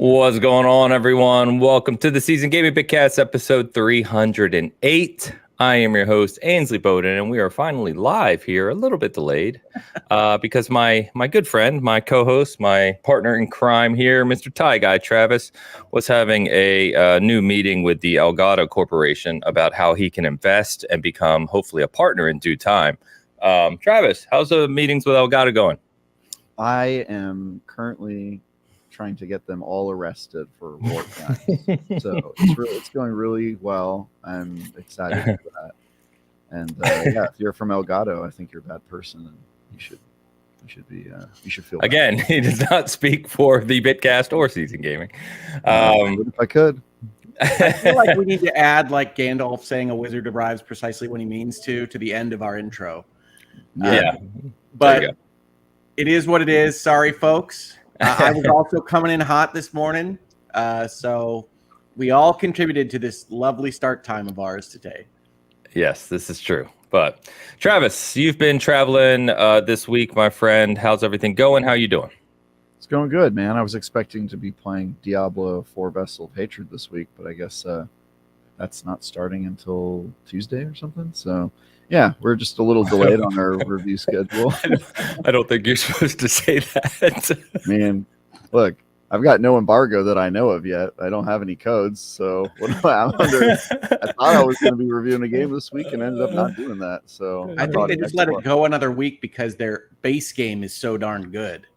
What's going on, everyone? Welcome to the Season Gaming Bitcast, episode 308. I am your host, Ainsley Bowden, and we are finally live here, a little bit delayed, because my good friend, my co-host, my partner in crime here, Mr. Tie Guy Travis, was having a new meeting with the Elgato Corporation about how he can invest and become, hopefully, a partner in due time. Travis, how's the meetings with Elgato going? I am currently trying to get them all arrested for war crimes. So it's going really well. I'm excited for that. And if you're from Elgato, I think you're a bad person, and you should feel again. He does not speak for the Bitcast or Season Gaming. If I could. I feel like we need to add like Gandalf saying a wizard arrives precisely when he means to the end of our intro. But it is what it is. Sorry, folks. I was also coming in hot this morning, so we all contributed to this lovely start time of ours today. Yes, this is true. But Travis, you've been traveling this week, my friend. How's everything going? How you doing? It's going good, man. I was expecting to be playing Diablo 4 Vessel of Hatred this week, but I guess that's not starting until Tuesday or something. So yeah, we're just a little delayed on our review schedule. I don't think you're supposed to say that. Man, look, I've got no embargo that I know of yet. I don't have any codes, so what am I under? I thought I was going to be reviewing a game this week and ended up not doing that. So I think they just let it go another week because their base game is so darn good.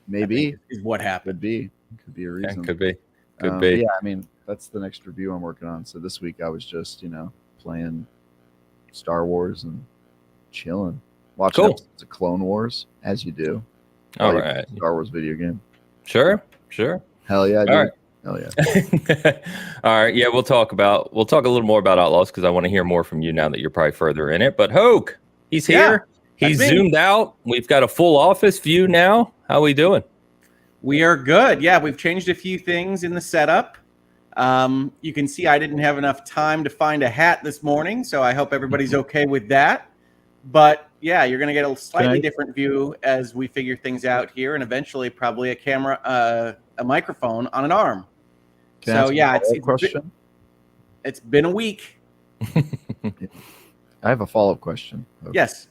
Maybe is what happened. Could be a reason. Yeah, could be. Yeah, I mean, that's the next review I'm working on. So this week I was just, playing Star Wars and chilling, watching episodes of Clone Wars, as you do. All right, Star Wars video game. Sure. Hell yeah, dude. All right. Hell yeah. All right. Yeah, we'll talk a little more about Outlaws because I want to hear more from you now that you're probably further in it. But Hoeg, he's here. He's zoomed out. We've got a full office view now. How are we doing? We are good. Yeah, we've changed a few things in the setup. You can see I didn't have enough time to find a hat this morning, so I hope everybody's okay with that. But yeah, you're going to get a slightly different view as we figure things out here, and eventually probably a camera, a microphone on an arm. It's been a week. I have a follow-up question. Okay. Yes.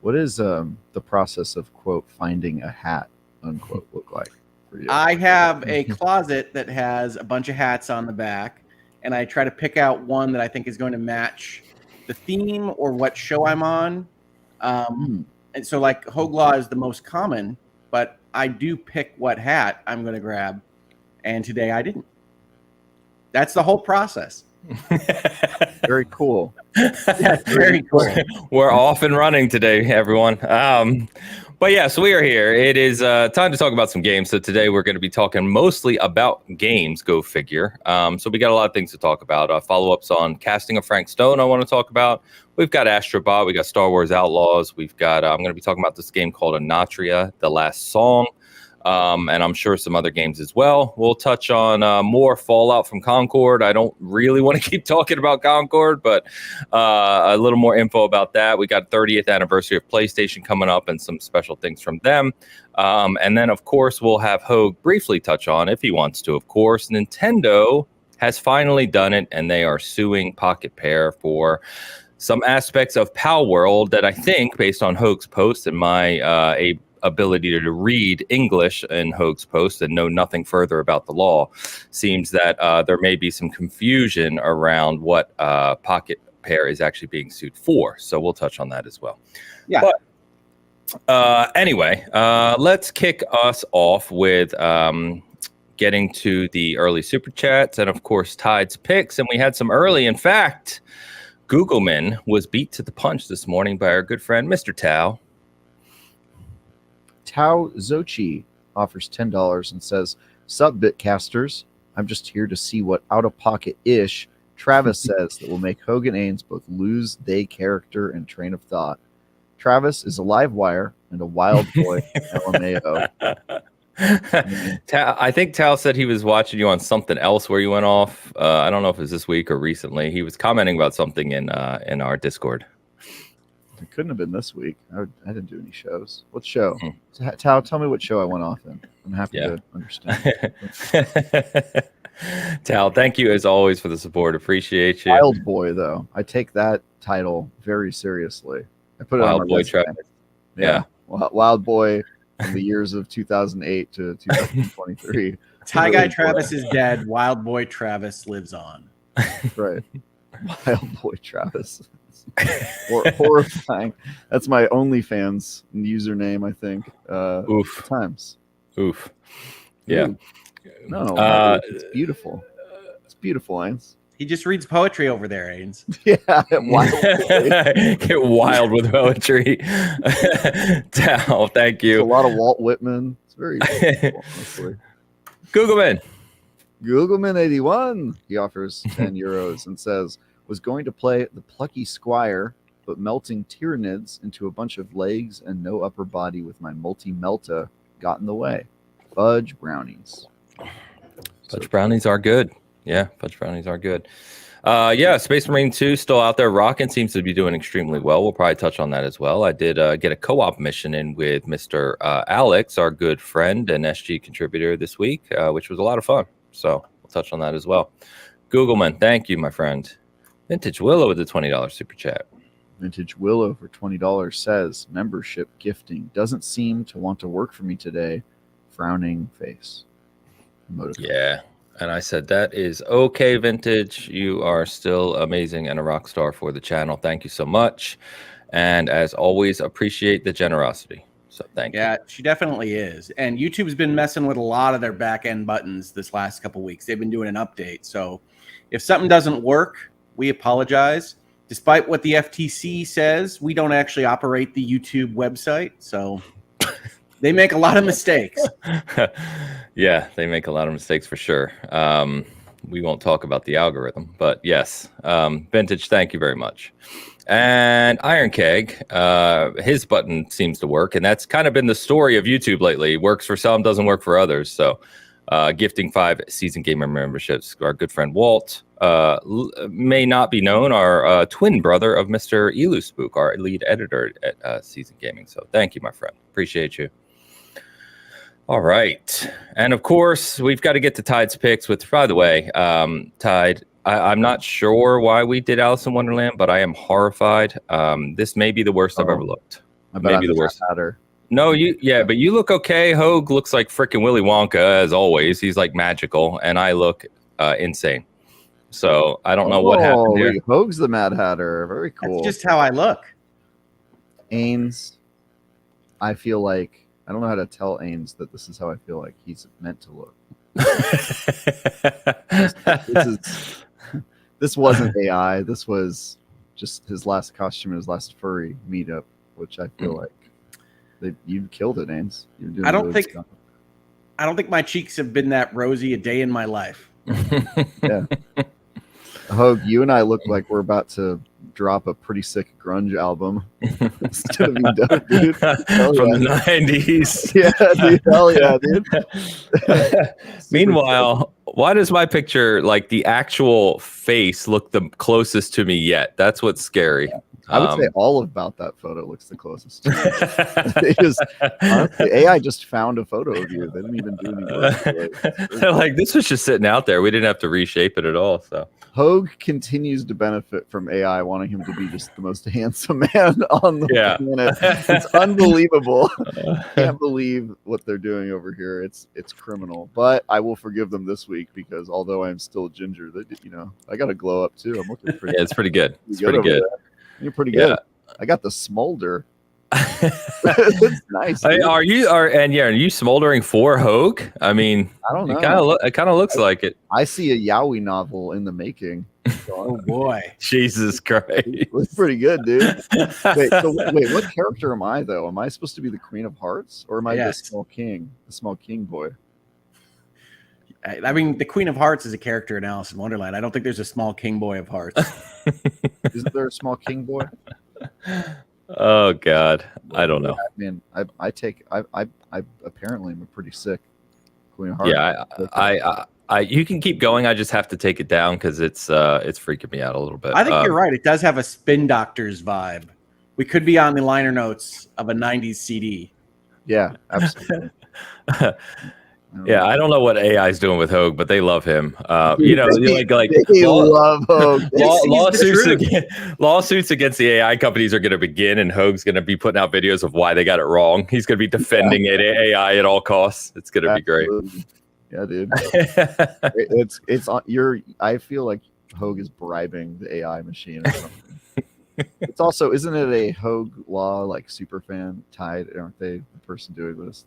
What is the process of, quote, finding a hat, unquote, look like for you? I have a closet that has a bunch of hats on the back, and I try to pick out one that I think is going to match the theme or what show I'm on. And so, like, Hoeg is the most common, but I do pick what hat I'm going to grab, and today I didn't. That's the whole process. Very cool. Yes, very cool. We're off and running today, everyone. But yeah, so we are here. It is time to talk about some games. So today we're going to be talking mostly about games, go figure. So we got a lot of things to talk about. Follow-ups on Casting of Frank Stone I want to talk about. We've got Astrobot. We got Star Wars Outlaws. We've got, I'm going to be talking about this game called Anatria, The Last Song. And I'm sure some other games as well. We'll touch on more Fallout from Concord. I don't really want to keep talking about Concord, but a little more info about that. We got 30th anniversary of PlayStation coming up and some special things from them. And then, of course, we'll have Hoeg briefly touch on, if he wants to, of course. Nintendo has finally done it, and they are suing Pocket Pair for some aspects of Palworld that I think, based on Hoeg's post and my ability to read English in Hoeg's post and know nothing further about the law, seems that there may be some confusion around what Pocket Pair is actually being sued for. So we'll touch on that as well. Yeah. But anyway, let's kick us off with getting to the early super chats and, of course, Tide's picks. And we had some early. In fact, Googleman was beat to the punch this morning by our good friend, Mr. Tao. Tao Zochi offers $10 and says, "Sup, Bitcasters. I'm just here to see what out-of-pocket-ish Travis says that will make Hoeg and Ains both lose they character and train of thought. Travis is a live wire and a wild boy, LMAO." I think Tal said he was watching you on something else where you went off. I don't know if it was this week or recently. He was commenting about something in our Discord. It couldn't have been this week. I didn't do any shows. What show? Tao, tell me what show I went off in. I'm happy Yeah. to understand. Tal, thank you as always for the support. Appreciate you. Wild Boy, though, I take that title very seriously. I put it on my Wild Boy resume. Travis. Yeah. Wild Boy from the years of 2008 to 2023. Tie Guy Travis is dead. Wild Boy Travis lives on. Right. Wild Boy Travis. Horrifying. That's my OnlyFans username, I think. Oof. Times. Oof. Yeah. Ooh. No, it's beautiful. It's beautiful, Ains. He just reads poetry over there, Ains. Yeah, wild boy. Get wild with poetry. Tal, thank you. It's a lot of Walt Whitman. It's very beautiful, honestly. Googleman. Googleman81. He offers 10 euros and says, was going to play the plucky squire, but melting Tyranids into a bunch of legs and no upper body with my multi-melta got in the way. Fudge brownies. Fudge brownies are good. Yeah, fudge brownies are good. Yeah, Space Marine 2 still out there rocking. Seems to be doing extremely well. We'll probably touch on that as well. I did get a co-op mission in with Mr. Alex, our good friend and SG contributor this week, which was a lot of fun. So we'll touch on that as well. Googleman, thank you, my friend. Vintage Willow with the $20 super chat. Vintage Willow for $20 says, membership gifting doesn't seem to want to work for me today. Frowning face. Emoticon. Yeah. And I said, that is okay, Vintage. You are still amazing and a rock star for the channel. Thank you so much. And as always, appreciate the generosity. So thank you. Yeah, she definitely is. And YouTube's been messing with a lot of their back-end buttons this last couple weeks. They've been doing an update. So if something doesn't work, we apologize. Despite what the FTC says, we don't actually operate the YouTube website. So they make a lot of mistakes. Yeah, they make a lot of mistakes for sure. We won't talk about the algorithm, but yes. Vintage, thank you very much. And Iron Keg, his button seems to work, and that's kind of been the story of YouTube lately. Works for some, doesn't work for others. So gifting 5 season gamer memberships. Our good friend Walt may not be known, our twin brother of Mr. Elu Spook, our lead editor at Season Gaming. So thank you, my friend. Appreciate you. All right. And of course, we've got to get to Tide's picks, which, by the way, Tide, I'm not sure why we did Alice in Wonderland, but I am horrified. This may be the worst I've ever looked. Maybe the worst. No, but you look okay. Hoeg looks like freaking Willy Wonka, as always. He's like magical, and I look insane. So I don't know what happened here. Hoeg's the Mad Hatter. Very cool. That's just how I look. Ains, I feel like, I don't know how to tell Ains that this is how I feel like he's meant to look. This wasn't AI. This was just his last costume, his last furry meetup, which I feel like you killed it, Ains. I don't think my cheeks have been that rosy a day in my life. Yeah. Hoeg, you and I look like we're about to drop a pretty sick grunge album. It's gonna be dope, dude. From the 90s. Yeah, dude. Hell yeah, dude. Meanwhile, why does my picture, like the actual face, look the closest to me yet? That's what's scary. Yeah. I would say all about that photo looks the closest to you. Honestly, AI just found a photo of you. They didn't even do any work. They're like, this was just sitting out there. We didn't have to reshape it at all. So Hoeg continues to benefit from AI wanting him to be just the most handsome man on the planet. It's unbelievable. Can't believe what they're doing over here. It's criminal. But I will forgive them this week because although I'm still ginger, I got to glow up too. I'm looking pretty. Yeah, it's pretty good. It's pretty good. You're pretty good. I got the smolder. It's nice. Are you smoldering for Hoeg? I mean, I don't know. It kind of looks like it. I see a yaoi novel in the making. Oh boy, Jesus Christ! It's pretty good, dude. Wait, what character am I though? Am I supposed to be the Queen of Hearts, or am I the small king boy? I mean, the Queen of Hearts is a character in Alice in Wonderland. I don't think there's a small king boy of hearts. Isn't there a small king boy? Oh God, I don't know. Man, I apparently am a pretty sick Queen of Hearts. Yeah, you can keep going. I just have to take it down because it's freaking me out a little bit. I think you're right. It does have a Spin Doctors vibe. We could be on the liner notes of a '90s CD. Yeah, absolutely. Yeah, I don't know what AI is doing with Hoeg, but they love him. You know, like they love Hoeg. Lawsuits against the AI companies are going to begin, and Hoeg's going to be putting out videos of why they got it wrong. He's going to be defending AI at all costs. It's going to be great. Yeah, dude. it's on your. I feel like Hoeg is bribing the AI machine or something. It's also, isn't it a Hoeg Law like super fan tied? Aren't they the person doing this?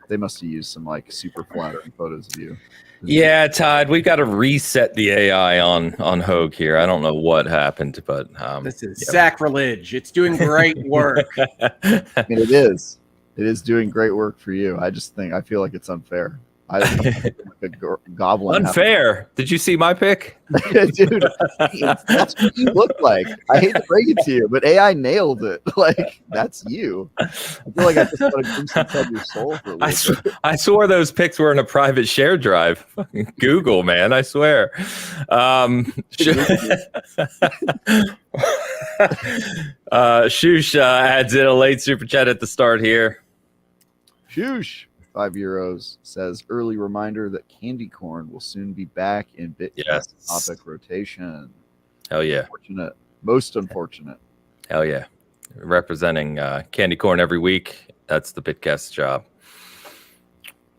They must have used some like super flattering photos of you. Yeah, Todd, we've got to reset the AI on Hoeg here. I don't know what happened, but this is sacrilege. It's doing great work. I mean, it is. It is doing great work for you. I feel like it's unfair. I'm like a goblin. Unfair. Did you see my pick? Dude, that's what you look like. I hate to break it to you, but AI nailed it. Like, that's you. I feel like I just got a glimpse inside your soul for a little bit. I swore those picks were in a private share drive. Google, man, I swear. Shush adds in a late super chat at the start here. Shush. €5 says early reminder that candy corn will soon be back in Bitcast topic rotation. Hell yeah. Unfortunate. Most unfortunate. Hell yeah. Representing candy corn every week. That's the Bitcast job.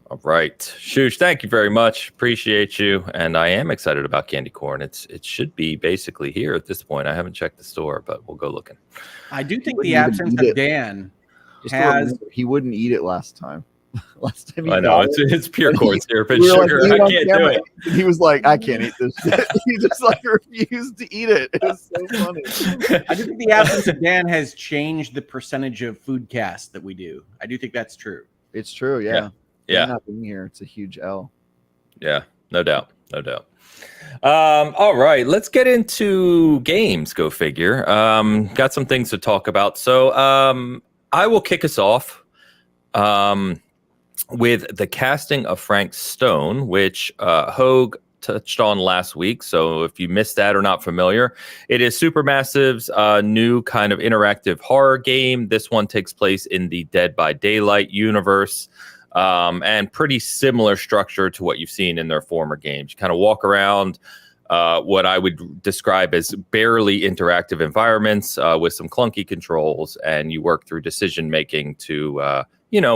All right. Shush, thank you very much. Appreciate you. And I am excited about candy corn. It should be basically here at this point. I haven't checked the store, but we'll go looking. I do think the absence of Dan he wouldn't eat it last time. Last time I know it's pure corn syrup and sugar. I can't do it. He was like, I can't eat this shit. He just like refused to eat it. It was so funny. I do think the absence of Dan has changed the percentage of foodcast that we do. I do think that's true. It's true, yeah. Not being here, it's a huge L. Yeah, no doubt. All right, let's get into games. Go figure. Got some things to talk about. So I will kick us off. With the casting of Frank Stone, which Hoeg touched on last week. So if you missed that or not familiar, it is Supermassive's new kind of interactive horror game. This one takes place in the Dead by Daylight universe, and pretty similar structure to what you've seen in their former games. You kind of walk around what I would describe as barely interactive environments with some clunky controls, and you work through decision making to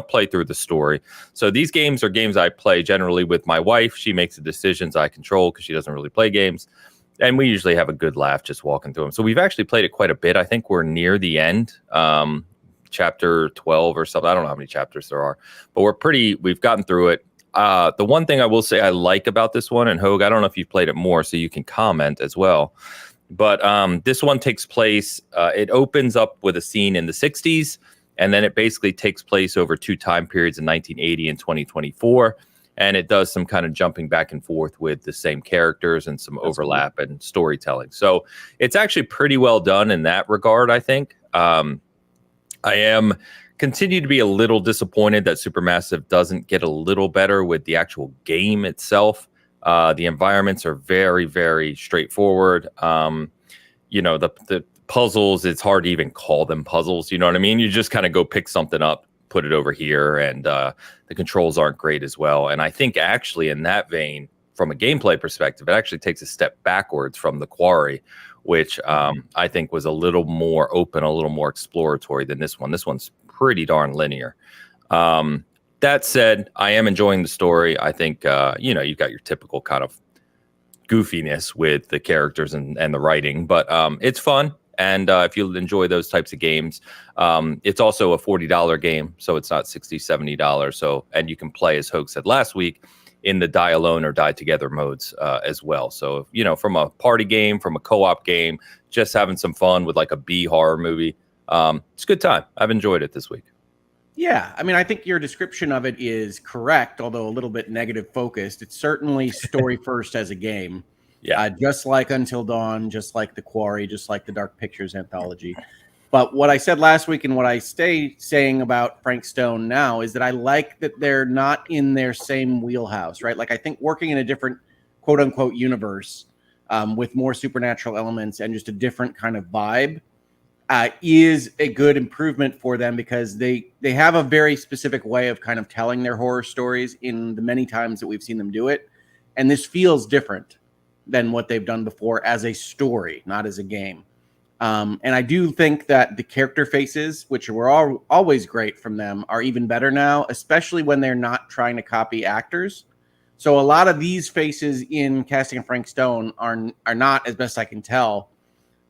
play through the story. So these games are games I play generally with my wife. She makes the decisions, I control because she doesn't really play games. And we usually have a good laugh just walking through them. So we've actually played it quite a bit. I think we're near the end, chapter 12 or something. I don't know how many chapters there are, but we've gotten through it. The one thing I will say I like about this one, and Hoeg, I don't know if you've played it more, so you can comment as well. But this one takes place, it opens up with a scene in the 60s. And then it basically takes place over two time periods in 1980 and 2024. And it does some kind of jumping back and forth with the same characters and some overlap and storytelling. So it's actually pretty well done in that regard, I think. I am continue to be a little disappointed that Supermassive doesn't get a little better with the actual game itself. The environments are very, very straightforward. The puzzles, it's hard to even call them puzzles. You know what I mean? You just kind of go pick something up, put it over here, and the controls aren't great as well. And I think actually in that vein, from a gameplay perspective, it actually takes a step backwards from the Quarry, which I think was a little more open, a little more exploratory than this one. This one's pretty darn linear. That said, I am enjoying the story. I think, you've got your typical kind of goofiness with the characters and the writing, but it's fun. And if you enjoy those types of games, it's also a $40 game, so it's not $60, $70. So, and you can play, as Hoeg said last week, in the die alone or die together modes as well. So, from a party game, from a co-op game, just having some fun with like a B horror movie, it's a good time. I've enjoyed it this week. Yeah, I mean, I think your description of it is correct, although a little bit negative focused. It's certainly story first as a game. Yeah, just like Until Dawn, just like The Quarry, just like the Dark Pictures anthology. But what I said last week and what I stay saying about Frank Stone now is that I like that they're not in their same wheelhouse, right? Like I think working in a different quote unquote universe with more supernatural elements and just a different kind of vibe is a good improvement for them because they have a very specific way of kind of telling their horror stories in the many times that we've seen them do it. And this feels different than what they've done before as a story, not as a game. And I do think that the character faces, which were always great from them, are even better now, especially when they're not trying to copy actors. So a lot of these faces in Casting Frank Stone are not, as best I can tell,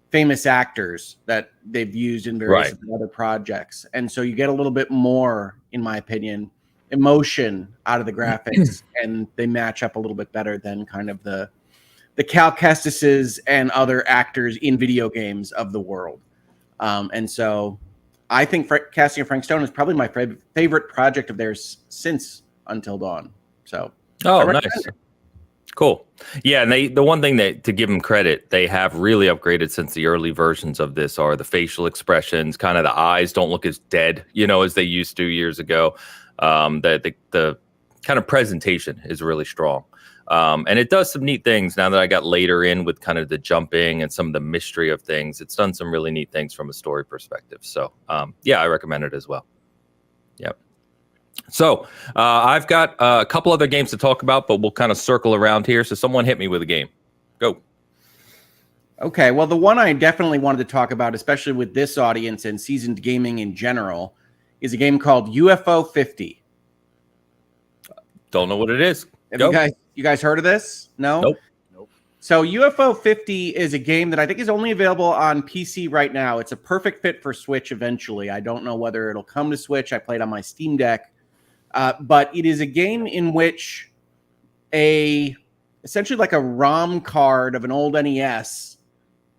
famous actors that they've used in various other projects. And so you get a little bit more, in my opinion, emotion out of the graphics, and they match up a little bit better than kind of the Cal Kestises and other actors in video games of the world. And so I think Casting Frank Stone is probably my favorite project of theirs since Until Dawn. So nice. Cool. Yeah, and the one thing that, to give them credit, they have really upgraded since the early versions of this are the facial expressions, kind of the eyes don't look as dead, as they used to years ago. The kind of presentation is really strong. And it does some neat things now that I got later in with kind of the jumping and some of the mystery of things. It's done some really neat things from a story perspective. So, I recommend it as well. Yep. So I've got a couple other games to talk about, but we'll kind of circle around here. So someone hit me with a game. Go. Okay. Well, the one I definitely wanted to talk about, especially with this audience and seasoned gaming in general, is a game called UFO 50. Don't know what it is. Have you guys heard of this? No? Nope. So UFO 50 is a game that I think is only available on PC right now. It's a perfect fit for Switch eventually. I don't know whether it'll come to Switch. I played on my Steam Deck. But it is a game in which essentially like a ROM card of an old NES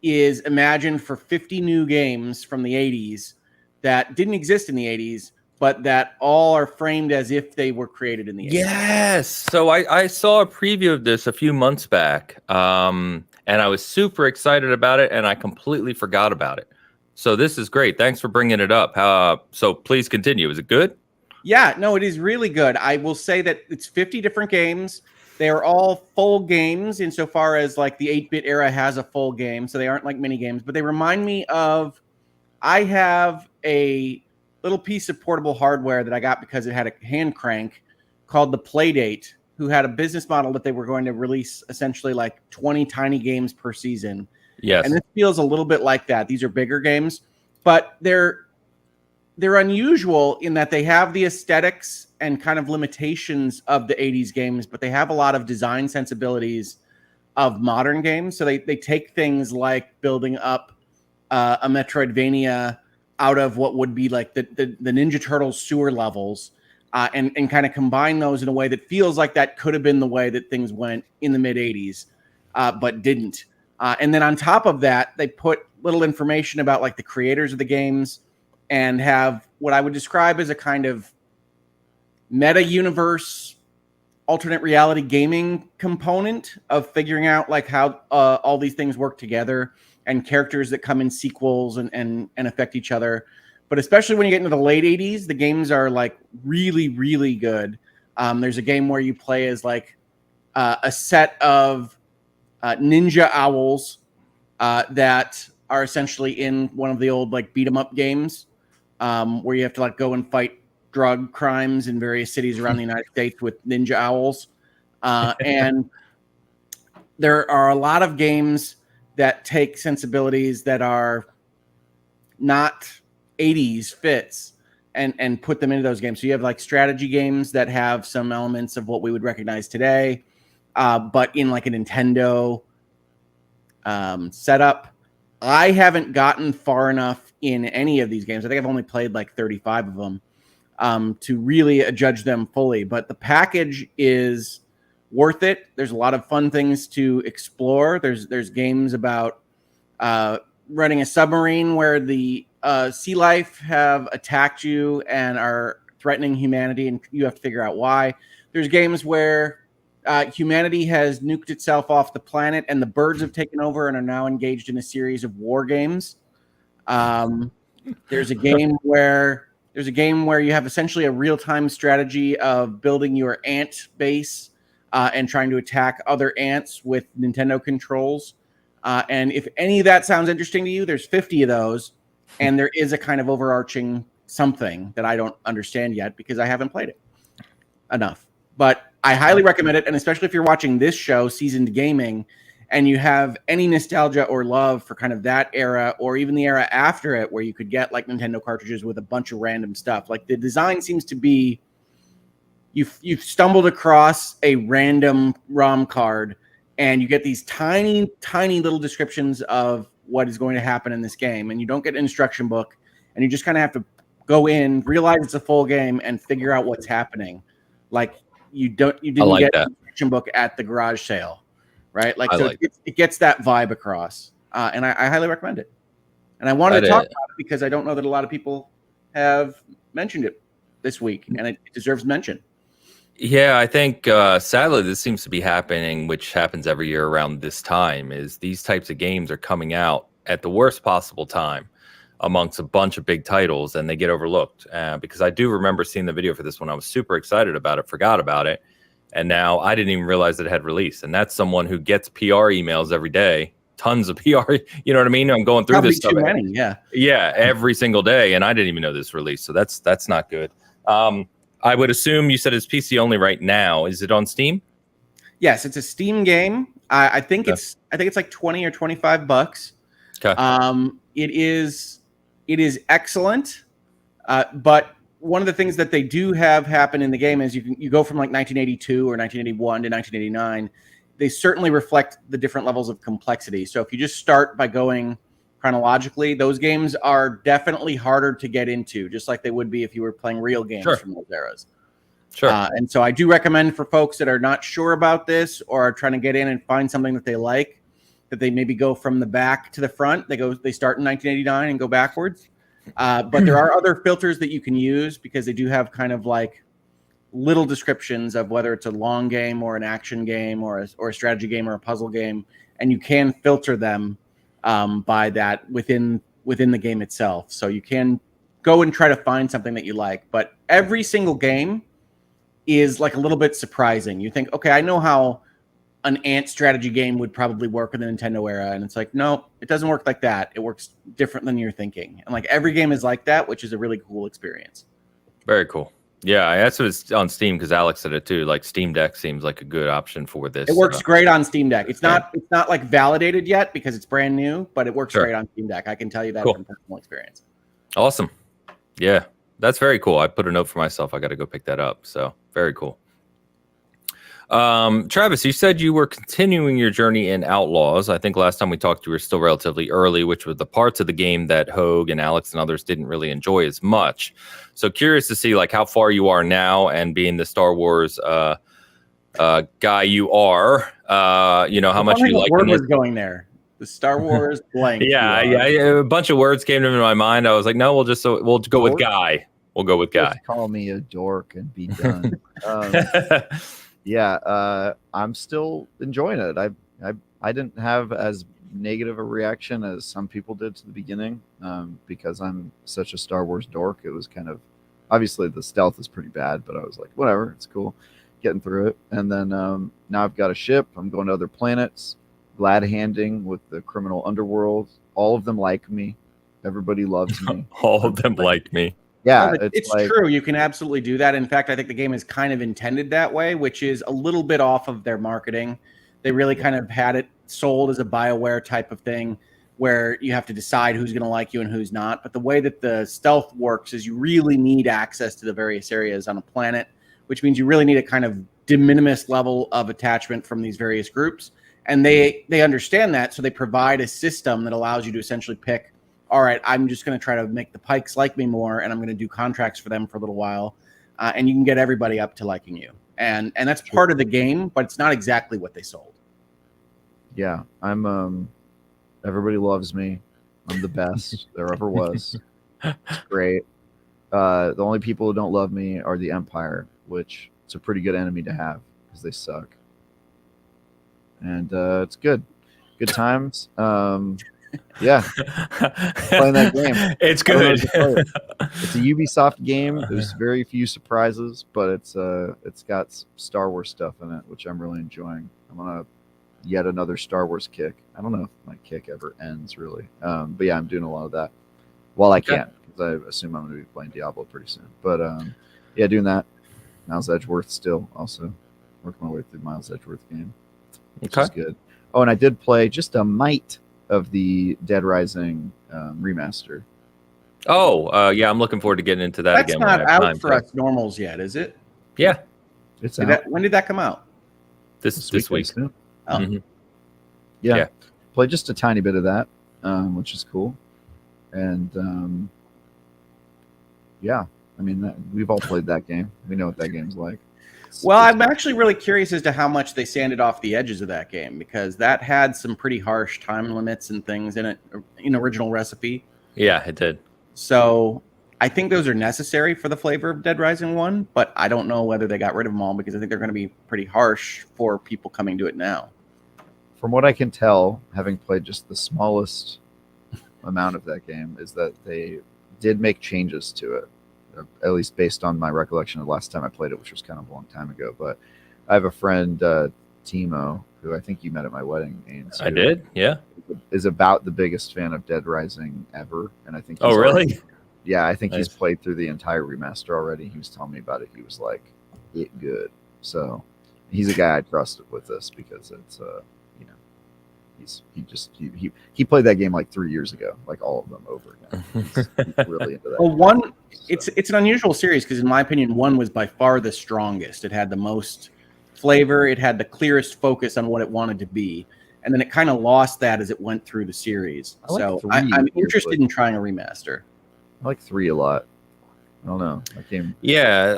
is imagined for 50 new games from the 80s that didn't exist in the 80s, but that all are framed as if they were created in the 80s. Yes. So I saw a preview of this a few months back, and I was super excited about it, and I completely forgot about it. So this is great. Thanks for bringing it up. So please continue. Is it good? Yeah, no, it is really good. I will say that it's 50 different games. They are all full games insofar as like the 8-bit era has a full game, so they aren't like mini games, but they remind me of, I have a little piece of portable hardware that I got because it had a hand crank called the Playdate, who had a business model that they were going to release essentially like 20 tiny games per season. Yes. And this feels a little bit like that. These are bigger games, but they're unusual in that they have the aesthetics and kind of limitations of the 80s games, but they have a lot of design sensibilities of modern games. So they take things like building up a Metroidvania out of what would be like the Ninja Turtles sewer levels and kind of combine those in a way that feels like that could have been the way that things went in the mid 80s, but didn't. And then on top of that, they put little information about like the creators of the games and have what I would describe as a kind of meta universe, alternate reality gaming component of figuring out like how all these things work together and characters that come in sequels and affect each other. But especially when you get into the late 80s, the games are like really, really good. There's a game where you play as like a set of ninja owls that are essentially in one of the old like beat 'em up games. Where you have to like go and fight drug crimes in various cities around the United States with ninja owls. And there are a lot of games that take sensibilities that are not 80s fits and put them into those games. So you have like strategy games that have some elements of what we would recognize today, but in like a Nintendo setup. I haven't gotten far enough in any of these games. I think I've only played like 35 of them to really judge them fully. But the package is worth it. There's a lot of fun things to explore. There's games about running a submarine where the sea life have attacked you and are threatening humanity, and you have to figure out why. There's games where humanity has nuked itself off the planet, and the birds have taken over and are now engaged in a series of war games. There's a game where you have essentially a real-time strategy of building your ant base and trying to attack other ants with Nintendo controls. And if any of that sounds interesting to you, there's 50 of those. and there is a kind of overarching something that I don't understand yet because I haven't played it enough. But I highly recommend it, and especially if you're watching this show, Seasoned Gaming, and you have any nostalgia or love for kind of that era or even the era after it where you could get like Nintendo cartridges with a bunch of random stuff. Like the design seems to be you've stumbled across a random ROM card and you get these tiny, tiny little descriptions of what is going to happen in this game, and you don't get an instruction book, and you just kind of have to go in, realize it's a full game, and figure out what's happening. Like you didn't get an instruction book at the garage sale, right? Like so it gets that vibe across, and I highly recommend it. And I wanted to talk about it because I don't know that a lot of people have mentioned it this week, and it deserves mention. Yeah, I think sadly this seems to be happening, which happens every year around this time, is these types of games are coming out at the worst possible time amongst a bunch of big titles, and they get overlooked. Because I do remember seeing the video for this one. I was super excited about it, forgot about it, and now I didn't even realize that it had released. And that's someone who gets PR emails every day, tons of PR, you know what I mean? I'm going through Probably this stuff. Too many, yeah. Yeah, every single day, and I didn't even know this released, so that's not good. I would assume you said it's PC only right now. Is it on Steam? Yes, it's a Steam game. I think it's like $20 or $25. Okay. It is excellent. But one of the things that they do have happen in the game is you go from like 1982 or 1981 to 1989. They certainly reflect the different levels of complexity. So if you just start by going chronologically, those games are definitely harder to get into, just like they would be if you were playing real games from those eras. Sure. And so I do recommend for folks that are not sure about this or are trying to get in and find something that they like, that they maybe go from the back to the front. They start in 1989 and go backwards. But there are other filters that you can use because they do have kind of like little descriptions of whether it's a long game or an action game or a strategy game or a puzzle game, and you can filter them by that within the game itself. So you can go and try to find something that you like. But every single game is like a little bit surprising. You think, okay, I know how an ant strategy game would probably work in the Nintendo era, and it's like, no, it doesn't work like that. It works different than you're thinking. And like every game is like that, which is a really cool experience. Very cool. Yeah, that's what it's on Steam because Alex said it too. Like Steam Deck seems like a good option for this. It works great on Steam Deck. It's not like validated yet because it's brand new, but it works great on Steam Deck. I can tell you that from personal experience. Awesome. Yeah, that's very cool. I put a note for myself. I got to go pick that up. So very cool. Travis, you said you were continuing your journey in Outlaws. I think last time we talked, you were still relatively early, which were the parts of the game that Hoeg and Alex and others didn't really enjoy as much. So curious to see like how far you are now, and being the Star Wars guy you are, how much you like. Word was going there. The Star Wars blank. Yeah, a bunch of words came to my mind. I was like, no, we'll go with guy. We'll go with guy. Just call me a dork and be done. Yeah, I'm still enjoying it. I didn't have as negative a reaction as some people did to the beginning because I'm such a Star Wars dork. It was kind of, obviously the stealth is pretty bad, but I was like, whatever, it's cool, getting through it. And then now I've got a ship. I'm going to other planets, glad handing with the criminal underworld. All of them like me. Everybody loves me. All of them like me. Yeah, it's like, true. You can absolutely do that. In fact, I think the game is kind of intended that way, which is a little bit off of their marketing. They really kind of had it sold as a BioWare type of thing where you have to decide who's going to like you and who's not. But the way that the stealth works is you really need access to the various areas on a planet, which means you really need a kind of de minimis level of attachment from these various groups. And they understand that, so they provide a system that allows you to essentially pick, all right, I'm just going to try to make the Pikes like me more, and I'm going to do contracts for them for a little while, and you can get everybody up to liking you. And that's part of the game, but it's not exactly what they sold. Yeah, I'm everybody loves me. I'm the best there ever was. It's great. The only people who don't love me are the Empire, which it's a pretty good enemy to have because they suck. And it's good. Good times. Yeah, playing that game. It's good. It's a Ubisoft game. There's very few surprises, but it's got Star Wars stuff in it, which I'm really enjoying. I'm on yet another Star Wars kick. I don't know if my kick ever ends really, but yeah, I'm doing a lot of that. While I Okay. can, because I assume I'm going to be playing Diablo pretty soon. But yeah, doing that. Miles Edgeworth still also working my way through Miles Edgeworth game, which is good. Oh, and I did play just a mite of the Dead Rising remaster. Oh, yeah, I'm looking forward to getting into that That's again. not when I have out time for us normals yet, is it? Yeah, It's out When did that come out? this this week. week. Oh. Mhm. Yeah, played just a tiny bit of that, which is cool. And yeah, I mean, we've all played that game. We know what that game's like. Well, I'm actually really curious as to how much they sanded off the edges of that game, because that had some pretty harsh time limits and things in it in original recipe. Yeah, it did. So I think those are necessary for the flavor of Dead Rising 1, but I don't know whether they got rid of them all, because I think they're going to be pretty harsh for people coming to it now. From what I can tell, having played just the smallest amount of that game, is that they did make changes to it, at least based on my recollection of the last time I played it, which was kind of a long time ago. But I have a friend, Timo, who I think you met at my wedding. Ains, I did, yeah. Is about the biggest fan of Dead Rising ever, and I think. Oh, really? Yeah, I think Nice. he's played through the entire remaster already. He was telling me about it. He was like, "It good." So he's a guy I trust with this, because it's he played that game like 3 years ago, like all of them over again. He's really into that. Well, one, it's an unusual series, because in my opinion, 1 was by far the strongest. It had the most flavor. It had the clearest focus on what it wanted to be. And then it kind of lost that as it went through the series. I like So 3 I'm interested in trying a remaster. I like 3 a lot. I don't know. That game. Yeah,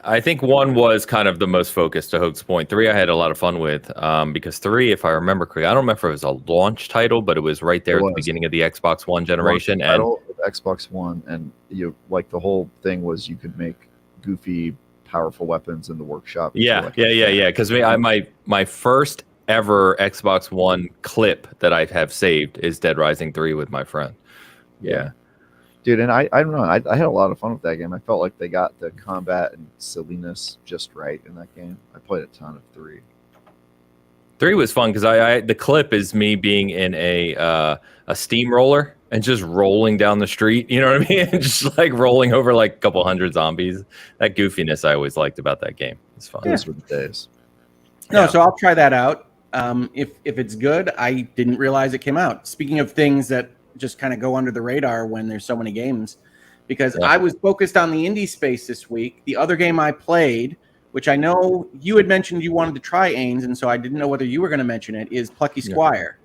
I think 1 was kind of the most focused, to Hoeg's point. 3 I had a lot of fun with, because 3, if I remember correctly, I don't remember if it was a launch title, but it was right there at the beginning of the Xbox One generation. And Xbox One, and you like the whole thing was you could make goofy, powerful weapons in the workshop. Yeah. Because my first ever Xbox One clip that I have saved is Dead Rising 3 with my friend. Yeah. Dude, and I don't know. I had a lot of fun with that game. I felt like they got the combat and silliness just right in that game. I played a ton of 3. 3 was fun because the clip is me being in a steamroller and just rolling down the street. You know what I mean? And just like rolling over like a couple hundred zombies. That goofiness I always liked about that game. It's fun. Those were the days. No, so I'll try that out. If it's good, I didn't realize it came out. Speaking of things that just kind of go under the radar when there's so many games, because I was focused on the indie space this week. The other game I played, which I know you had mentioned you wanted to try, Ains, and so I didn't know whether you were going to mention it, is Plucky Squire.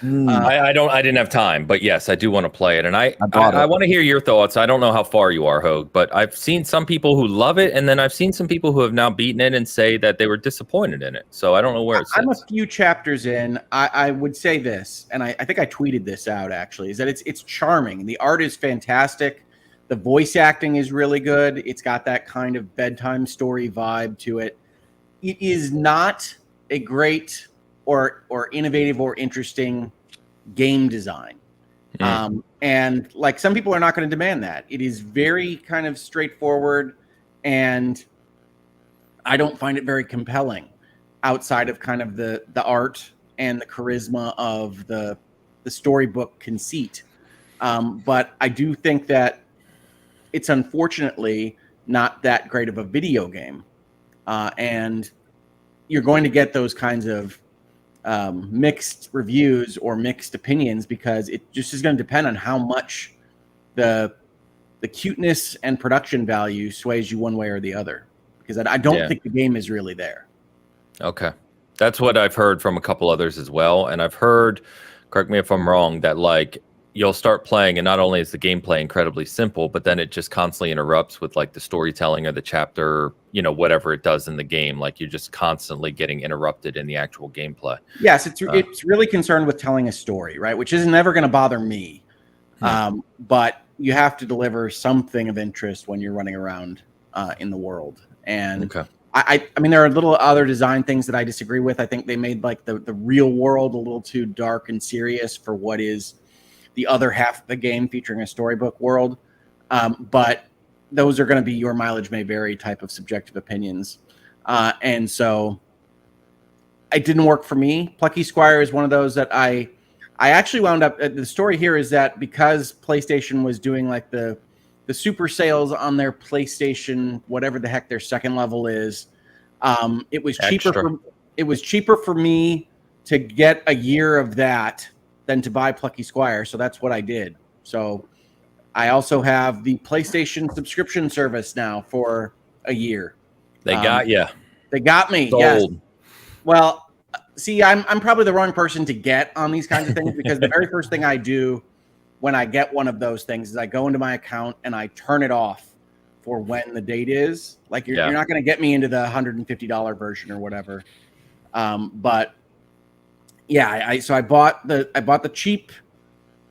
I didn't have time, but yes, I do want to play it, and I want to hear your thoughts. I don't know how far you are, Hoeg, but I've seen some people who love it, and then I've seen some people who have now beaten it and say that they were disappointed in it. So I don't know where it sits. I'm a few chapters in. I would say this, and I think I tweeted this out actually, is that it's charming. The art is fantastic. The voice acting is really good. It's got that kind of bedtime story vibe to it. It is not a great or innovative or interesting game design. And like some people are not going to demand that. It is very kind of straightforward, and I don't find it very compelling outside of kind of the art and the charisma of the storybook conceit. But I do think that it's unfortunately not that great of a video game. And you're going to get those kinds of mixed reviews or mixed opinions, because it just is going to depend on how much the cuteness and production value sways you one way or the other, because I don't think the game is really there. Okay. That's what I've heard from a couple others as well. And I've heard, correct me if I'm wrong, that like you'll start playing and not only is the gameplay incredibly simple, but then it just constantly interrupts with like the storytelling or the chapter, whatever it does in the game. Like you're just constantly getting interrupted in the actual gameplay. Yes, it's really concerned with telling a story, right? Which is never going to bother me. But you have to deliver something of interest when you're running around in the world. And I mean, there are little other design things that I disagree with. I think they made like the real world a little too dark and serious for what is the other half of the game, featuring a storybook world. But those are going to be your mileage may vary type of subjective opinions. And so it didn't work for me. Plucky Squire is one of those that I I actually wound up. The story here is that because PlayStation was doing like the super sales on their PlayStation, whatever the heck their second level is, it was cheaper for me to get a year of that than to buy Plucky Squire. So that's what I did. So I also have the PlayStation subscription service now for a year. They got you. They got me. Sold. Yes. Well, see, I'm probably the wrong person to get on these kinds of things because the very first thing I do when I get one of those things is I go into my account and I turn it off for when the date is. Like you're not going to get me into the $150 version or whatever. But yeah, I bought the cheap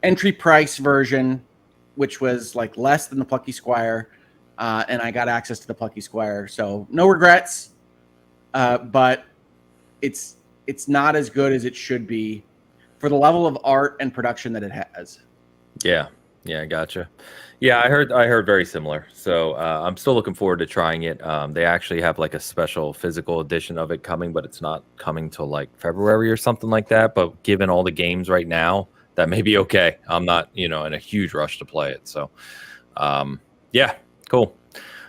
entry price version, which was like less than the Plucky Squire, and I got access to the Plucky Squire. So no regrets, but it's not as good as it should be for the level of art and production that it has. Yeah, gotcha. Yeah, I heard very similar. So I'm still looking forward to trying it. They actually have like a special physical edition of it coming, but it's not coming till like February or something like that. But given all the games right now, that may be okay. I'm not, in a huge rush to play it. So, yeah, cool.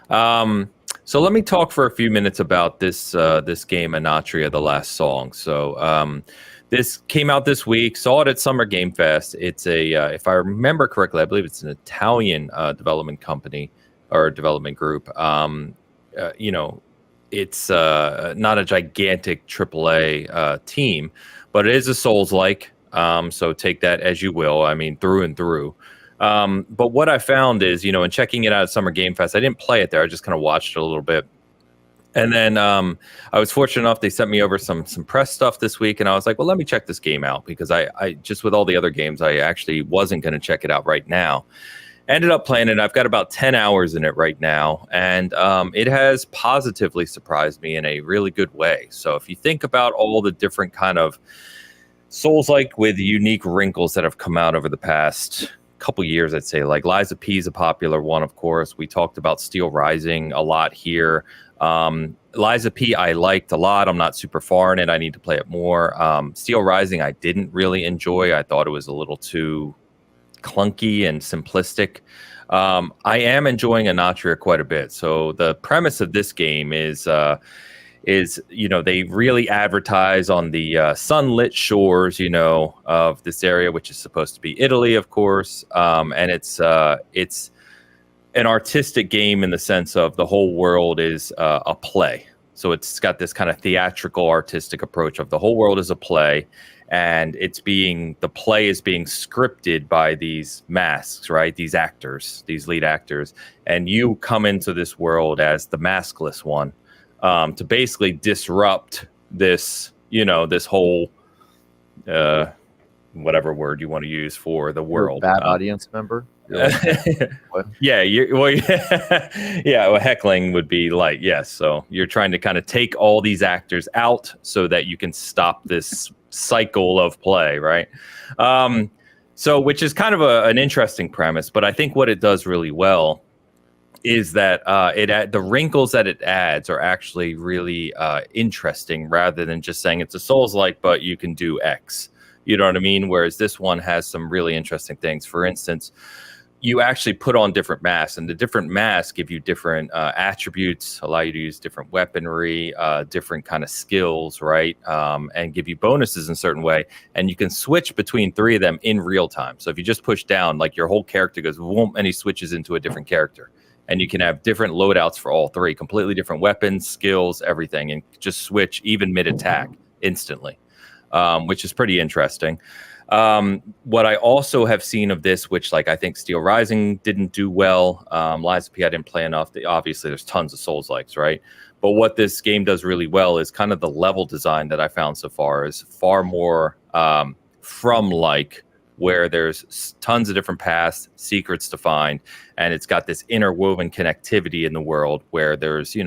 So let me talk for a few minutes about this game, Anatria, The Last Song. So this came out this week. Saw it at Summer Game Fest. It's if I remember correctly, I believe it's an Italian development company or development group. It's not a gigantic AAA team, but it is a Souls-like. So take that as you will. I mean, through and through. But what I found is, in checking it out at Summer Game Fest, I didn't play it there. I just kind of watched it a little bit. And then I was fortunate enough, they sent me over some press stuff this week. And I was like, well, let me check this game out because I just with all the other games, I actually wasn't going to check it out right now. Ended up playing it. I've got about 10 hours in it right now. And it has positively surprised me in a really good way. So if you think about all the different kind of Souls-like with unique wrinkles that have come out over the past couple years, I'd say, like Lies of P is a popular one, of course. We talked about Steel Rising a lot here. Lies of P I liked a lot. I'm not super far in it. I need to play it more. Steel Rising I didn't really enjoy. I thought it was a little too clunky and simplistic. I am enjoying Anatria quite a bit. So the premise of this game is they really advertise on the sunlit shores, of this area, which is supposed to be Italy, of course. And it's an artistic game in the sense of the whole world is a play. So it's got this kind of theatrical artistic approach of the whole world is a play. And the play is being scripted by these masks, right? These actors, these lead actors. And you come into this world as the maskless one. To basically disrupt this, this whole, whatever word you want to use for the world. Bad audience member. What? Yeah, heckling would be like, yes. So you're trying to kind of take all these actors out so that you can stop this cycle of play, right? So which is kind of an interesting premise, but I think what it does really well is that the wrinkles that it adds are actually really interesting rather than just saying it's a Souls-like, but you can do X. You know what I mean? Whereas this one has some really interesting things. For instance, you actually put on different masks, and the different masks give you different attributes, allow you to use different weaponry, different kind of skills, right? And give you bonuses in a certain way. And you can switch between three of them in real time. So if you just push down, like your whole character goes, whoop, and he switches into a different character. And you can have different loadouts for all three, completely different weapons, skills, everything, and just switch even mid-attack instantly, which is pretty interesting. What I also have seen of this, which I think Steel Rising didn't do well, Lies of P I didn't play enough. Obviously, there's tons of Souls-likes, right? But what this game does really well is kind of the level design that I found so far is far more from-like, where there's tons of different paths, secrets to find, and it's got this interwoven connectivity in the world where there's,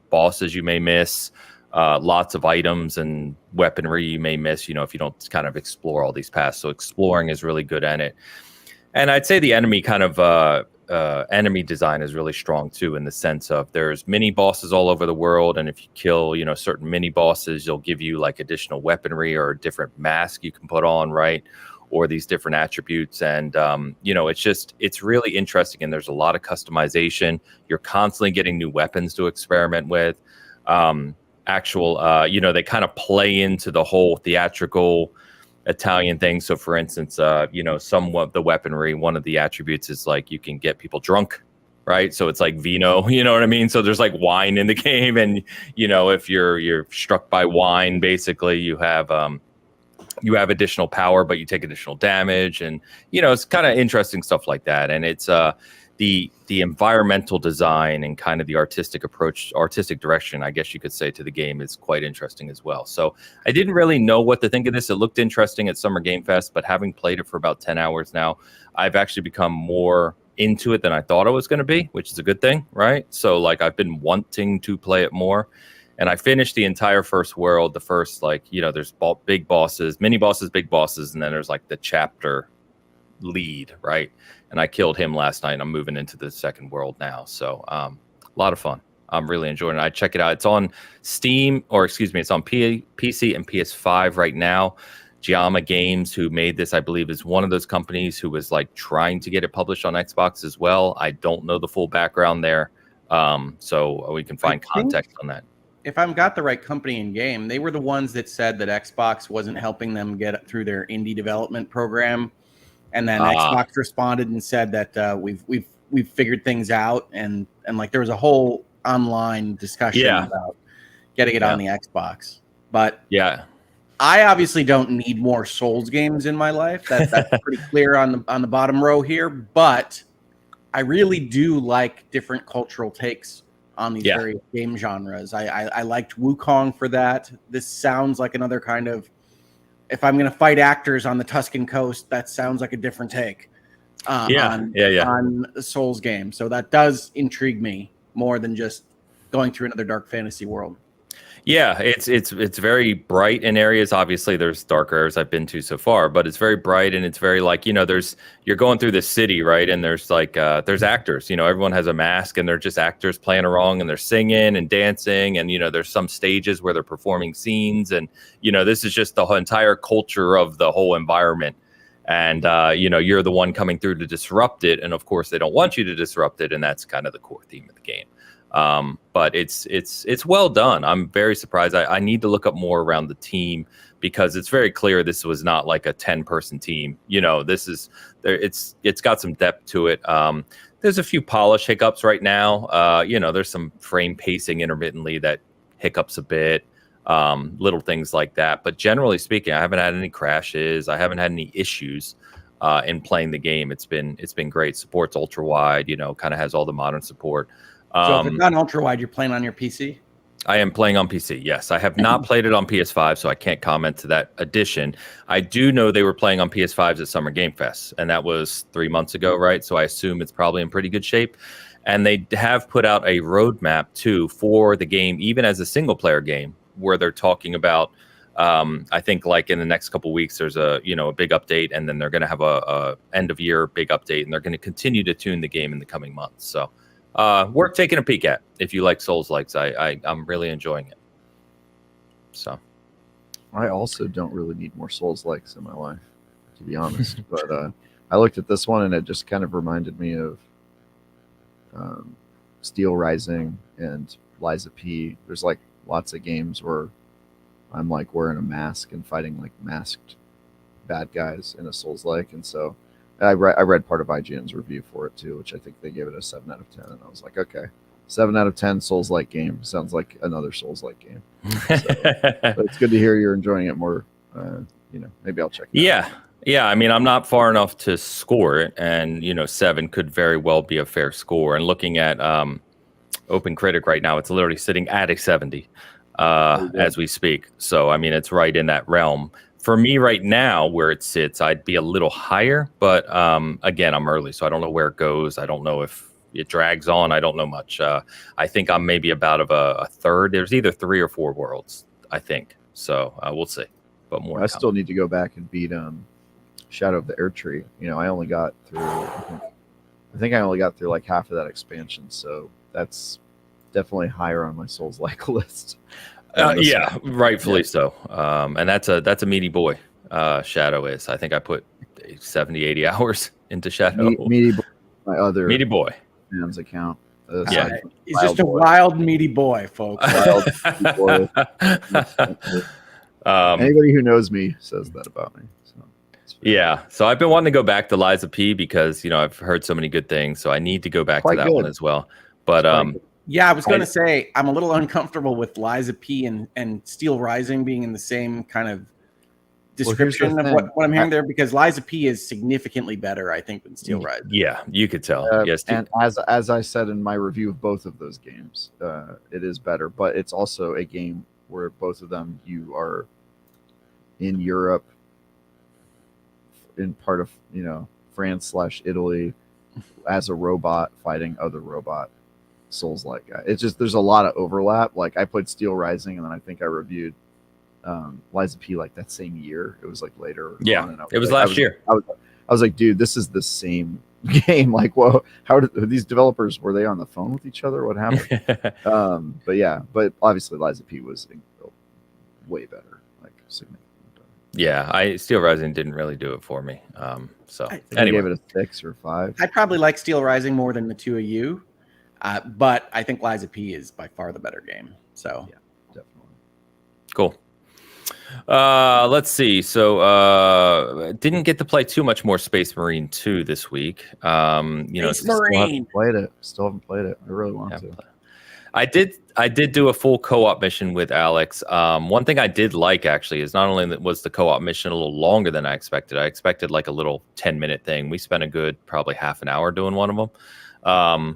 bosses you may miss, lots of items and weaponry you may miss, if you don't kind of explore all these paths. So exploring is really good at it. And I'd say the enemy kind of enemy design is really strong too, in the sense of there's mini bosses all over the world, and if you kill certain mini bosses, you'll give you like additional weaponry or a different mask you can put on, right? or these different attributes. And, it's really interesting. And there's a lot of customization. You're constantly getting new weapons to experiment with. They kind of play into the whole theatrical Italian thing. So for instance, some of the weaponry, one of the attributes is like you can get people drunk, right? So it's like vino, you know what I mean? So there's like wine in the game, and if you're struck by wine, basically you have additional power, but you take additional damage, and it's kind of interesting stuff like that. And it's the environmental design and kind of the artistic direction, I guess you could say, to the game is quite interesting as well. So I didn't really know what to think of this. It looked interesting at Summer Game Fest, but having played it for about 10 hours now, I've actually become more into it than I thought I was going to be, which is a good thing, right? So like I've been wanting to play it more. And I finished the entire first world. The first, there's big bosses, mini bosses, big bosses, and then there's like the chapter lead, right? And I killed him last night. I'm moving into the second world now. So a lot of fun. I'm really enjoying it. I check it out. It's on Steam, it's on PC and PS5 right now. Giamma Games, who made this, I believe, is one of those companies who was like trying to get it published on Xbox as well. I don't know the full background there. So we can find context on that. If I've got the right company in game, they were the ones that said that Xbox wasn't helping them get through their indie development program. And then Xbox responded and said that we've figured things out, and like there was a whole online discussion about getting it on the Xbox. But I obviously don't need more Souls games in my life. That's pretty clear on the bottom row here. But I really do like different cultural takes on these various game genres. I liked Wukong for that. This sounds like another kind of, if I'm going to fight actors on the Tuscan coast, that sounds like a different take on the Souls game. So that does intrigue me more than just going through another dark fantasy world. Yeah, it's very bright in areas. Obviously, there's darker areas I've been to so far, but it's very bright, and it's very like, you're going through this city, right? And there's like there's actors. Everyone has a mask, and they're just actors playing along, and they're singing and dancing, and there's some stages where they're performing scenes, and this is just the whole entire culture of the whole environment. And you're the one coming through to disrupt it, and of course they don't want you to disrupt it, and that's kind of the core theme of the game. But it's well done. I'm very surprised. I need to look up more around the team, because it's very clear this was not like a 10-person team. This is there. It's got some depth to it. There's a few polish hiccups right now. There's some frame pacing intermittently that hiccups a bit. Little things like that. But generally speaking, I haven't had any crashes. I haven't had any issues in playing the game. It's been great. Supports ultra wide. Kind of has all the modern support. So if it's not ultra wide, you're playing on your PC? I am playing on PC, yes. I have not played it on PS5, so I can't comment to that addition. I do know they were playing on PS5s at Summer Game Fest, and that was 3 months ago, right? So I assume it's probably in pretty good shape. And they have put out a roadmap, too, for the game, even as a single-player game, where they're talking about, I think, like in the next couple of weeks, there's a big update, and then they're going to have a end-of-year big update, and they're going to continue to tune the game in the coming months. So worth taking a peek at if you like Souls-likes. I'm really enjoying it. So I also don't really need more Souls-likes in my life, to be honest. But I looked at this one, and it just kind of reminded me of Steel Rising and Liza P. There's like lots of games where I'm like wearing a mask and fighting like masked bad guys in a Souls-like, and so I read part of IGN's review for it too, which I think they gave it a 7 out of 10, and I was like, okay, 7 out of 10 Souls-like game sounds like another Souls-like game. So, but it's good to hear you're enjoying it more. Maybe I'll check it out. Yeah. I mean, I'm not far enough to score it, and 7 could very well be a fair score. And looking at Open Critic right now, it's literally sitting at a 70 as we speak. So I mean, it's right in that realm. For me right now, where it sits, I'd be a little higher, but again, I'm early, so I don't know where it goes. I don't know if it drags on. I don't know much. I think I'm maybe about a third. There's either 3 or 4 worlds, I think. So we'll see. But more. I still need to go back and beat Shadow of the Erdtree. I only got through. I think I only got through like half of that expansion, so that's definitely higher on my Souls-like list. Rightfully so. And that's a meaty boy. Shadow is. I think I put 70, 80 hours into Shadow. Meaty Boy, my other Meaty Boy fans account. Yeah. He's just a wild meaty boy, folks. Wild meaty boy. Anybody who knows me says that about me. So yeah, so I've been wanting to go back to Liza P because I've heard so many good things, so I need to go back to that one as well. But yeah, I was going to say I'm a little uncomfortable with Liza P and Steel Rising being in the same kind of description of what I'm hearing there, because Liza P is significantly better, I think, than Steel Rising. Yeah, you could tell. Yes, and as I said in my review of both of those games, it is better, but it's also a game where both of them you are in Europe, in part of France/Italy, as a robot fighting other robot Souls-like guy. It's just there's a lot of overlap. Like I played Steel Rising, and then I think I reviewed Liza P like that same year. It was like later. Yeah, it was last year. I was like, dude, this is the same game. Like, whoa, how did these developers, were they on the phone with each other? What happened? But obviously Liza P was way better, like significantly better. Yeah, Steel Rising didn't really do it for me. So I anyway, gave it a 6 or 5. I probably like Steel Rising more than the two of you, but I think Liza P is by far the better game. So yeah, definitely. Cool. Let's see. So didn't get to play too much more Space Marine 2 this week. Space Marine. Still haven't played it. I really want to. I did do a full co-op mission with Alex. One thing I did like actually is not only was the co-op mission a little longer than I expected like a little 10-minute thing. We spent a good probably half an hour doing one of them.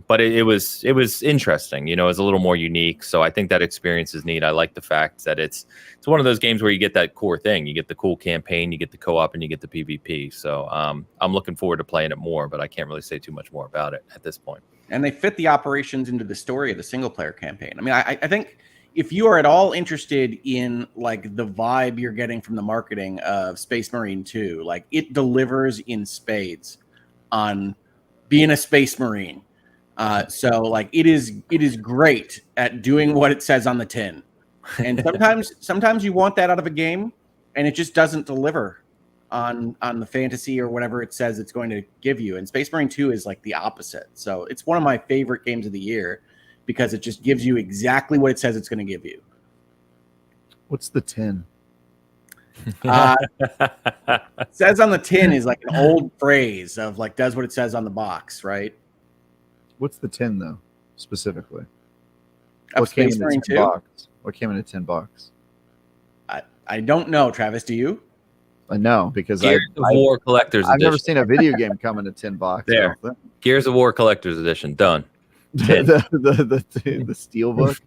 But it was interesting, it was a little more unique. So I think that experience is neat. I like the fact that it's one of those games where you get that core thing. You get the cool campaign, you get the co-op, and you get the PvP. So I'm looking forward to playing it more, but I can't really say too much more about it at this point. And they fit the operations into the story of the single player campaign. I mean, I think if you are at all interested in like the vibe you're getting from the marketing of Space Marine 2, like it delivers in spades on being a Space Marine. So like it is great at doing what it says on the tin. And sometimes you want that out of a game and it just doesn't deliver on the fantasy or whatever it says it's going to give you. And Space Marine 2 is like the opposite. So it's one of my favorite games of the year because it just gives you exactly what it says it's going to give you. What's the tin? It says on the tin is like an old phrase of like does what it says on the box, right? What's the tin though, specifically? What came in a tin box? What came in a tin box? I don't know, Travis. Do you? I know because Gears of War Collector's I've Edition. never seen a video game come in a tin box. There, Gears of War Collector's Edition done. the steel book.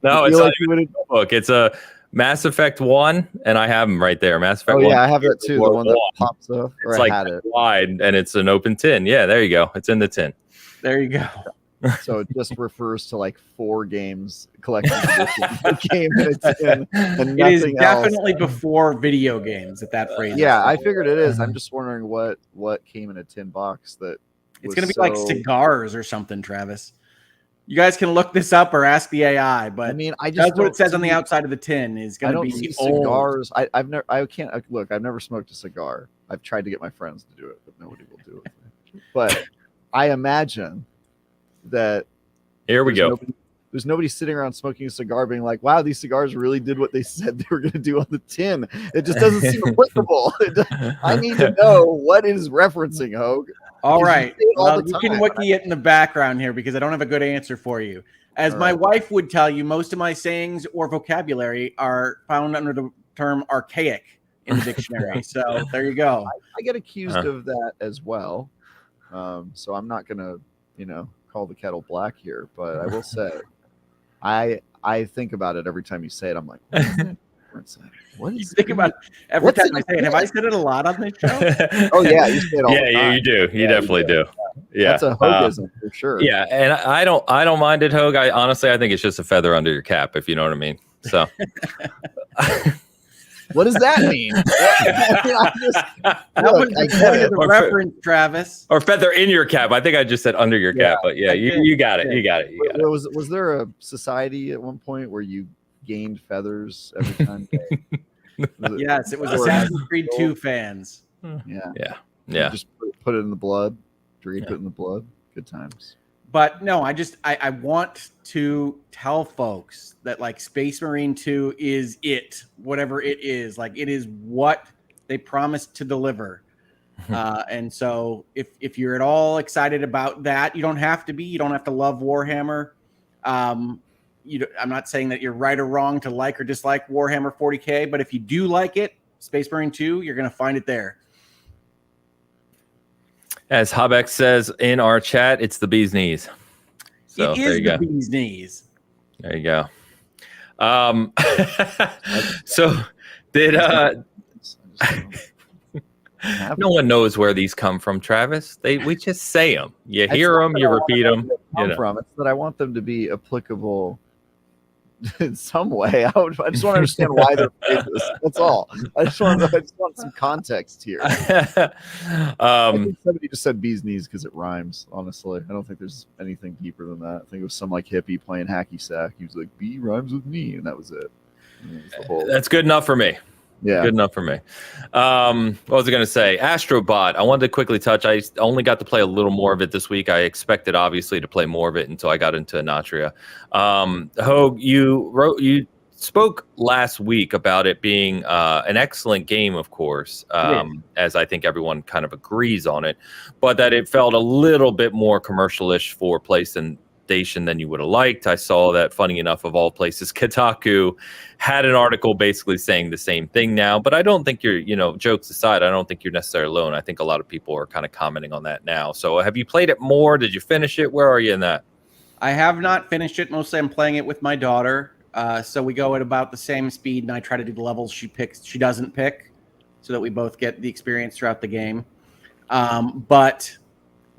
No, it's not even a book. It's a Mass Effect 1, and I have them right there. Mass Effect 1. Oh yeah, I have that too. The one that pops up. It's like wide, and it's an open tin. Yeah, there you go. It's in the tin. There you go. So it just refers to like 4 games collected game in a tin, and it is definitely before video games at that phrase. Yeah, I figured it is. I'm just wondering what came in a tin box that it's going to be like cigars or something, Travis. You guys can look this up or ask the AI, but I mean, that's what it says on the outside of the tin is going to be cigars. I've never smoked a cigar. I've tried to get my friends to do it, but nobody will do it. But I imagine that here we go. There's nobody sitting around smoking a cigar being like, wow, these cigars really did what they said they were going to do on the tin. It just doesn't seem applicable. I need to know what it is referencing, Hoeg. All right. Well, you can wiki it in the background here because I don't have a good answer for you. As my wife would tell you, most of my sayings or vocabulary are found under the term archaic in the dictionary. So there you go. I get accused of that as well. So I'm not going to, call the kettle black here, but I will say I think about it every time you say it. I'm like, what is you think about it every time I say it. Have I said it a lot on this show? Oh yeah, you say it all the time. Yeah, you do. You definitely do. Yeah, that's a Hoegism for sure. Yeah, and I don't mind it, Hoeg. I think it's just a feather under your cap, if you know what I mean. So. What does that mean? I get the reference, Travis. Or feather in your cap. I think I just said under your cap, but yeah, you got it. You got it. Was there a society at one point where you gained feathers every time? Yes, it was Assassin's Creed 2 fans. Yeah. Yeah. Yeah. Just put it in the blood, drink it in the blood. Good times. But no, I want to tell folks that like Space Marine 2 is it, whatever it is. Like it is what they promised to deliver. And so if you're at all excited about that, you don't have to be. You don't have to love Warhammer. I'm not saying that you're right or wrong to like or dislike Warhammer 40K, but if you do like it, Space Marine 2, you're going to find it there. As Habeck says in our chat, it's the bee's knees. So it is the bee's knees. There you go. So did no one knows where these come from, Travis. We just say them. You hear them, you repeat them. From it's that I want them to be applicable in some way. I just want to understand why they're this. That's all. I just want some context here. I think somebody just said bee's knees because it rhymes. Honestly, I don't think there's anything deeper than that. I think it was some like hippie playing hacky sack. He was like, "Bee rhymes with me," and that was it. That's good enough for me. Yeah, good enough for me. What was I going to say? Astrobot. I wanted to quickly touch. I only got to play a little more of it this week. I expected, obviously, to play more of it until I got into Anatria. Hoeg, you spoke last week about it being an excellent game, of course, as I think everyone kind of agrees on it, but that it felt a little bit more commercial-ish for PlayStation than you would have liked. I saw that, funny enough, of all places, Kotaku had an article basically saying the same thing now, but I don't think you're, jokes aside, I don't think you're necessarily alone. I think a lot of people are kind of commenting on that now. So have you played it more? Did you finish it? Where are you in that? I have not finished it. Mostly I'm playing it with my daughter. So we go at about the same speed, and I try to do the levels she doesn't pick, so that we both get the experience throughout the game. But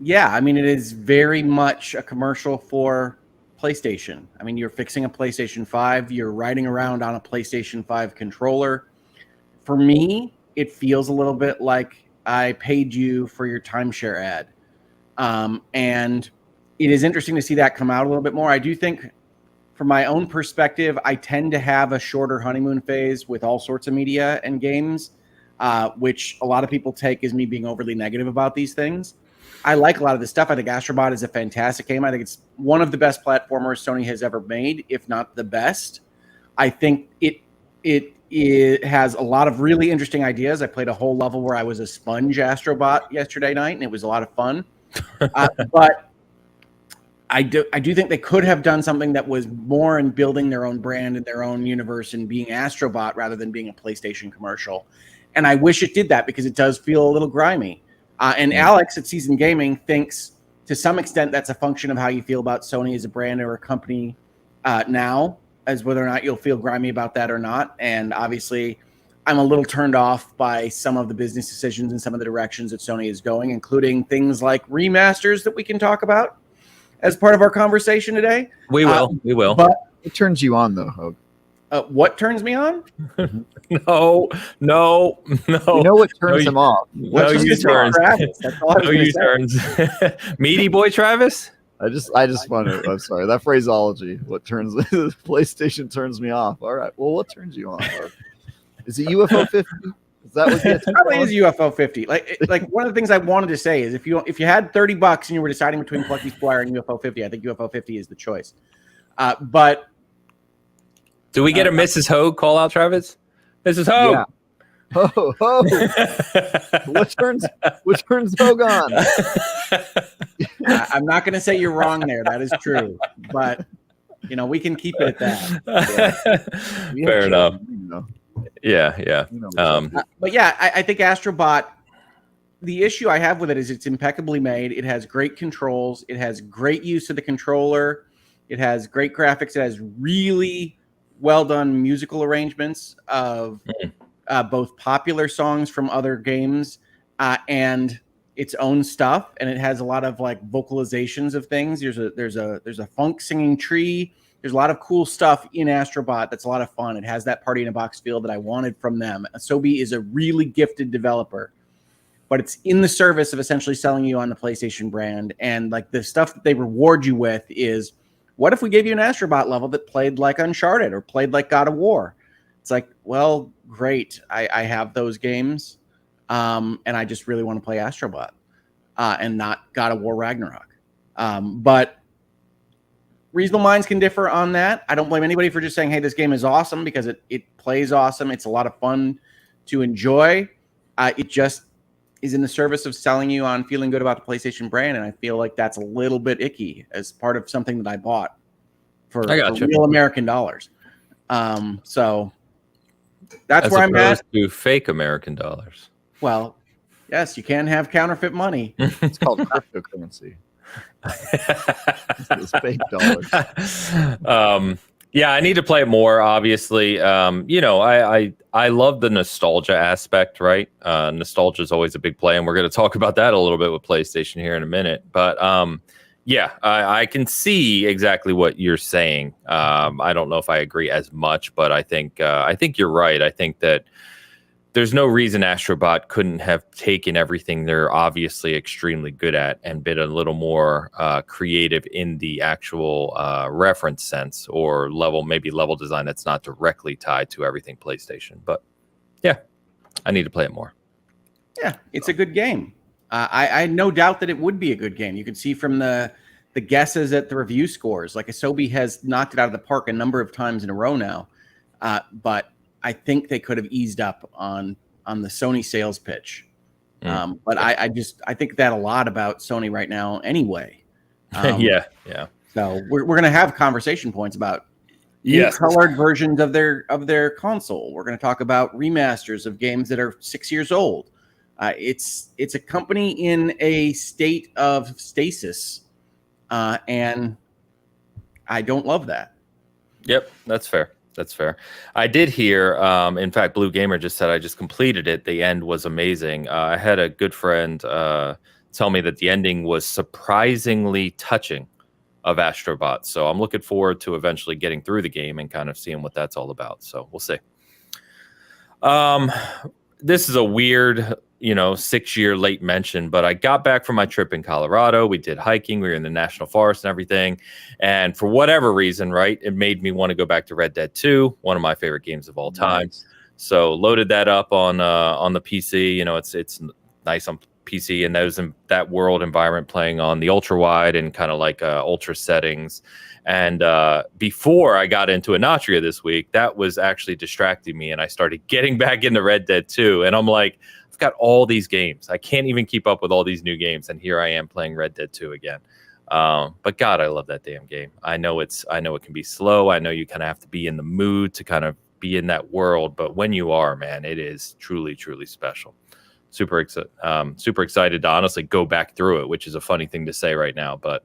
yeah, I mean, it is very much a commercial for PlayStation. I mean, you're fixing a PlayStation 5. You're riding around on a PlayStation 5 controller. For me, it feels a little bit like I paid you for your timeshare ad. And it is interesting to see that come out a little bit more. I do think, from my own perspective, I tend to have a shorter honeymoon phase with all sorts of media and games, which a lot of people take as me being overly negative about these things. I like a lot of this stuff. I think Astrobot is a fantastic game. I think it's one of the best platformers Sony has ever made, if not the best. I think it has a lot of really interesting ideas. I played a whole level where I was a sponge Astrobot yesterday night, and it was a lot of fun. But I do think they could have done something that was more in building their own brand and their own universe and being Astrobot rather than being a PlayStation commercial. And I wish it did that because it does feel a little grimy. And Alex at Seasoned Gaming thinks to some extent that's a function of how you feel about Sony as a brand or a company now, as whether or not you'll feel grimy about that or not. And obviously, I'm a little turned off by some of the business decisions and some of the directions that Sony is going, including things like remasters that we can talk about as part of our conversation today. We will. But it turns you on, though, Hoeg. What turns me on? No. You know what turns him off? No U-turns. No U-turns. Meaty boy Travis? I just want to. I'm sorry. That phraseology. What turns PlayStation turns me off. All right. Well, what turns you on? Is it UFO 50? Is that what it probably is UFO 50? Like one of the things I wanted to say is if you had $30 and you were deciding between Plucky Squire and UFO 50, I think UFO 50 is the choice. But do we get a Mrs. Hoeg call out, Travis? Mrs. Hoeg. Yeah. What turns Hoeg on? I'm not going to say you're wrong there. That is true, but we can keep it at that. Yeah. Fair enough. Yeah. But yeah, I think Astrobot. The issue I have with it is it's impeccably made. It has great controls. It has great use of the controller. It has great graphics. It has really well done musical arrangements of both popular songs from other games and its own stuff, and it has a lot of like vocalizations of things. There's a funk singing tree. There's a lot of cool stuff in Astrobot that's a lot of fun. It has that party in a box feel that I wanted from them. Asobi is a really gifted developer, but it's in the service of essentially selling you on the PlayStation brand, and like the stuff that they reward you with is, what if we gave you an Astrobot level that played like Uncharted or played like God of War? It's like, well, great. I have those games. and I just really want to play Astrobot and not God of War Ragnarok. But reasonable minds can differ on that. I don't blame anybody for just saying, hey, this game is awesome, because it plays awesome. It's a lot of fun to enjoy. It just is in the service of selling you on feeling good about the PlayStation brand, and I feel like that's a little bit icky as part of something that I bought for real American dollars. So that's as where I'm at. To fake American dollars. Well, yes, you can have counterfeit money. It's called cryptocurrency. It's fake dollars. Yeah, I need to play it more, obviously. You know, I love the nostalgia aspect, right? Nostalgia is always a big play, and we're going to talk about that a little bit with PlayStation here in a minute. But yeah, I can see exactly what you're saying. I don't know if I agree as much, but I think you're right. I think that there's no reason Astrobot couldn't have taken everything they're obviously extremely good at and been a little more creative in the actual reference sense, or maybe level design that's not directly tied to everything PlayStation. But yeah, I need to play it more. Yeah, it's a good game. I had no doubt that it would be a good game. You could see from the guesses at the review scores, like Asobi has knocked it out of the park a number of times in a row now. But I think they could have eased up on the Sony sales pitch. But I think that a lot about Sony right now anyway. Yeah. So we're going to have conversation points about colored versions of their console. We're going to talk about remasters of games that are 6 years old. It's a company in a state of stasis, and I don't love that. Yep, that's fair. That's fair. I did hear, in fact, Blue Gamer just said, I just completed it. The end was amazing. I had a good friend tell me that the ending was surprisingly touching of Astrobot. So I'm looking forward to eventually getting through the game and kind of seeing what that's all about. So we'll see. This is a weird, 6-year late mention, but I got back from my trip in Colorado. We did hiking. We were in the national forest and everything. And for whatever reason, right, it made me want to go back to Red Dead 2, one of my favorite games of all time. Nice. So loaded that up on the PC. It's nice on PC, and that world environment playing on the ultra wide and kind of like ultra settings. And before I got into Anatria this week, that was actually distracting me, and I started getting back into Red Dead 2. And I'm like, I've got all these games. I can't even keep up with all these new games, and here I am playing Red Dead 2 again. But God, I love that damn game. I know it can be slow. I know you kind of have to be in the mood to kind of be in that world, but when you are, man, it is truly, truly special. Super excited to honestly go back through it, which is a funny thing to say right now, but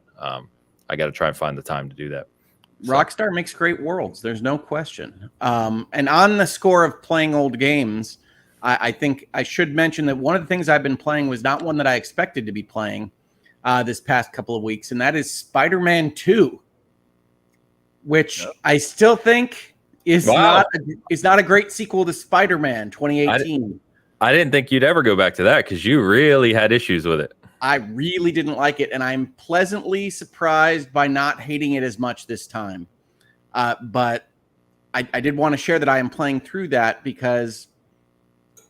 I got to try and find the time to do that. Rockstar makes great worlds. There's no question. And on the score of playing old games, I think I should mention that one of the things I've been playing was not one that I expected to be playing this past couple of weeks, and that is Spider-Man 2, which I still think is not a great sequel to Spider-Man 2018. I didn't think you'd ever go back to that because you really had issues with it. I really didn't like it, and I'm pleasantly surprised by not hating it as much this time. But I did want to share that I am playing through that because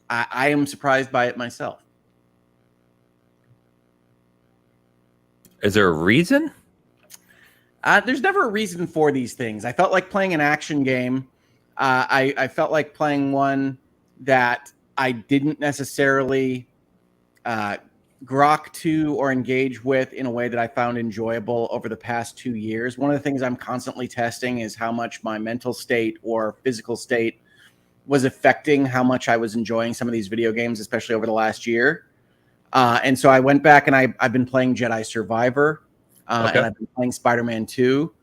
I am surprised by it myself. Is there a reason? There's never a reason for these things. I felt like playing an action game. I felt like playing one that I didn't necessarily grok to or engage with in a way that I found enjoyable over the past 2 years. One of the things I'm constantly testing is how much my mental state or physical state was affecting how much I was enjoying some of these video games, especially over the last year. And so I went back and I've been playing Jedi Survivor and I've been playing Spider-Man 2.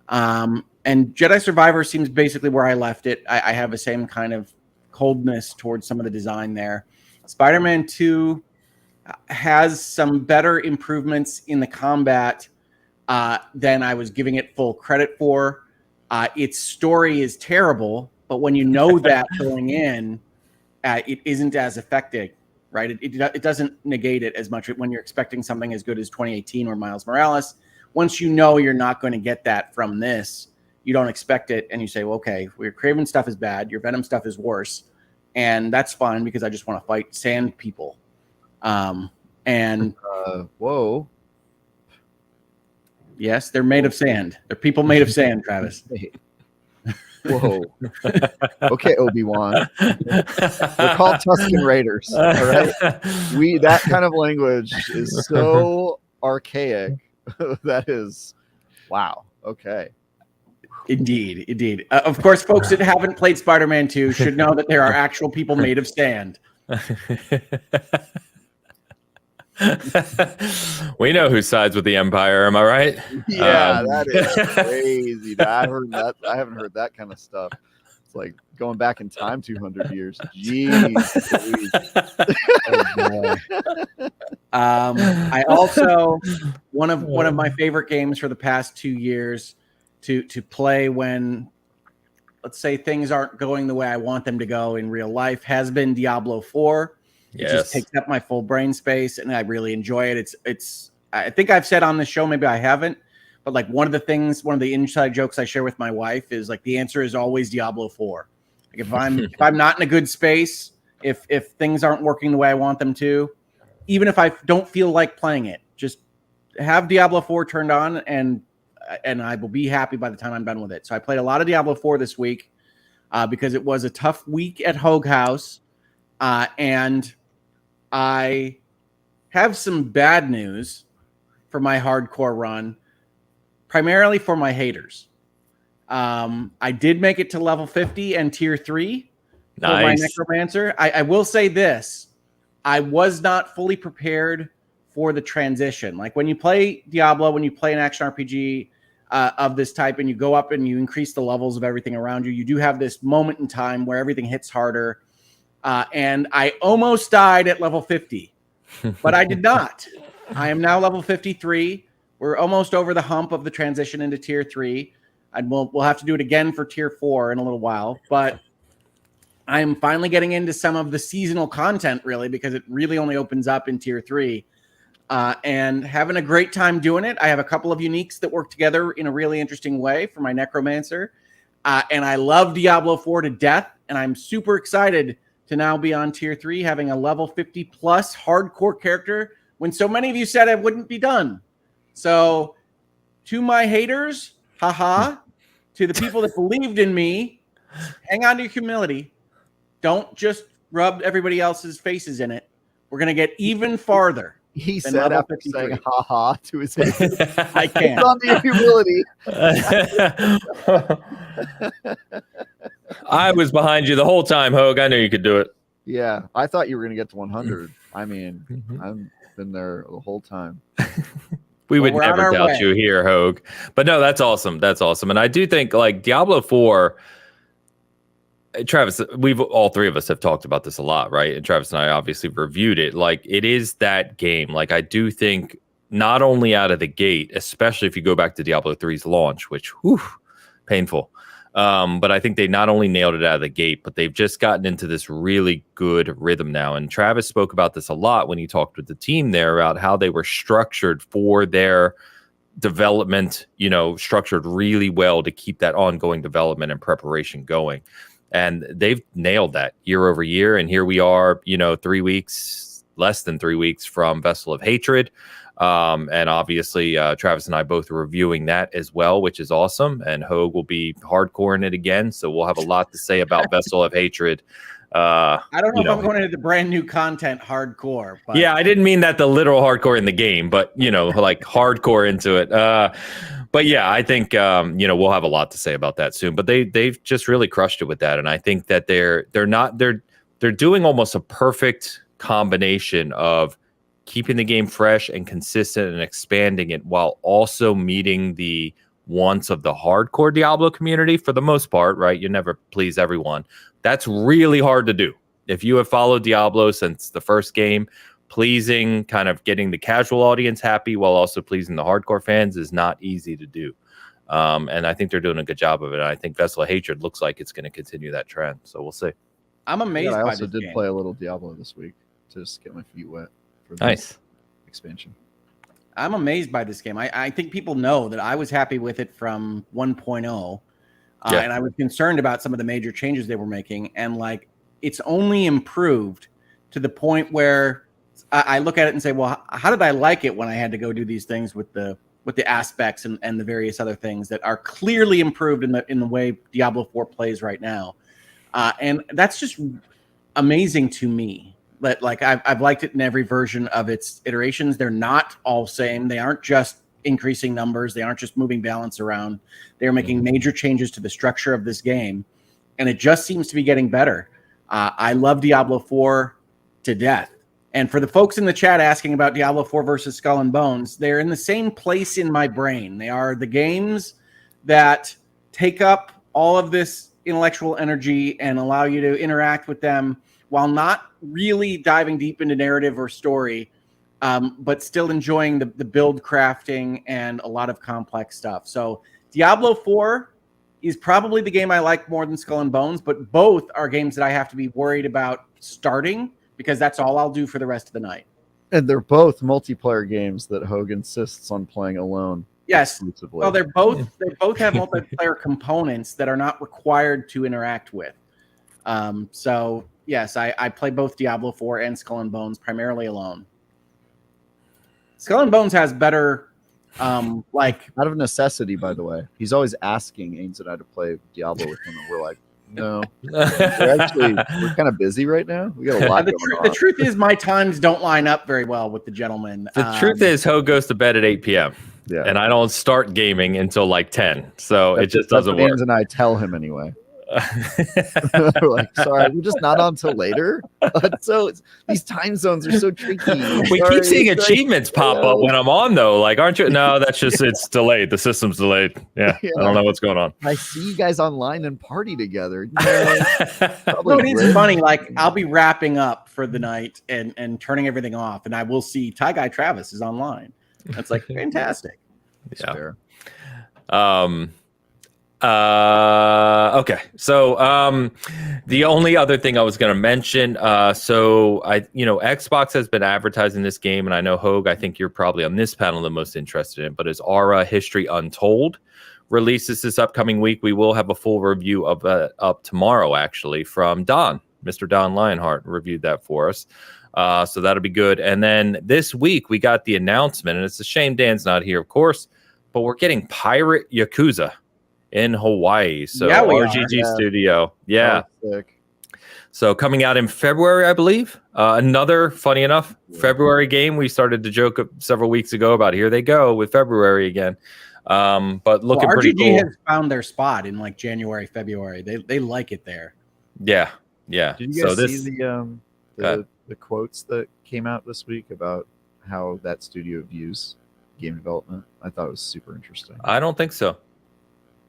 And Jedi Survivor seems basically where I left it. I have the same kind of coldness towards some of the design there. Spider-Man 2 has some better improvements in the combat than I was giving it full credit for. Its story is terrible, but when you know that going in, it isn't as effective, right? It doesn't negate it as much when you're expecting something as good as 2018 or Miles Morales. Once you know you're not going to get that from this, you don't expect it, and you say, well, okay, your Kraven stuff is bad, your Venom stuff is worse. and that's fine because I just want to fight sand people. And whoa. Yes, they're made of sand. They're people made of sand, Travis. Whoa. Okay, Obi-Wan. They're called Tusken Raiders. All right. That kind of language is so archaic. That is wow. Okay. Indeed. Of course, folks that haven't played Spider-Man 2 should know that there are actual people made of sand. We know who sides with the Empire, am I right? Yeah, that is crazy. I haven't heard that kind of stuff. It's like going back in time 200 years. Jeez. I also one of my favorite games for the past 2 years to play when, let's say, things aren't going the way I want them to go in real life has been Diablo 4. It just takes up my full brain space, and I really enjoy it. It's. I think I've said on the show, maybe I haven't, but like one of the inside jokes I share with my wife is like the answer is always Diablo 4. Like if I'm not in a good space, if things aren't working the way I want them to, even if I don't feel like playing it, just have Diablo 4 turned on, and I will be happy by the time I'm done with it. So I played a lot of Diablo 4 this week because it was a tough week at Hoeg House, and I have some bad news for my hardcore run, primarily for my haters. I did make it to level 50 and tier 3 for my Necromancer. I will say this. I was not fully prepared for the transition. Like when you play Diablo, when you play an action RPG of this type and you go up and you increase the levels of everything around you, you do have this moment in time where everything hits harder. And I almost died at level 50, but I did not. I am now level 53. We're almost over the hump of the transition into tier 3. And we'll have to do it again for tier 4 in a little while. But I'm finally getting into some of the seasonal content, really, because it really only opens up in tier 3. And having a great time doing it. I have a couple of uniques that work together in a really interesting way for my Necromancer. And I love Diablo 4 to death. And I'm super excited to now be on tier 3, having a level 50 plus hardcore character when so many of you said I wouldn't be done. So to my haters, haha, to the people that believed in me, hang on to your humility. Don't just rub everybody else's faces in it. We're going to get even farther. He said after saying haha to his haters. I can't. It's on the humility. I was behind you the whole time, Hoeg. I knew you could do it. Yeah, I thought you were going to get to 100. I mean, I've been there the whole time. We would never doubt you here, Hoeg. But no, that's awesome. That's awesome. And I do think like Diablo 4, Travis, all three of us have talked about this a lot, right? And Travis and I obviously reviewed it. Like it is that game. Like I do think not only out of the gate, especially if you go back to Diablo 3's launch, which, whew, painful. But I think they not only nailed it out of the gate, but they've just gotten into this really good rhythm now. And Travis spoke about this a lot when he talked with the team there about how they were structured for their development, structured really well to keep that ongoing development and preparation going. And they've nailed that year over year. And here we are, 3 weeks, less than 3 weeks from Vessel of Hatred. And obviously, Travis and I both are reviewing that as well, which is awesome. And Hoeg will be hardcore in it again. So we'll have a lot to say about Vessel of Hatred. I don't know if I'm going into the brand new content hardcore. But. Yeah, I didn't mean that the literal hardcore in the game, but, like hardcore into it. But yeah, I think, we'll have a lot to say about that soon. But they've just really crushed it with that. And I think that they're doing almost a perfect combination of keeping the game fresh and consistent and expanding it while also meeting the wants of the hardcore Diablo community for the most part, right? You never please everyone. That's really hard to do. If you have followed Diablo since the first game, pleasing, kind of getting the casual audience happy while also pleasing the hardcore fans is not easy to do. And I think they're doing a good job of it. And I think Vessel of Hatred looks like it's going to continue that trend. So we'll see. I'm amazed by this game. I also did play a little Diablo this week to just get my feet wet. Nice expansion. I'm amazed by this game. I think people know that I was happy with it from 1.0, and I was concerned about some of the major changes they were making. And like it's only improved to the point where I look at it and say, well, how did I like it when I had to go do these things with the aspects and the various other things that are clearly improved in the way Diablo 4 plays right now. And that's just amazing to me. But like I've liked it in every version of its iterations. They're not all same. They aren't just increasing numbers. They aren't just moving balance around. They're making major changes to the structure of this game, and it just seems to be getting better. I love Diablo 4 to death. And for the folks in the chat asking about Diablo 4 versus Skull and Bones, they're in the same place in my brain. They are the games that take up all of this intellectual energy and allow you to interact with them while not really diving deep into narrative or story, but still enjoying the build crafting and a lot of complex stuff. So Diablo 4 is probably the game I like more than Skull and Bones, but both are games that I have to be worried about starting because that's all I'll do for the rest of the night. And they're both multiplayer games that Hoeg insists on playing alone. Yes. Exclusively. Well, they both have multiplayer components that are not required to interact with. So yes, I play both Diablo 4 and Skull and Bones primarily alone. Skull and Bones has better, like out of necessity, by the way. He's always asking Ains and I to play Diablo with him, and we're like, no. we're kind of busy right now. We got a lot going on. The truth is, my times don't line up very well with the gentleman. The truth is, Hoeg goes to bed at 8 p.m. Yeah. And I don't start gaming until like 10. So it just doesn't work. Ains and I tell him anyway. We're like, sorry, we're just not on till later. So these time zones are so tricky. We keep seeing achievements pop up when I'm on, though. Like, aren't you? No, that's just it's delayed. The system's delayed. Yeah, I don't know what's going on. I see you guys online and party together. It's funny. Like, I'll be wrapping up for the night and turning everything off, and I will see Tie Guy Travis is online. That's like fantastic. Yeah. Okay. So the only other thing I was going to mention, Xbox has been advertising this game, and I know Hoeg, I think you're probably on this panel the most interested in, but is Aura History Untold releases this upcoming week. We will have a full review of up tomorrow, actually, from Don. Mr. Don Lionheart reviewed that for us. So that'll be good. And then this week we got the announcement, and it's a shame Dan's not here, of course, but we're getting Pirate Yakuza in Hawaii. So yeah, RGG Studio. Yeah. Oh, so coming out in February, I believe. Another, funny enough, February game. We started to joke several weeks ago about here they go with February again. But looking pretty cool. RGG has found their spot in like January, February. They like it there. Yeah. Yeah. Did you guys see the quotes that came out this week about how that studio views game development? I thought it was super interesting. I don't think so.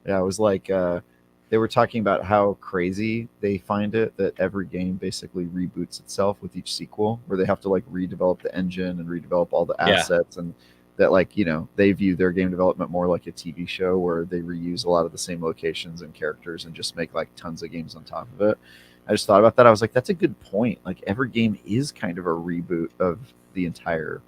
Yeah, it was like they were talking about how crazy they find it that every game basically reboots itself with each sequel, where they have to like redevelop the engine and redevelop all the assets, and that they view their game development more like a TV show where they reuse a lot of the same locations and characters and just make like tons of games on top of it. I just thought about that. I was like, that's a good point. Like every game is kind of a reboot of the entire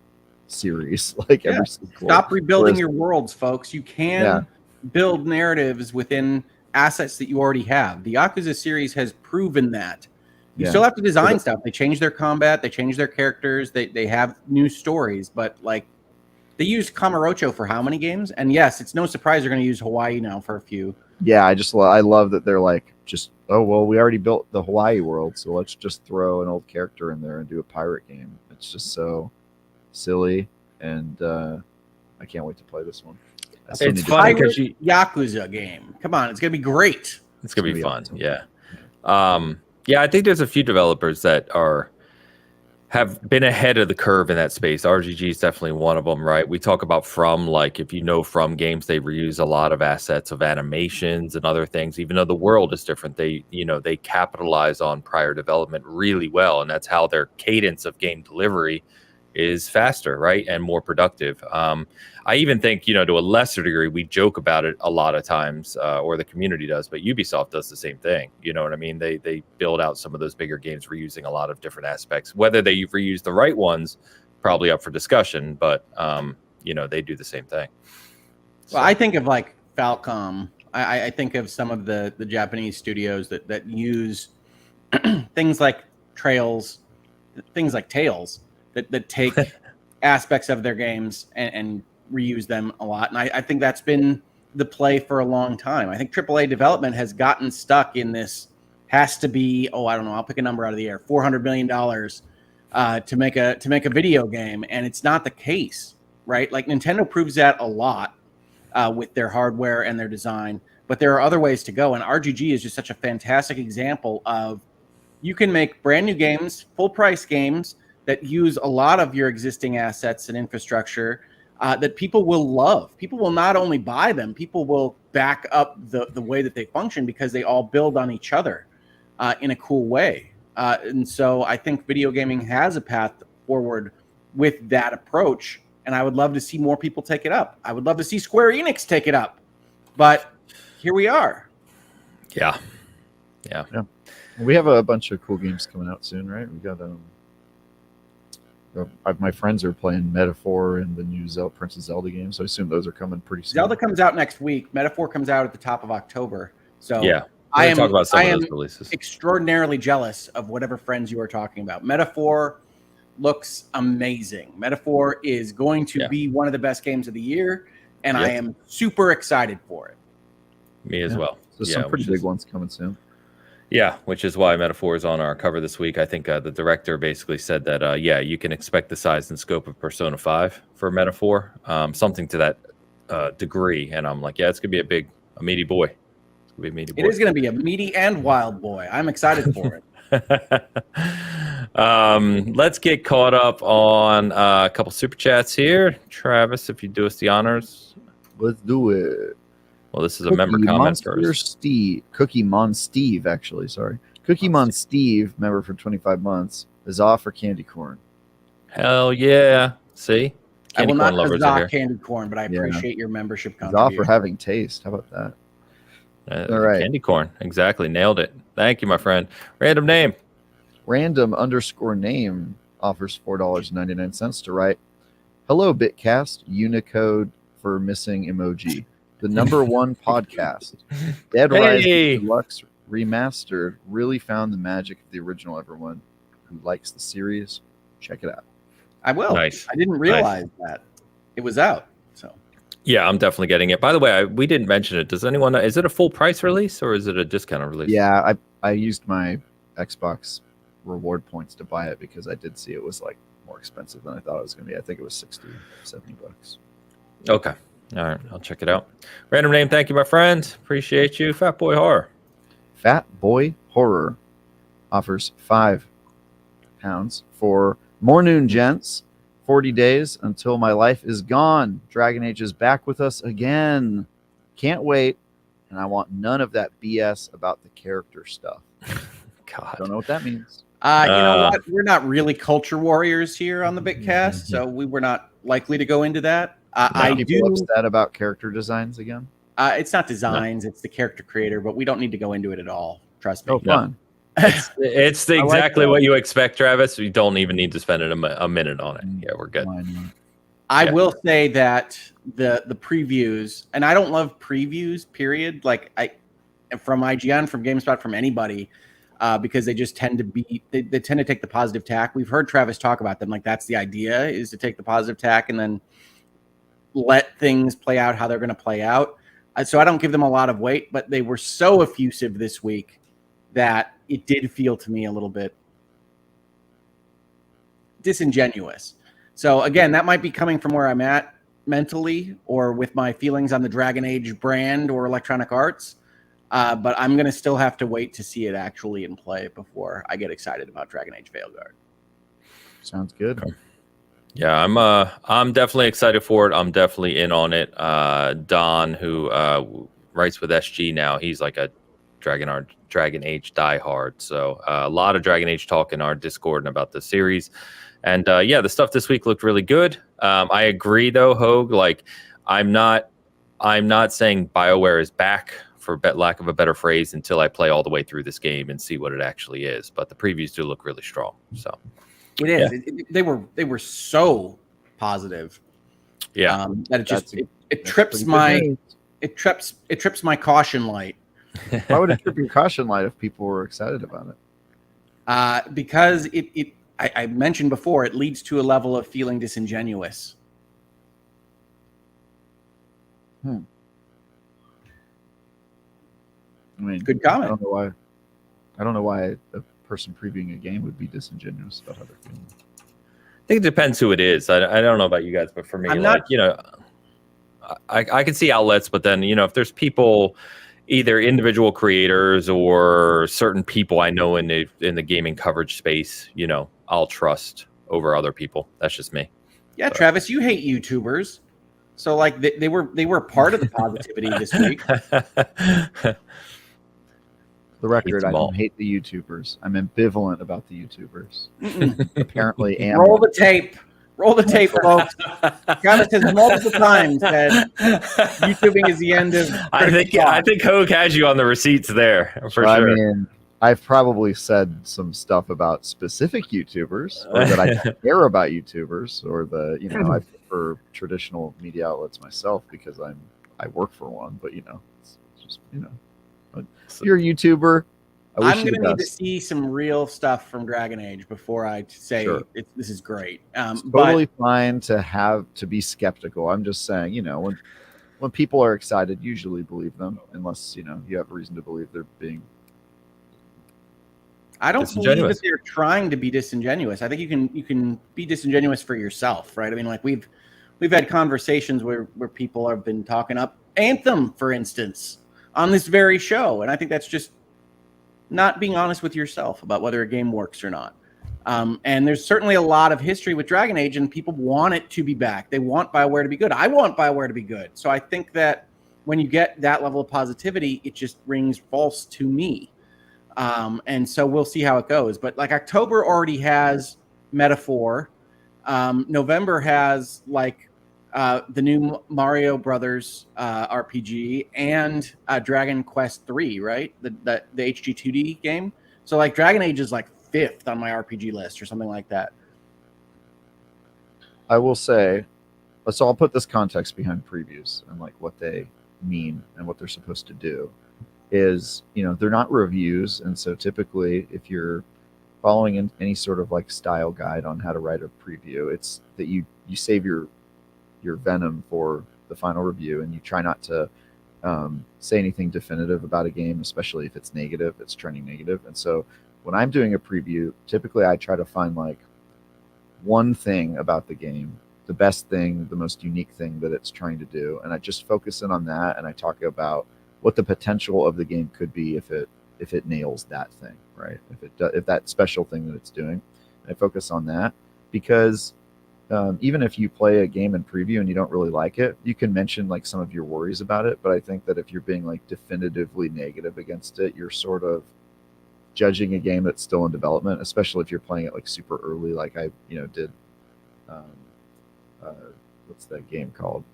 series. Like every sequel. Stop rebuilding your worlds, folks. You can build narratives within assets that you already have. The Yakuza series has proven that. You still have to design stuff. They change their combat, they change their characters, they have new stories, but like they used Kamurocho for how many games? And yes, it's no surprise they're going to use Hawaii now for a few. Yeah, I love that they're like, we already built the Hawaii world, so let's just throw an old character in there and do a pirate game. It's just so silly, and I can't wait to play this one. It's funny because Yakuza game. Come on, it's gonna be great. It's gonna be fun. Awesome. Yeah. I think there's a few developers that have been ahead of the curve in that space. RGG is definitely one of them, right? We talk about From, like if you know From games, they reuse a lot of assets of animations and other things. Even though the world is different, they capitalize on prior development really well, and that's how their cadence of game delivery is faster, right, and more productive. I even think, to a lesser degree, we joke about it a lot of times, or the community does, but Ubisoft does the same thing. You know what I mean? They build out some of those bigger games reusing a lot of different aspects. Whether they reuse the right ones, probably up for discussion, but they do the same thing. Well, I think of like Falcom. I think of some of the Japanese studios that use things like Trails, things like Tales that take aspects of their games and reuse them a lot. And I think that's been the play for a long time. I think AAA development has gotten stuck in this, has to be, I don't know, I'll pick a number out of the air, $400 million to make a video game. And it's not the case, right? Like Nintendo proves that a lot with their hardware and their design, but there are other ways to go. And RGG is just such a fantastic example of, you can make brand new games, full price games that use a lot of your existing assets and infrastructure that people will love. People will not only buy them, people will back up the way that they function because they all build on each other in a cool way. And so I think video gaming has a path forward with that approach. And I would love to see more people take it up. I would love to see Square Enix take it up. But here we are. Yeah. We have a bunch of cool games coming out soon, right? We got my friends are playing Metaphor and the new Princess Zelda game, so I assume those are coming pretty soon. Zelda comes out next week. Metaphor comes out at the top of October. So yeah, I am talk about some of those releases. Extraordinarily jealous of whatever friends you are talking about. Metaphor looks amazing. Metaphor is going to be one of the best games of the year, and I am super excited for it. Me as well. So some pretty big ones coming soon. Yeah, which is why Metaphor is on our cover this week. I think the director basically said that, you can expect the size and scope of Persona 5 for Metaphor, something to that degree. And I'm like, it's going to be a meaty boy. It's going to be a meaty boy. It is going to be a meaty and wild boy. I'm excited for it. Let's get caught up on a couple super chats here. Travis, if you do us the honors. Let's do it. Well, this is a member comment first. Cookie Mon Steve, actually, sorry. Cookie Mon Steve, member for 25 months, is off for candy corn. Hell yeah. See? Candy corn lovers are here. Candy corn, but I appreciate your membership contribution. He's off for having taste. How about that? All right. Candy corn. Exactly. Nailed it. Thank you, my friend. Random name. Random_name offers $4.99 to write, "Hello, Bitcast, Unicode for missing emoji. The #1 podcast. Dead Rising Deluxe Remastered really found the magic of the original. Everyone who likes the series, check it out." I will. Nice. I didn't realize that it was out. So yeah, I'm definitely getting it. By the way, we didn't mention it. Does anyone know? Is it a full price release or is it a discounted release? Yeah, I used my Xbox reward points to buy it because I did see it was like more expensive than I thought it was going to be. I think it was $60-$70. Okay. All right, I'll check it out. Random name, thank you, my friend. Appreciate you. Fat Boy Horror. Fat Boy Horror offers £5 for More Noon Gents. 40 days until my life is gone. Dragon Age is back with us again. Can't wait. And I want none of that BS about the character stuff. God. Don't know what that means. You know what? We're not really culture warriors here on the Bitcast, so we were not likely to go into that. I do upset about character designs again. It's not designs; it's the character creator. But we don't need to go into it at all. Trust me. Oh, fun! It's exactly what you expect, Travis. You don't even need to spend a minute on it. Yeah, we're good. I will say that the previews, and I don't love previews. Period. Like from IGN, from GameSpot, from anybody. Because they just tend to be, they tend to take the positive tack. We've heard Travis talk about them. Like that's the idea, is to take the positive tack and then let things play out how they're going to play out. So I don't give them a lot of weight, but they were so effusive this week that it did feel to me a little bit disingenuous. So again, that might be coming from where I'm at mentally or with my feelings on the Dragon Age brand or Electronic Arts. But I'm going to still have to wait to see it actually in play before I get excited about Dragon Age Veilguard. Sounds good. Yeah, I'm definitely excited for it. I'm definitely in on it. Don, who writes with SG now, he's like a Dragon Age diehard. So a lot of Dragon Age talk in our Discord and about the series. And the stuff this week looked really good. I agree though, Hoeg. Like I'm not saying BioWare is back, for lack of a better phrase, until I play all the way through this game and see what it actually is. But the previews do look really strong. So it is. Yeah. They were so positive. Yeah. That it trips my caution light. Why would it trip your caution light if people were excited about it? Because I mentioned before, it leads to a level of feeling disingenuous. I mean, Good comment. I don't know why a person previewing a game would be disingenuous about how they're feeling. I think it depends who it is. I don't know about you guys, but for me, I can see outlets, but then, if there's people, either individual creators or certain people I know in the gaming coverage space, I'll trust over other people. That's just me. Yeah, Travis, you hate YouTubers. So like they were part of the positivity this week. The record, I don't hate the YouTubers. I'm ambivalent about the YouTubers. Apparently, roll the tape. Roll the tape, folks. Travis has multiple times said YouTubing is the end of. I think Hoeg has you on the receipts there for sure. I mean, I've probably said some stuff about specific YouTubers, or that I don't care about YouTubers, or I prefer traditional media outlets myself because I work for one. But it's just if you're a YouTuber, I'm going to need to see some real stuff from Dragon Age before I say this is great. It's totally fine to be skeptical. I'm just saying, when people are excited, usually believe them, unless you have reason to believe they're being. I don't believe that they're trying to be disingenuous. I think you can be disingenuous for yourself, right? I mean, like we've had conversations where people have been talking up Anthem, for instance, on this very show, and I think that's just not being honest with yourself about whether a game works or not. And there's certainly a lot of history with Dragon Age, and people want it to be back. They want BioWare to be good. I want BioWare to be good. So I think that when you get that level of positivity, it just rings false to me. And so we'll see how it goes. But like October already has Metaphor. November has like the new Mario Brothers RPG and Dragon Quest 3, right? The HG2D game. So like Dragon Age is like 5th on my RPG list or something like that. I will say, so I'll put this context behind previews and like what they mean and what they're supposed to do. Is they're not reviews, and so typically if you're following any sort of like style guide on how to write a preview, it's that you save your venom for the final review, and you try not to say anything definitive about a game, especially if it's negative, it's trending negative. And so when I'm doing a preview, typically I try to find like one thing about the game, the best thing, the most unique thing that it's trying to do, and I just focus in on that, and I talk about what the potential of the game could be if it nails that thing, right? If that special thing that it's doing, I focus on that, because even if you play a game in preview and you don't really like it, you can mention like some of your worries about it. But I think that if you're being like definitively negative against it, you're sort of judging a game that's still in development, especially if you're playing it like super early, like I did. What's that game called?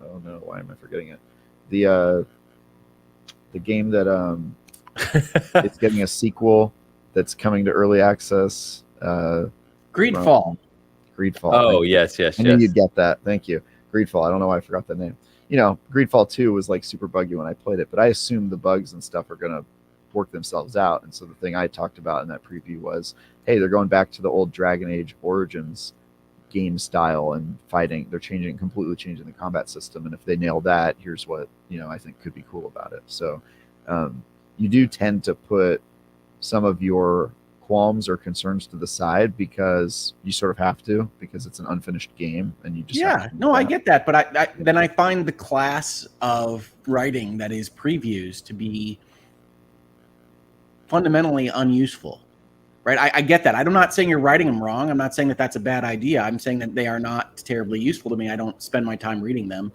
Oh no, why am I forgetting it? The game that it's getting a sequel that's coming to early access. Greedfall. Oh, yes. I knew you'd get that. Thank you. Greedfall. I don't know why I forgot the name. Greedfall 2 was like super buggy when I played it, but I assumed the bugs and stuff are going to work themselves out. And so the thing I talked about in that preview was, hey, they're going back to the old Dragon Age Origins game style and fighting. They're completely changing the combat system. And if they nail that, here's what, I think could be cool about it. So you do tend to put some of your qualms or concerns to the side because you sort of have to, because it's an unfinished game and you just I get that, but I find the class of writing that is previews to be fundamentally unuseful, right? I get that. I'm not saying you're writing them wrong. I'm not saying that that's a bad idea. I'm saying that they are not terribly useful to me. I don't spend my time reading them.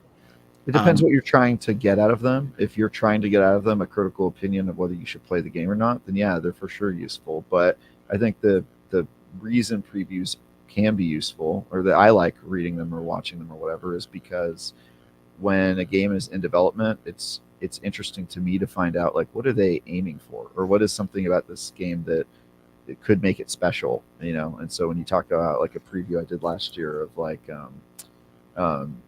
It depends what you're trying to get out of them. If you're trying to get out of them a critical opinion of whether you should play the game or not, then yeah, they're for sure useful. But I think the reason previews can be useful, or that I like reading them or watching them or whatever, is because when a game is in development, it's interesting to me to find out like what are they aiming for, or what is something about this game that it could make it special, And so when you talk about like a preview I did last year of like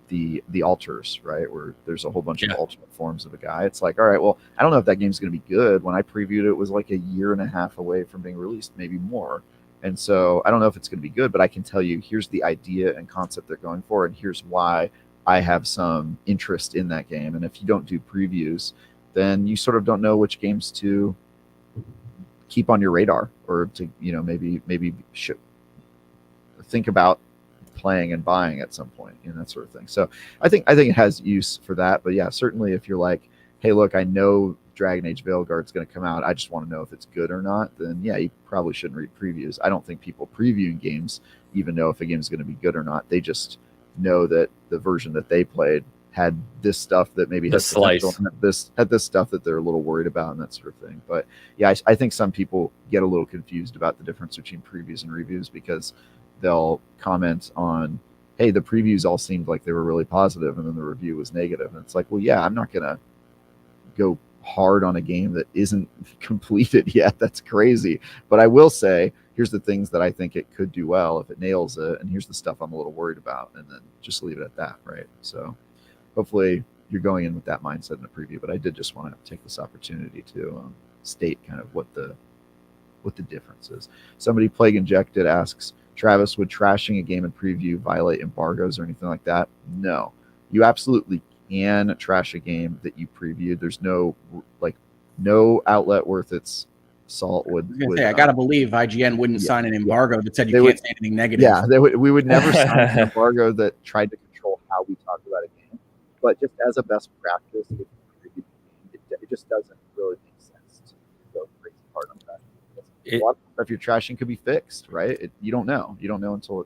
the altars, right? Where there's a whole bunch of alternate forms of a guy. It's like, all right, well, I don't know if that game's going to be good. When I previewed it, it was like a year and a half away from being released, maybe more. And so I don't know if it's going to be good, but I can tell you, here's the idea and concept they're going for, and here's why I have some interest in that game. And if you don't do previews, then you sort of don't know which games to keep on your radar, or to, you know, maybe think about playing and buying at some point, and that sort of thing. So I think it has use for that. But yeah, certainly if you're like, hey, look, I know Dragon Age Veilguard's going to come out, I just want to know if it's good or not, then yeah, you probably shouldn't read previews. I don't think people previewing games even know if a game is going to be good or not. They just know that the version that they played had this stuff that maybe has potential, had this stuff that they're a little worried about, and that sort of thing. But yeah, I think some people get a little confused about the difference between previews and reviews, because they'll comment on, hey, the previews all seemed like they were really positive, and then the review was negative. And it's like, well, yeah, I'm not going to go hard on a game that isn't completed yet. That's crazy. But I will say, here's the things that I think it could do well if it nails it, and here's the stuff I'm a little worried about, and then just leave it at that, right? So hopefully you're going in with that mindset in a preview. But I did just want to take this opportunity to state kind of what the difference is. Somebody, Plague Injected, asks, Travis, would trashing a game in preview violate embargoes or anything like that? No. You absolutely can trash a game that you previewed. There's no outlet worth its salt would. I gotta believe IGN wouldn't sign an embargo that said you can't say anything negative. Yeah, we would never sign an embargo that tried to control how we talk about a game. But just as a best practice, it just doesn't really make sense to go crazy hard on that. A lot of stuff you're trashing could be fixed, right? You don't know. You don't know until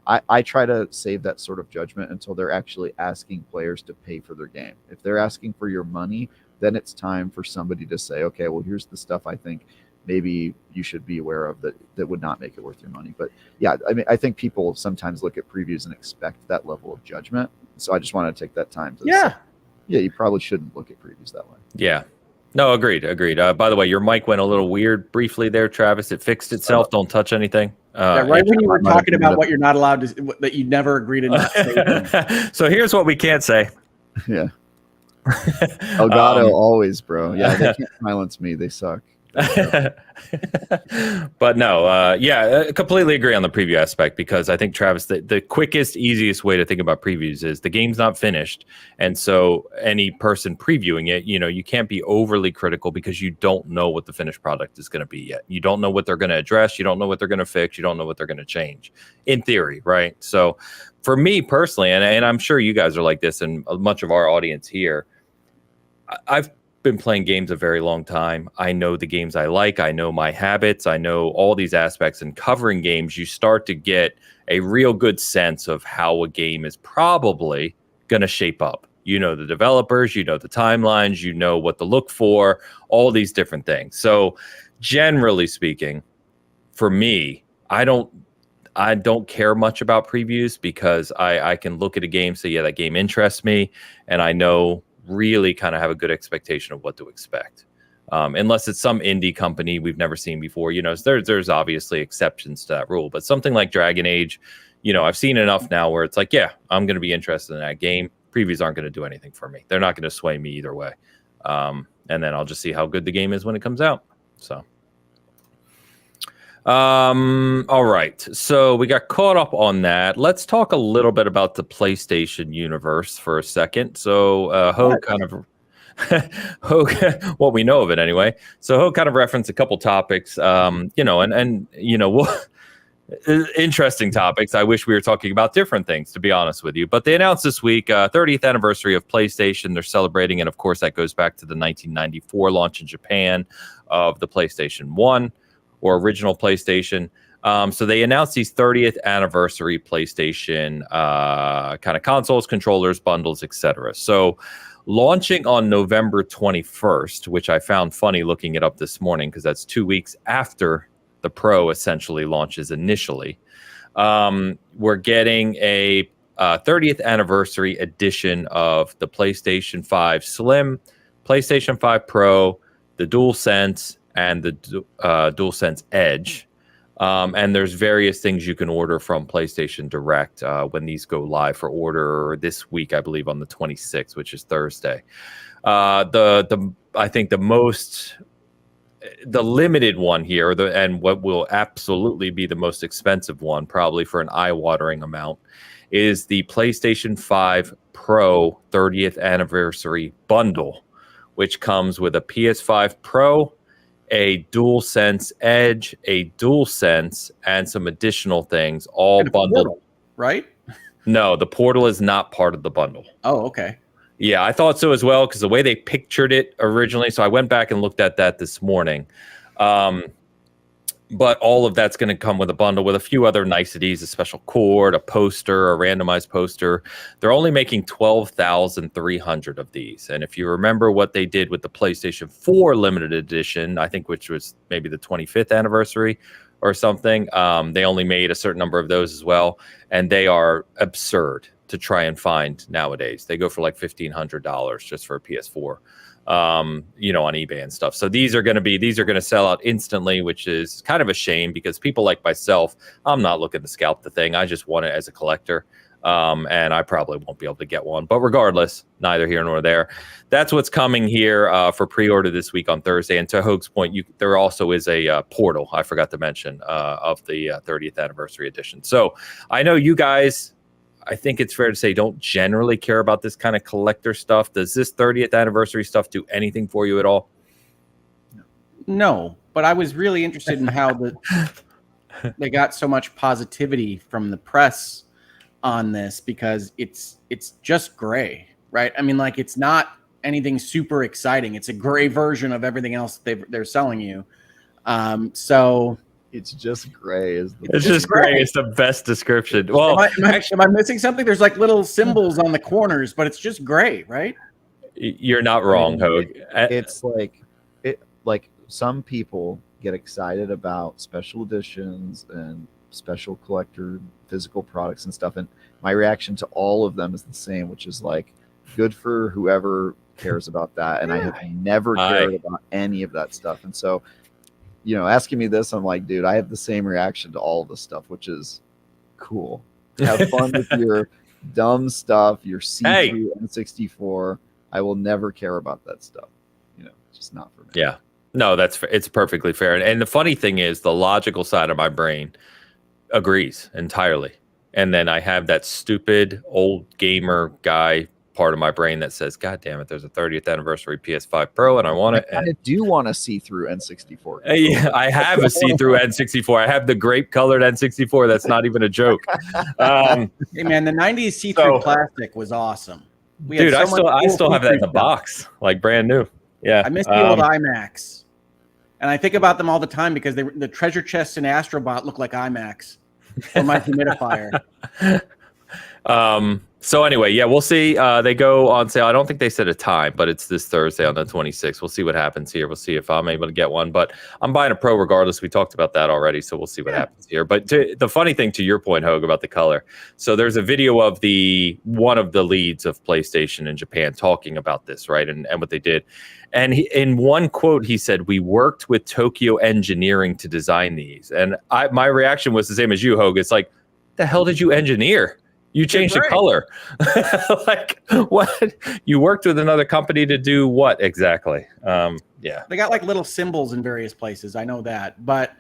I try to save that sort of judgment until they're actually asking players to pay for their game. If they're asking for your money, then it's time for somebody to say, okay, well, here's the stuff I think maybe you should be aware of that would not make it worth your money. But yeah, I mean, I think people sometimes look at previews and expect that level of judgment. So I just want to take that time to say, you probably shouldn't look at previews that way. Yeah. No, agreed. By the way, your mic went a little weird briefly there, Travis. It fixed itself. Don't touch anything. Right when you were talking about what you're not allowed to, that you never agreed to not say. So here's what we can't say. Yeah. Elgato always, bro. Yeah, they can't silence me. They suck. But no, I completely agree on the preview aspect, because I think, Travis, the quickest, easiest way to think about previews is the game's not finished, and so any person previewing it, you can't be overly critical, because you don't know what the finished product is going to be yet. You don't know what they're going to address, you don't know what they're going to fix, you don't know what they're going to change, in theory, right? So for me personally, and I'm sure you guys are like this, and much of our audience here, I've been playing games a very long time. I know the games I like. I know my habits. I know all these aspects. And covering games, you start to get a real good sense of how a game is probably going to shape up. You know the developers, you know the timelines, you know what to look for, all these different things. So generally speaking, for me, I don't care much about previews, because I can look at a game, say, yeah, that game interests me, and I know really kind of have a good expectation of what to expect, unless it's some indie company we've never seen before. There's obviously exceptions to that rule, but something like Dragon Age, I've seen enough now where it's like, yeah, I'm going to be interested in that game. Previews aren't going to do anything for me. They're not going to sway me either way, and then I'll just see how good the game is when it comes out. So all right, so we got caught up on that. Let's talk a little bit about the PlayStation universe for a second. So Hoeg kind of what we know of it anyway. So Hoeg kind of referenced a couple topics, interesting topics. I wish we were talking about different things, to be honest with you. But they announced this week 30th anniversary of PlayStation. They're celebrating, and of course that goes back to the 1994 launch in Japan of the PlayStation 1. Or original PlayStation. So they announced these 30th anniversary PlayStation kind of consoles, controllers, bundles, etc. So launching on November 21st, which I found funny looking it up this morning, because that's 2 weeks after the Pro essentially launches initially. We're getting a 30th anniversary edition of the PlayStation 5 Slim, PlayStation 5 Pro, the DualSense, and the DualSense Edge. And there's various things you can order from PlayStation Direct when these go live for order this week, I believe on the 26th, which is Thursday. I think the limited one here, and what will absolutely be the most expensive one, probably for an eye-watering amount, is the PlayStation 5 Pro 30th anniversary bundle, which comes with a PS5 Pro, a DualSense Edge, a DualSense, and some additional things, all bundled. Portal, right? No, the Portal is not part of the bundle. Oh, okay. Yeah, I thought so as well, because the way they pictured it originally. So I went back and looked at that this morning. But all of that's going to come with a bundle with a few other niceties, a special cord, a poster, a randomized poster. They're only making 12,300 of these. And if you remember what they did with the PlayStation 4 limited edition, I think which was maybe the 25th anniversary or something, they only made a certain number of those as well. And they are absurd to try and find nowadays. They go for like $1,500 just for a PS4. On eBay and stuff. So these are going to sell out instantly, which is kind of a shame because people like myself, I'm not looking to scalp the thing. I just want it as a collector. And I probably won't be able to get one, but regardless, neither here nor there. That's what's coming here for pre-order this week on Thursday. And to Hoeg's point, there also is a portal, I forgot to mention, of the 30th anniversary edition. So I know you guys, I think it's fair to say, don't generally care about this kind of collector stuff. Does this 30th anniversary stuff do anything for you at all? No, but I was really interested in how they got so much positivity from the press on this, because it's just gray, right? I mean, like, it's not anything super exciting. It's a gray version of everything else they're selling you. So it's just gray. It's just gray. It's the best description. Well, am I missing something? There's like little symbols on the corners, but it's just gray, right? You're not wrong, Hoeg. It's like some people get excited about special editions and special collector physical products and stuff, and my reaction to all of them is the same, which is like, good for whoever cares about that. And I have never cared about any of that stuff. And so, asking me this, I'm like, dude, I have the same reaction to all of this stuff, which is cool. Have fun with your dumb stuff, your see-through N64. I will never care about that stuff. It's just not for me. Yeah. No, it's perfectly fair. And the funny thing is, the logical side of my brain agrees entirely. And then I have that stupid old gamer guy part of my brain that says, God damn it, there's a 30th anniversary PS5 Pro and I want it. I do want a see-through N64. Yeah, I have a see-through N64. I have the grape colored N64. That's not even a joke. Hey man, the 90s see-through plastic was awesome. Dude, I still have that in the box, like brand new. Yeah. I miss the old iMacs. And I think about them all the time because the treasure chests in Astrobot look like iMacs. Or my humidifier. So anyway, yeah, we'll see. They go on sale. I don't think they set a time, but it's this Thursday on the 26th. We'll see what happens here. We'll see if I'm able to get one, but I'm buying a Pro regardless. We talked about that already, so we'll see what happens here. But the funny thing, to your point, Hoeg, about the color. So there's a video of one of the leads of PlayStation in Japan talking about this, right, and what they did. And in one quote, he said, "We worked with Tokyo Engineering to design these." And my reaction was the same as you, Hoeg. It's like, the hell did you engineer? You changed the color. Like, what? You worked with another company to do what exactly? Yeah. They got like little symbols in various places. I know that. But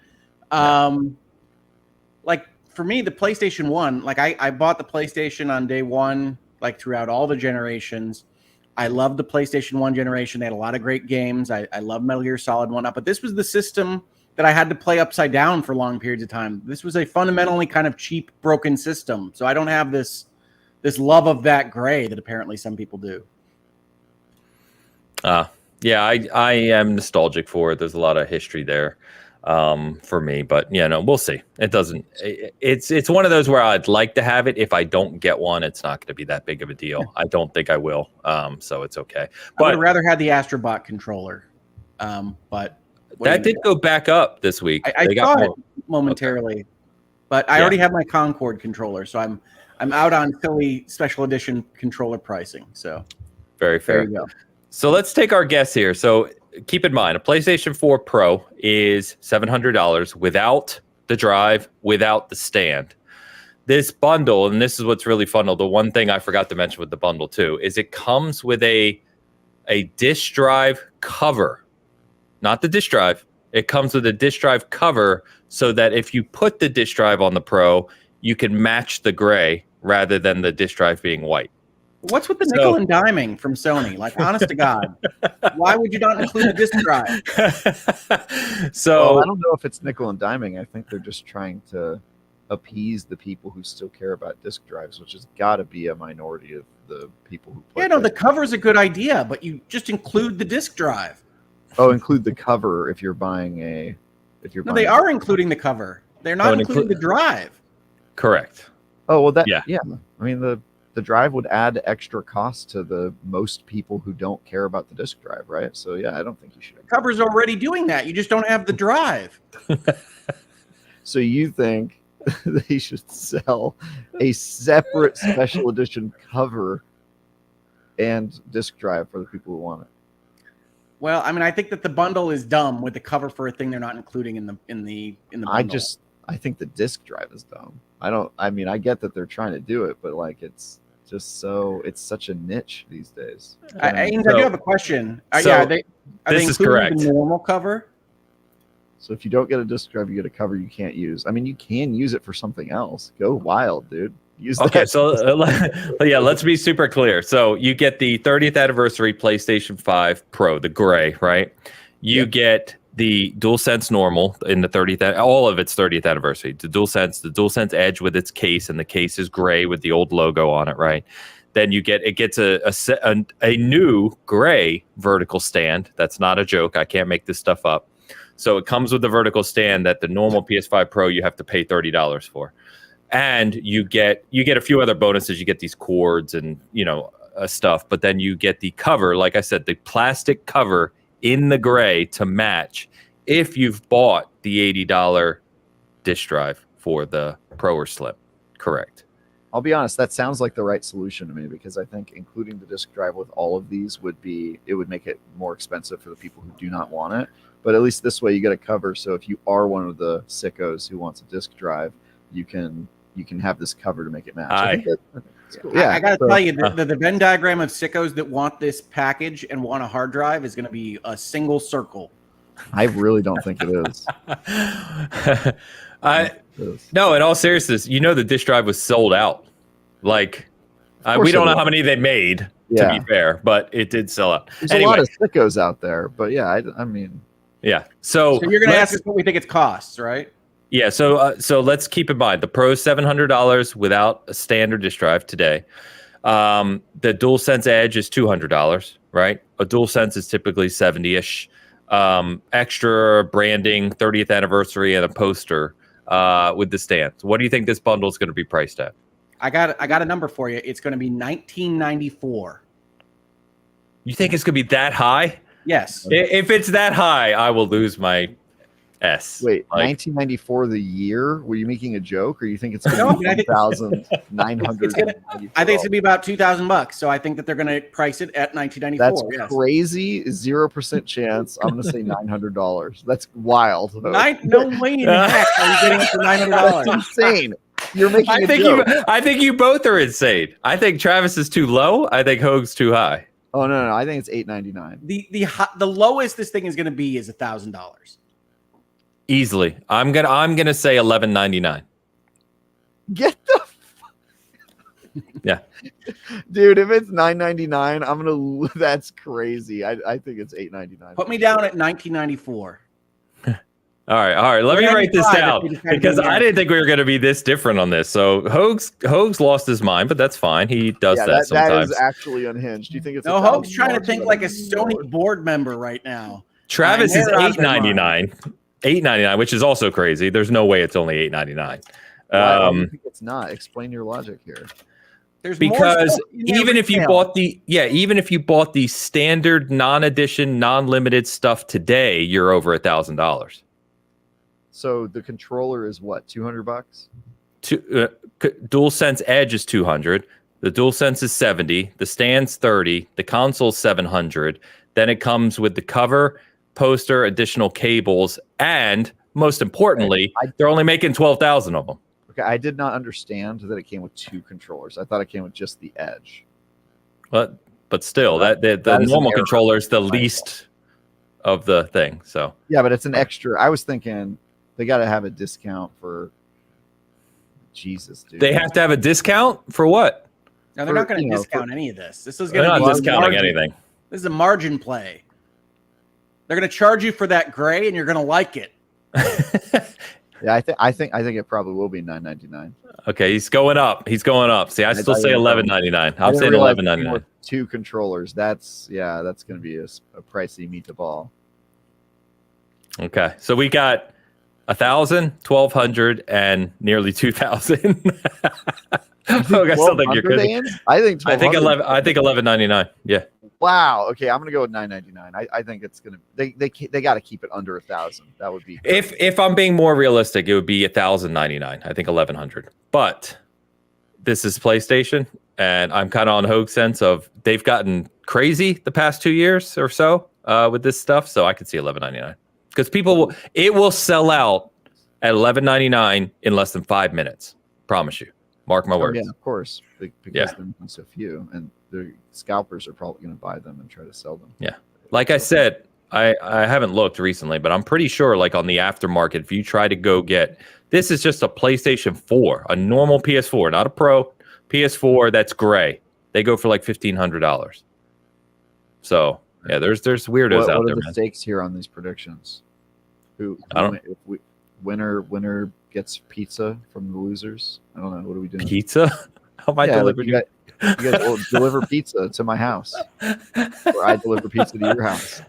like for me, the PlayStation 1, like I bought the PlayStation on day one, like throughout all the generations. I loved the PlayStation 1 generation. They had a lot of great games. I love Metal Gear Solid 1 up, but this was the system that I had to play upside down for long periods of time. This was a fundamentally kind of cheap, broken system. So I don't have this love of that gray that apparently some people do. Yeah, I am nostalgic for it. There's a lot of history there for me, but we'll see. It's one of those where I'd like to have it. If I don't get one, it's not going to be that big of a deal. I don't think I will. So it's okay. But I would rather have the Astrobot controller. But that did go back up this week. I saw it momentarily, but I already have my Concord controller, so I'm out on Philly special edition controller pricing. So very fair. There you go. So let's take our guess here. So keep in mind, a PlayStation 4 Pro is $700 without the drive without the stand. This bundle, and this is what's really fun. The one thing I forgot to mention with the bundle too is it comes with a disk drive cover, not the disk drive. It comes with a disk drive cover so that if you put the disk drive on the Pro, you can match the gray rather than the disk drive being white. What's with the nickel and diming from Sony? Like, honest to God, why would you not include a disk drive? So I don't know if it's nickel and diming. I think they're just trying to appease the people who still care about disk drives, which has got to be a minority of the people who play. Yeah, no, the cover's a good idea, but you just include the disk drive. Oh, include the cover if you're buying a. No, they are including the cover. They're not including the drive. Correct. Oh well, yeah. I mean the drive would add extra cost to the most people who don't care about the disk drive, right? So yeah, I don't think you should. The cover's already doing that. You just don't have the drive. So you think they should sell a separate special edition cover and disk drive for the people who want it? Well, I mean, I think that the bundle is dumb with the cover for a thing they're not including in the bundle. I think the disk drive is dumb. I get that they're trying to do it, but like it's such a niche these days. I do have a question. Are they this is including correct. the normal cover? So if you don't get a disk drive, you get a cover you can't use. I mean, you can use it for something else. Go wild, dude. Okay, so let's be super clear. So you get the 30th anniversary PlayStation 5 Pro, the gray, right? You get the DualSense normal in the 30th, all of its 30th anniversary. The DualSense Edge with its case, and the case is gray with the old logo on it, right? Then it gets a new gray vertical stand. That's not a joke. I can't make this stuff up. So it comes with the vertical stand that the normal PS5 Pro you have to pay $30 for. And you get a few other bonuses. You get these cords and stuff, but then you get the cover, like I said, the plastic cover in the gray to match if you've bought the $80 disk drive for the Pro or Slim. Correct. I'll be honest, that sounds like the right solution to me, because I think including the disk drive with all of these would make it more expensive for the people who do not want it. But at least this way you get a cover, so if you are one of the sickos who wants a disk drive, you can have this cover to make it match. Cool. Yeah, I got to tell you, the Venn diagram of sickos that want this package and want a hard drive is going to be a single circle. I really don't think it is. No, in all seriousness, the disk drive was sold out. Like, we don't know how many they made, to be fair, but it did sell out. There's a lot of sickos out there, but yeah, I mean. Yeah. So you're going to ask us what we think it costs, right? Yeah, so let's keep in mind the Pro is $700 without a standard disk drive today. The DualSense Edge is $200, right? A DualSense is typically $70-ish. Extra branding, 30th anniversary, and a poster with the stand. So what do you think this bundle is going to be priced at? I got a number for you. It's going to be $19.94. You think it's going to be that high? Yes. If it's that high, I will lose my S. Wait, 1994 the year? Were you making a joke, or you think it's going to be $1,900? I think it's going to be about $2,000. So I think that they're going to price it at $19.94. That's crazy. 0% chance. I'm going to say $900. That's wild. No way in heck are you getting it for $900. That's insane. You're making a joke. I think you both are insane. I think Travis is too low. I think Hoeg's too high. Oh no! I think it's $899. The lowest this thing is going to be is $1,000. Easily. I'm gonna say $11.99. Get the yeah, dude. If it's $9.99, that's crazy. I think it's $8.99. Put me down at $19.94. All right. Let me write this down, because I didn't think we were going to be this different on this. So Hoeg's lost his mind, but that's fine. He does that sometimes. That is actually unhinged. Do you think it's Hoeg's trying to think like a Sony board member right now? Travis is $8.99. $8.99, which is also crazy. There's no way it's only $8.99. I think it's not. Explain your logic here. Because even if you bought the standard non-edition, non-limited stuff today, you're over $1,000. So the controller is what, $200? DualSense Edge is $200. The DualSense is $70. The stand's $30. The console's $700. Then it comes with the cover, poster, additional cables, and most importantly, they're only making 12,000 of them. Okay, I did not understand that it came with 2 controllers. I thought it came with just the Edge. But still, that the normal controller is the least of the thing. So yeah, but it's an extra. I was thinking they got to have a discount for. Jesus, dude. They have to have a discount for what? No, they're not going to discount any of this. This is They're going to not be discounting anything. This is a margin play. They're going to charge you for that gray, and you're going to like it. Yeah, I think it probably will be $9.99. Okay, he's going up. See, I still say $11.99. I'm saying $11.99. 2 controllers. That's going to be a pricey meatball. Okay, so we got 1,000, 1,200, and nearly 2,000. I still think you're kidding. I think 11. I think $11.99. Yeah. Wow. Okay, I'm gonna go with $9.99. I think it's gonna. They got to keep it under 1,000. That would be. If I'm being more realistic, it would be $1,099. I think 1,100. But this is PlayStation, and I'm kind of on Hoeg's sense of they've gotten crazy the past 2 years or so with this stuff. So I could see $11.99 because it will sell out at $11.99 in less than 5 minutes. Promise you. Mark my words. Yeah, of course, because they're so few, and the scalpers are probably going to buy them and try to sell them. Yeah, like I said, I haven't looked recently, but I'm pretty sure, like on the aftermarket, if you try to go get this, is just a PlayStation 4, a normal PS4, not a Pro PS4 that's gray. They go for like $1,500. So yeah, there's weirdos out there. What are the stakes here on these predictions? Winner gets pizza from the losers. I don't know. What are we doing? Pizza? How am I delivering? You guys will deliver pizza to my house, or I deliver pizza to your house.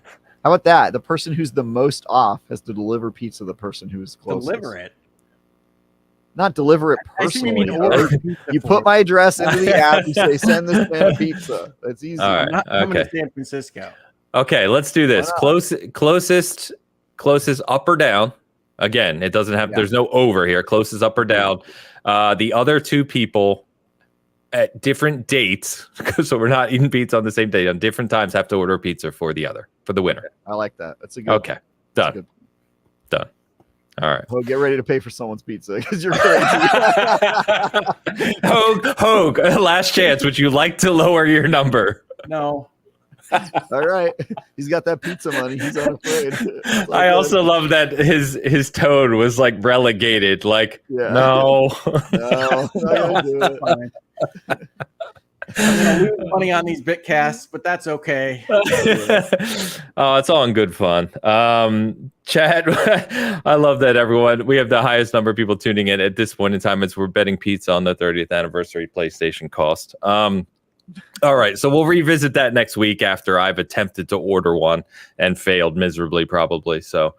How about that? The person who's the most off has to deliver pizza to the person who is closest. Deliver it. Not deliver it personally. You put my address into the app. You say, "Send this man a pizza." That's easy. All right. I'm not coming to San Francisco. Okay, let's do this. Closest up or down. Again, it doesn't have. There's no over here. Closest up or down. The other 2 people at different dates, so we're not eating pizza on the same day, on different times, have to order a pizza for the winner. I like that. That's a good. Okay, done. All right. Well, get ready to pay for someone's pizza because you're crazy. Hoeg, last chance. Would you like to lower your number? No. All right, he's got that pizza money. He's unafraid. I also love that his tone was like relegated. Like, no, I'm gonna do it. I'm gonna lose money on these Bitcasts, but that's okay. Oh, it's all in good fun. Chat, I love that, everyone. We have the highest number of people tuning in at this point in time as we're betting pizza on the 30th anniversary PlayStation cost. All right, so we'll revisit that next week after I've attempted to order one and failed miserably, probably. So,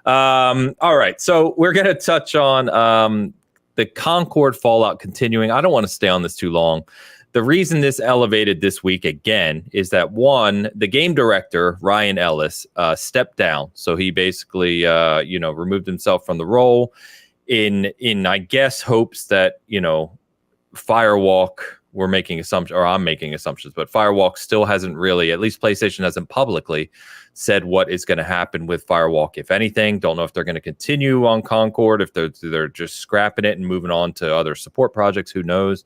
all right, so we're going to touch on the Concord fallout continuing. I don't want to stay on this too long. The reason this elevated this week again is that, one, the game director, Ryan Ellis, stepped down. So he basically, removed himself from the role in I guess, hopes that, Firewalk... we're making assumptions, or I'm making assumptions, but Firewalk still hasn't really, at least PlayStation hasn't publicly said what is going to happen with Firewalk, if anything. Don't know if they're going to continue on Concord, if they're just scrapping it and moving on to other support projects, who knows.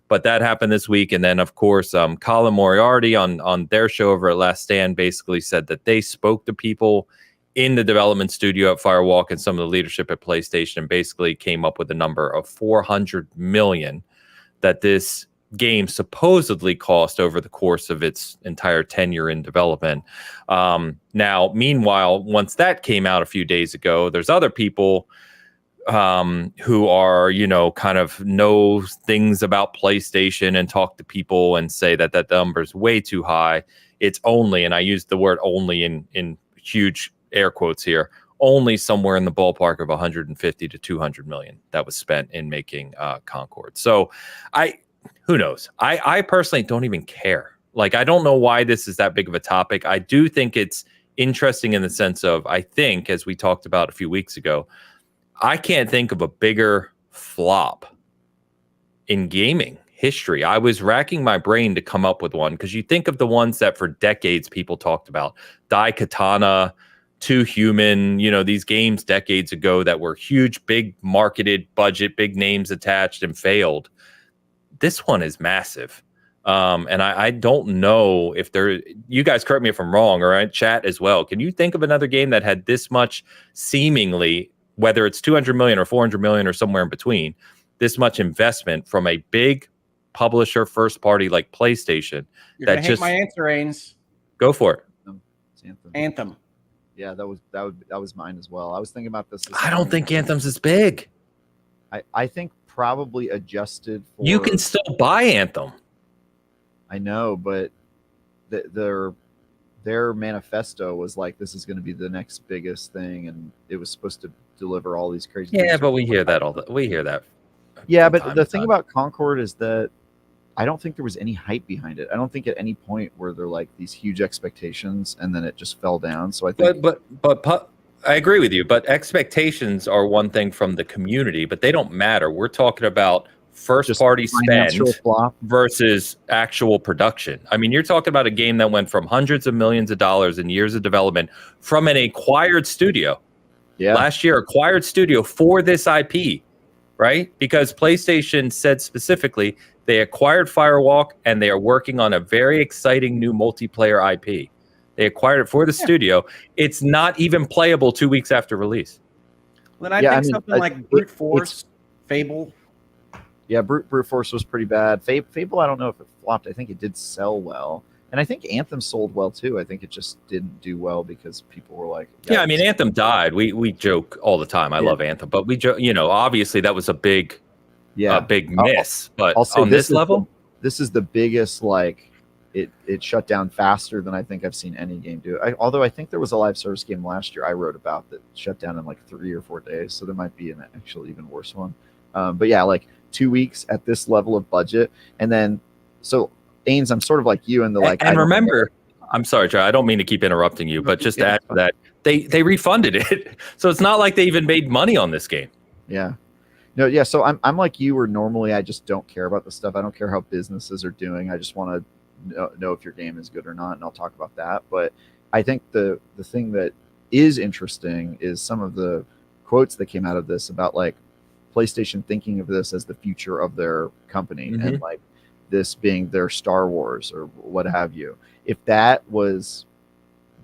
But that happened this week. And then, of course, Colin Moriarty on their show over at Last Stand basically said that they spoke to people in the development studio at Firewalk and some of the leadership at PlayStation and basically came up with a number of $400 million that this game supposedly cost over the course of its entire tenure in development. Now, meanwhile, once that came out a few days ago, there's other people who are, kind of know things about PlayStation and talk to people and say that number is way too high. It's only, and I use the word only in huge air quotes here, only somewhere in the ballpark of 150 to 200 million that was spent in making Concord. So who knows? I personally don't even care. Like, I don't know why this is that big of a topic. I do think it's interesting in the sense of, I think, as we talked about a few weeks ago, I can't think of a bigger flop in gaming history. I was racking my brain to come up with one, because you think of the ones that for decades people talked about. Daikatana Too Human, these games decades ago that were huge, big marketed budget, big names attached and failed. This one is massive. And I don't know if you guys correct me if I'm wrong, all right, chat as well. Can you think of another game that had this much seemingly, whether it's 200 million or 400 million or somewhere in between, this much investment from a big publisher first party like PlayStation? You're that gonna just hate my answer, Ains. Go for it. It's Anthem. Anthem. Yeah, that was mine as well. I was thinking about this. I don't think Anthem's as big. I think probably adjusted for. You can still buy Anthem. I know, but their manifesto was like, this is going to be the next biggest thing, and it was supposed to deliver all these crazy. Yeah, but we hear that we hear that. Yeah, but the thing about Concord is that I don't think there was any hype behind it. I don't think at any point were there like these huge expectations and then it just fell down. So I think, but I agree with you. But expectations are one thing from the community, but they don't matter. We're talking about first party spend versus actual production. I mean, you're talking about a game that went from hundreds of millions of dollars in years of development from an acquired studio. Yeah, last year, acquired studio for this IP, right? Because PlayStation said specifically they acquired Firewalk and they are working on a very exciting new multiplayer IP. They acquired it for the studio. It's not even playable 2 weeks after release. Well, then I think something like Brute Force, Fable. Yeah, Brute Force was pretty bad. Fable, I don't know if it flopped. I think it did sell well. And I think Anthem sold well too. I think it just didn't do well because people were like, yeah, I mean, Anthem died. We joke all the time. I love Anthem, but we joke, obviously that was a big miss. But on this level, this is the biggest, like, it shut down faster than I think I've seen any game do. Although I think there was a live service game last year I wrote about that shut down in like 3 or 4 days. So there might be an actual even worse one. But yeah, like 2 weeks at this level of budget. And then, so Ains, I'm sort of like you in the like. And remember, I'm sorry, Joe, I don't mean to keep interrupting you, but just to add to that, they refunded it. So it's not like they even made money on this game. Yeah. No, yeah. So I'm like you, where normally I just don't care about the stuff. I don't care how businesses are doing. I just want to know if your game is good or not, and I'll talk about that. But I think the thing that is interesting is some of the quotes that came out of this about like PlayStation thinking of this as the future of their company, and like this being their Star Wars or what have you. If that was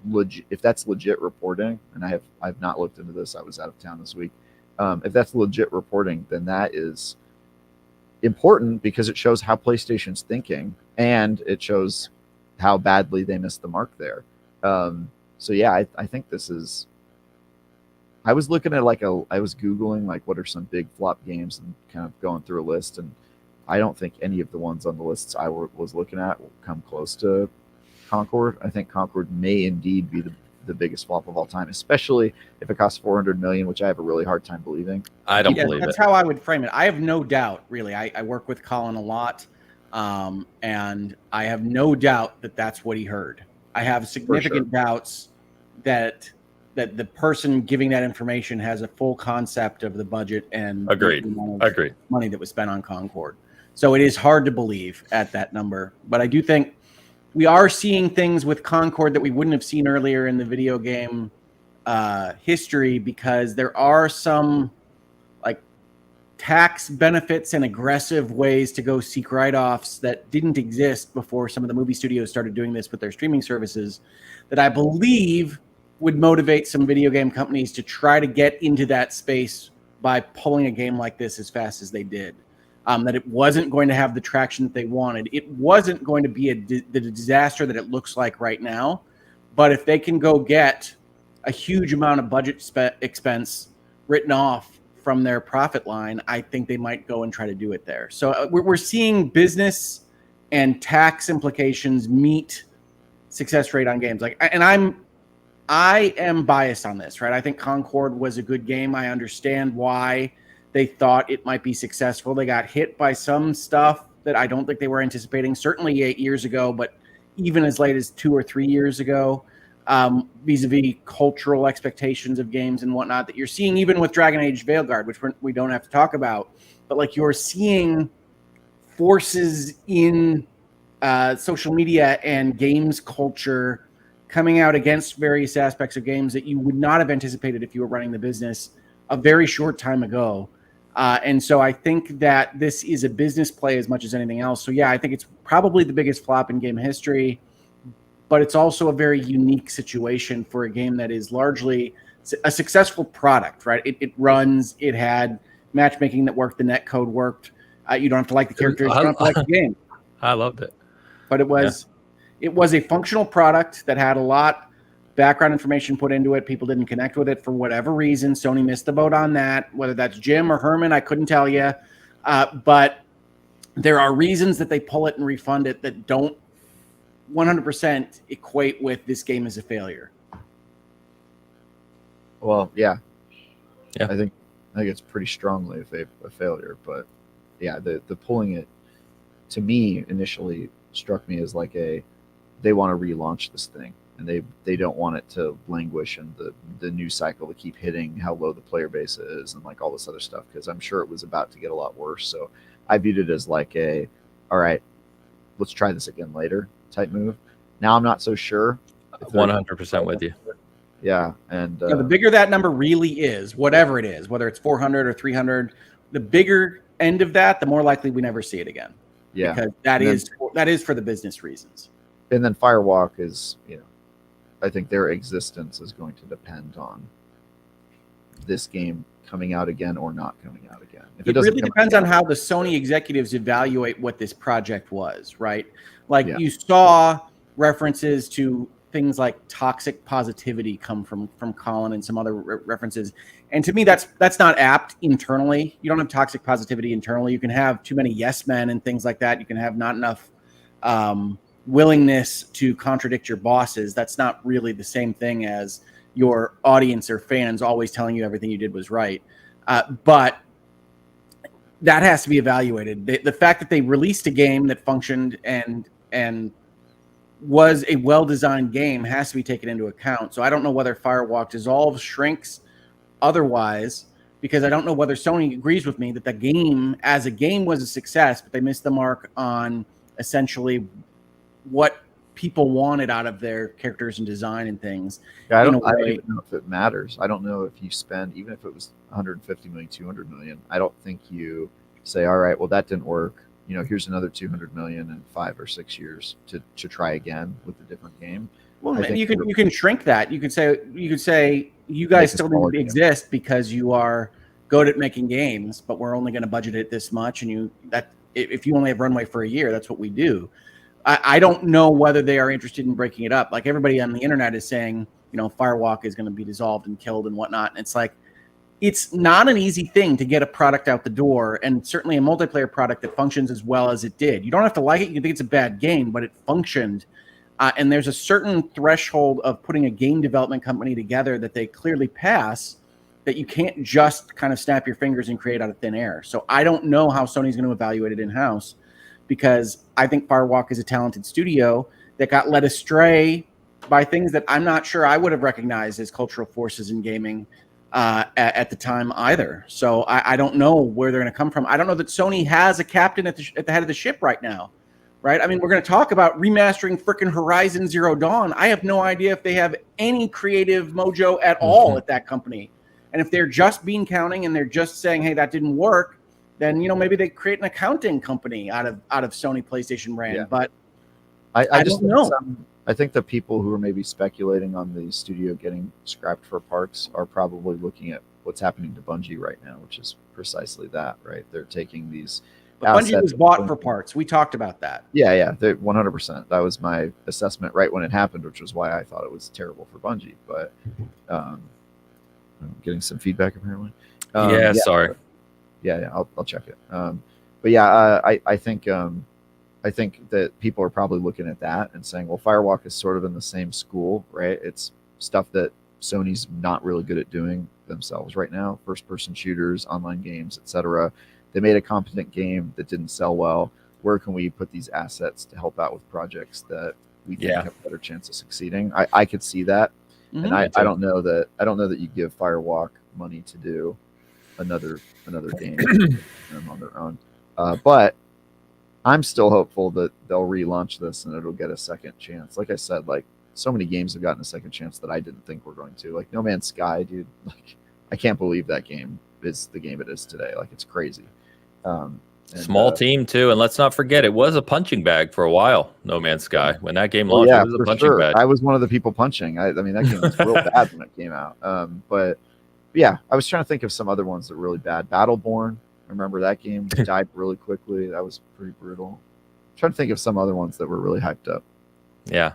legit, if that's legit reporting, and I've not looked into this, I was out of town this week. If that's legit reporting, then that is important because it shows how PlayStation's thinking and it shows how badly they missed the mark there. So yeah, I think this is. I was looking at I was Googling like what are some big flop games and kind of going through a list, and I don't think any of the ones on the lists I was looking at will come close to Concord. I think Concord may indeed be the biggest flop of all time, especially if it costs 400 million, which I have a really hard time believing. I don't believe that's it. How I would frame it. I have no doubt, really. I work with Colin a lot, and I have no doubt that that's what he heard. I have significant doubts that the person giving that information has a full concept of the budget and Agreed. money that was spent on Concord. So it is hard to believe at that number. But I do think we are seeing things with Concord that we wouldn't have seen earlier in the video game history, because there are some like tax benefits and aggressive ways to go seek write-offs that didn't exist before some of the movie studios started doing this with their streaming services, that I believe would motivate some video game companies to try to get into that space by pulling a game like this as fast as they did. That it wasn't going to have the traction that they wanted. It wasn't going to be the disaster that it looks like right now. But if they can go get a huge amount of budget expense written off from their profit line, I think they might go and try to do it there. So we're seeing business and tax implications meet success rate on games. I am biased on this, right? I think Concord was a good game. I understand why they thought it might be successful. They got hit by some stuff that I don't think they were anticipating, certainly 8 years ago, but even as late as 2 or 3 years ago, vis-a-vis cultural expectations of games and whatnot that you're seeing even with Dragon Age Veilguard, which we don't have to talk about. But like you're seeing forces in social media and games culture coming out against various aspects of games that you would not have anticipated if you were running the business a very short time ago. And so I think that this is a business play as much as anything else. So yeah, I think it's probably the biggest flop in game history, but it's also a very unique situation for a game that is largely a successful product, right? It runs, it had matchmaking that worked, the net code worked. You don't have to like the characters, you don't have to like the game. I loved it. But it was a functional product that had a lot background information put into it. People didn't connect with it for whatever reason. Sony missed the boat on that. Whether that's Jim or Herman, I couldn't tell you. But there are reasons that they pull it and refund it that don't 100% equate with this game as a failure. Well, yeah. I think it's pretty strongly a failure. But yeah, the pulling it, to me, initially struck me as like they want to relaunch this thing. And they don't want it to languish and the news cycle to keep hitting how low the player base is and like all this other stuff, because I'm sure it was about to get a lot worse. So I viewed it as like all right, let's try this again later type move. Now I'm not so sure. 100% with you. Yeah, and the bigger that number really is, whatever it is, whether it's 400 or 300, the bigger end of that, the more likely we never see it again. Yeah, because that is for the business reasons. And then Firewalk is, I think their existence is going to depend on this game coming out again or not coming out again. It really depends on how the Sony executives evaluate what this project was, right? Like you saw references to things like toxic positivity come from Colin and some other references. And to me, that's not apt internally. You don't have toxic positivity internally. You can have too many yes men and things like that. You can have not enough willingness to contradict your bosses. That's not really the same thing as your audience or fans always telling you everything you did was right. But that has to be evaluated. The fact that they released a game that functioned and was a well-designed game has to be taken into account. So I don't know whether Firewalk dissolves, shrinks, otherwise, because I don't know whether Sony agrees with me that the game as a game was a success, but they missed the mark on essentially what people wanted out of their characters and design and things. Yeah, I don't even know if it matters. I don't know if you spend, even if it was 150 million, 200 million, I don't think you say, all right, well, that didn't work. Here's another 200 million in 5 or 6 years to try again with a different game. Well, you can shrink that. You could say you guys still need to exist because you are good at making games, but we're only going to budget it this much. And if you only have runway for a year, that's what we do. I don't know whether they are interested in breaking it up. Like everybody on the internet is saying, Firewalk is going to be dissolved and killed and whatnot. And it's like, it's not an easy thing to get a product out the door, and certainly a multiplayer product that functions as well as it did. You don't have to like it. You can think it's a bad game, but it functioned. And there's a certain threshold of putting a game development company together that they clearly pass, that you can't just kind of snap your fingers and create out of thin air. So I don't know how Sony's going to evaluate it in-house, because I think Firewalk is a talented studio that got led astray by things that I'm not sure I would have recognized as cultural forces in gaming at the time either. So I don't know where they're going to come from. I don't know that Sony has a captain at the head of the ship right now, right? I mean, we're going to talk about remastering frickin' Horizon Zero Dawn. I have no idea if they have any creative mojo at all at that company. And if they're just bean counting and they're just saying, hey, that didn't work, then maybe they create an accounting company out of Sony PlayStation brand. Yeah. But I just don't know. I think the people who are maybe speculating on the studio getting scrapped for parts are probably looking at what's happening to Bungie right now, which is precisely that, right? They're taking these. But Bungie was bought for parts. We talked about that. Yeah, 100%. That was my assessment right when it happened, which was why I thought it was terrible for Bungie. But I'm getting some feedback apparently. Sorry. Yeah, I'll check it. But yeah, I think that people are probably looking at that and saying, well, Firewalk is sort of in the same school, right? It's stuff that Sony's not really good at doing themselves right now. First-person shooters, online games, etc. They made a competent game that didn't sell well. Where can we put these assets to help out with projects that we think have a better chance of succeeding? I could see that, and I don't know that you give Firewalk money to do another game on their own, but I'm still hopeful that they'll relaunch this and it'll get a second chance. Like I said, like so many games have gotten a second chance that I didn't think were going to. Like No Man's Sky, dude. Like I can't believe that game is the game it is today. Like it's crazy. Small team too, and let's not forget it was a punching bag for a while. No Man's Sky, when that game launched, it was a punching bag. I was one of the people punching. I mean, that game was real bad when it came out. But yeah, I was trying to think of some other ones that were really bad. Battleborn, I remember that game died really quickly. That was pretty brutal. I'm trying to think of some other ones that were really hyped up. Yeah.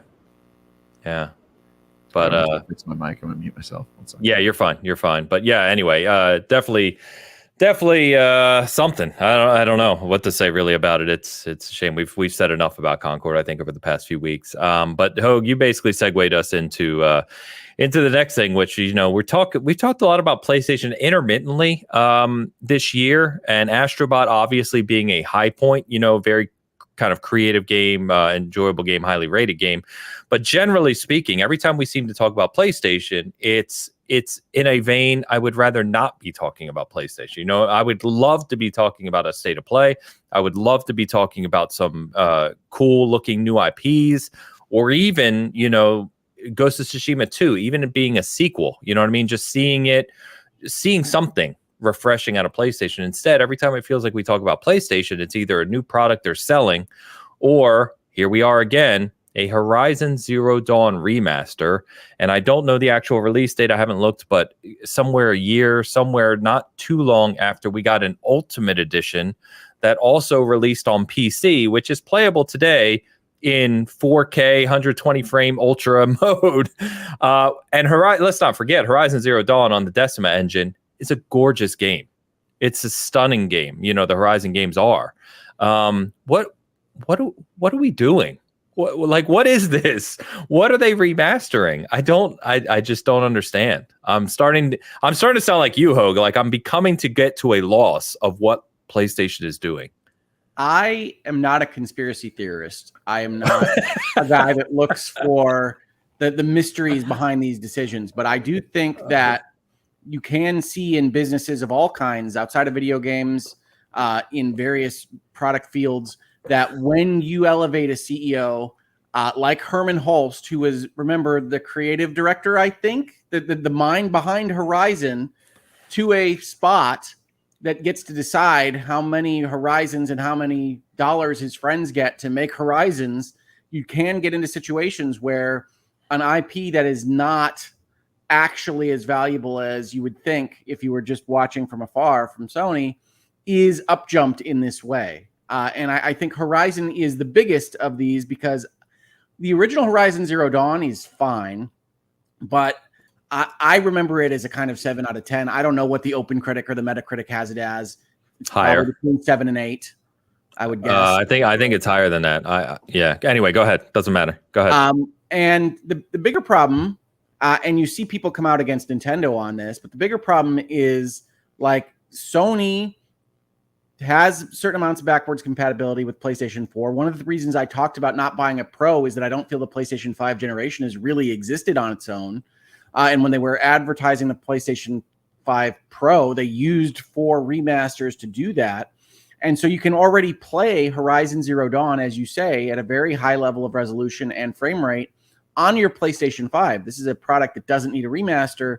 But fix my mic. I'm gonna mute myself. Yeah, you're fine. But yeah, anyway, definitely something. I don't know what to say really about it. It's a shame. We've said enough about Concord, I think, over the past few weeks. But Hoeg, you basically segued us into the next thing, which we've talked a lot about PlayStation intermittently this year, and Astrobot obviously being a high point. Very kind of creative game, enjoyable game, highly rated game. But generally speaking, every time we seem to talk about PlayStation, it's in a vein I would rather not be talking about PlayStation. I would love to be talking about a state of play. I would love to be talking about some cool looking new IPs, or even, Ghost of Tsushima 2, even it being a sequel. You know what I mean? Just seeing something refreshing out of PlayStation. Instead, every time it feels like we talk about PlayStation, it's either a new product they're selling, or here we are again, a Horizon Zero Dawn remaster. And I don't know the actual release date. I haven't looked, but somewhere not too long after we got an Ultimate Edition that also released on PC, which is playable today in 4K 120 frame ultra mode. And let's not forget, Horizon Zero Dawn on the Decima engine is a gorgeous game. It's a stunning game. The Horizon games are. What are we doing? What is this? What are they remastering? I just don't understand. I'm starting to sound like you, Hoeg. Like I'm becoming to get to a loss of what PlayStation is doing. I am not a conspiracy theorist. I am not a guy that looks for the mysteries behind these decisions. But I do think that you can see in businesses of all kinds outside of video games, in various product fields, that when you elevate a CEO like Herman Hulst, who was, remember, the creative director, I think, the mind behind Horizon, to a spot that gets to decide how many Horizons and how many dollars his friends get to make Horizons, you can get into situations where an IP that is not actually as valuable as you would think if you were just watching from afar from Sony is upjumped in this way. And I think Horizon is the biggest of these, because the original Horizon Zero Dawn is fine, but I remember it as a kind of 7 out of 10. I don't know what the OpenCritic or the Metacritic has it as. It's higher, between 7 and 8, I would guess. I think it's higher than that. Yeah. Anyway, go ahead. Doesn't matter. Go ahead. And the bigger problem, and you see people come out against Nintendo on this, but the bigger problem is, like, Sony has certain amounts of backwards compatibility with PlayStation 4. One of the reasons I talked about not buying a Pro is that I don't feel the PlayStation 5 generation has really existed on its own. And when they were advertising the PlayStation 5 Pro, they used 4 remasters to do that. And so you can already play Horizon Zero Dawn, as you say, at a very high level of resolution and frame rate on your PlayStation 5. This is a product that doesn't need a remaster.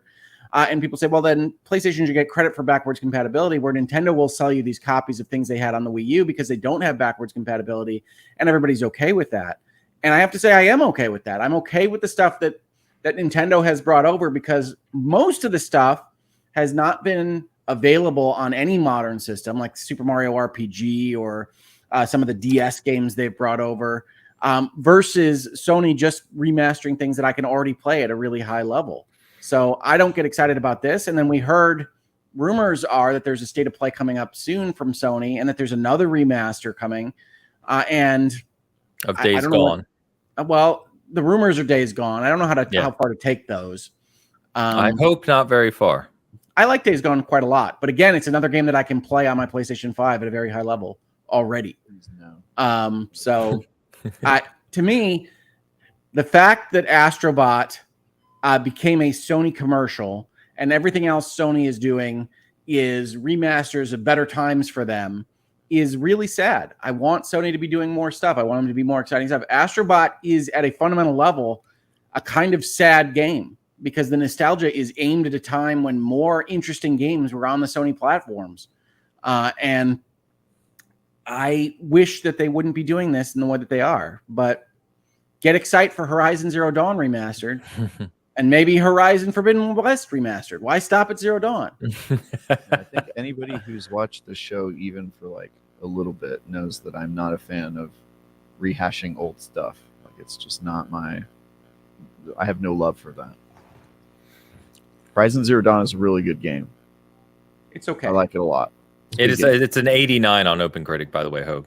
And people say, well, then PlayStation should get credit for backwards compatibility, where Nintendo will sell you these copies of things they had on the Wii U because they don't have backwards compatibility, and everybody's okay with that. And I have to say, I am okay with that. I'm okay with the stuff that Nintendo has brought over, because most of the stuff has not been available on any modern system, like Super Mario RPG or some of the DS games they've brought over, versus Sony just remastering things that I can already play at a really high level. So I don't get excited about this. And then we heard rumors are that there's a state of play coming up soon from Sony, and that there's another remaster coming. And of Days Gone. Well, the rumors are Days Gone. I don't know how far to take those. I hope not very far. I like Days Gone quite a lot, but again, it's another game that I can play on my PlayStation 5 at a very high level already. No. So to me, the fact that Astrobot became a Sony commercial, and everything else Sony is doing is remasters of better times for them, is really sad. I want Sony to be doing more stuff. I want them to be more exciting stuff. Astrobot is, at a fundamental level, a kind of sad game because the nostalgia is aimed at a time when more interesting games were on the Sony platforms. And I wish that they wouldn't be doing this in the way that they are, but get excited for Horizon Zero Dawn remastered and maybe Horizon Forbidden West remastered. Why stop at Zero Dawn? I think anybody who's watched the show even for like a little bit knows that I'm not a fan of rehashing old stuff. Like it's just not I have no love for that. Horizon Zero Dawn is a really good game. It's okay. I like it a lot. It's an 89 on OpenCritic, by the way, Hoeg.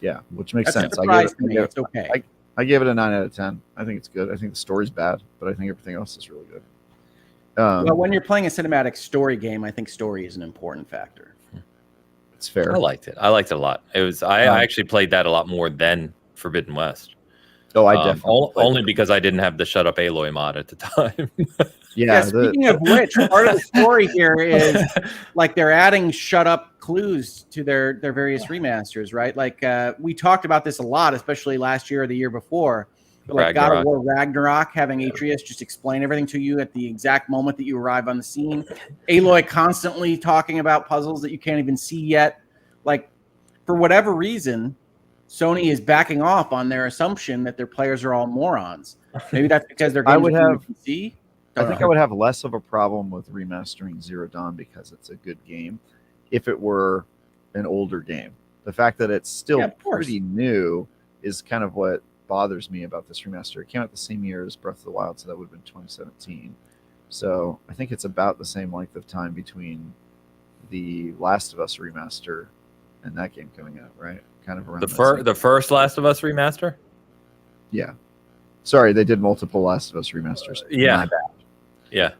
Yeah, which makes That's sense. It's okay. I gave it a 9 out of 10. I think it's good. I think the story's bad, but I think everything else is really good. Well, when you're playing a cinematic story game, I think story is an important factor. It's fair. I liked it. I liked it a lot. It was. I actually played that a lot more than Forbidden West. Oh, I definitely only because I didn't have the Shut Up Aloy mod at the time. Yeah. Speaking of which, part of the story here is like they're adding shut up clues to their various remasters, right? Like we talked about this a lot, especially last year or the year before. Like God of War Ragnarok, having Atreus just explain everything to you at the exact moment that you arrive on the scene. Aloy constantly talking about puzzles that you can't even see yet. Like, for whatever reason, Sony is backing off on their assumption that their players are all morons. Maybe that's because their games are PC. I think I would have less of a problem with remastering Zero Dawn because it's a good game if it were an older game. The fact that it's still pretty new is kind of what bothers me about this remaster. It came out the same year as Breath of the Wild, so that would have been 2017. So I think it's about the same length of time between the Last of Us remaster and that game coming out, right? Kind of around the first Last of Us remaster. Yeah, sorry, they did multiple Last of Us remasters. Yeah, my bad. Yeah,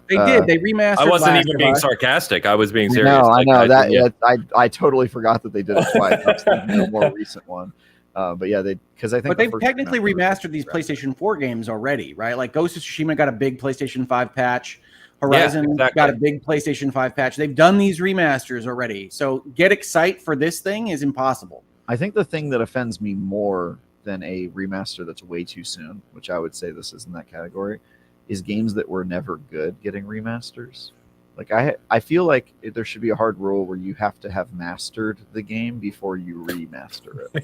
they did. They remastered. I wasn't even being sarcastic. I was being serious. No, I know I totally forgot that they did it twice. I was thinking of a more recent one. But yeah, they've technically remastered these PlayStation 4 games already, right? Like Ghost of Tsushima got a big PlayStation 5 patch. Horizon got a big PlayStation 5 patch. They've done these remasters already. So get excited for this thing is impossible. I think the thing that offends me more than a remaster that's way too soon, which I would say this is in that category, is games that were never good getting remasters. Like I feel like there should be a hard rule where you have to have mastered the game before you remaster it.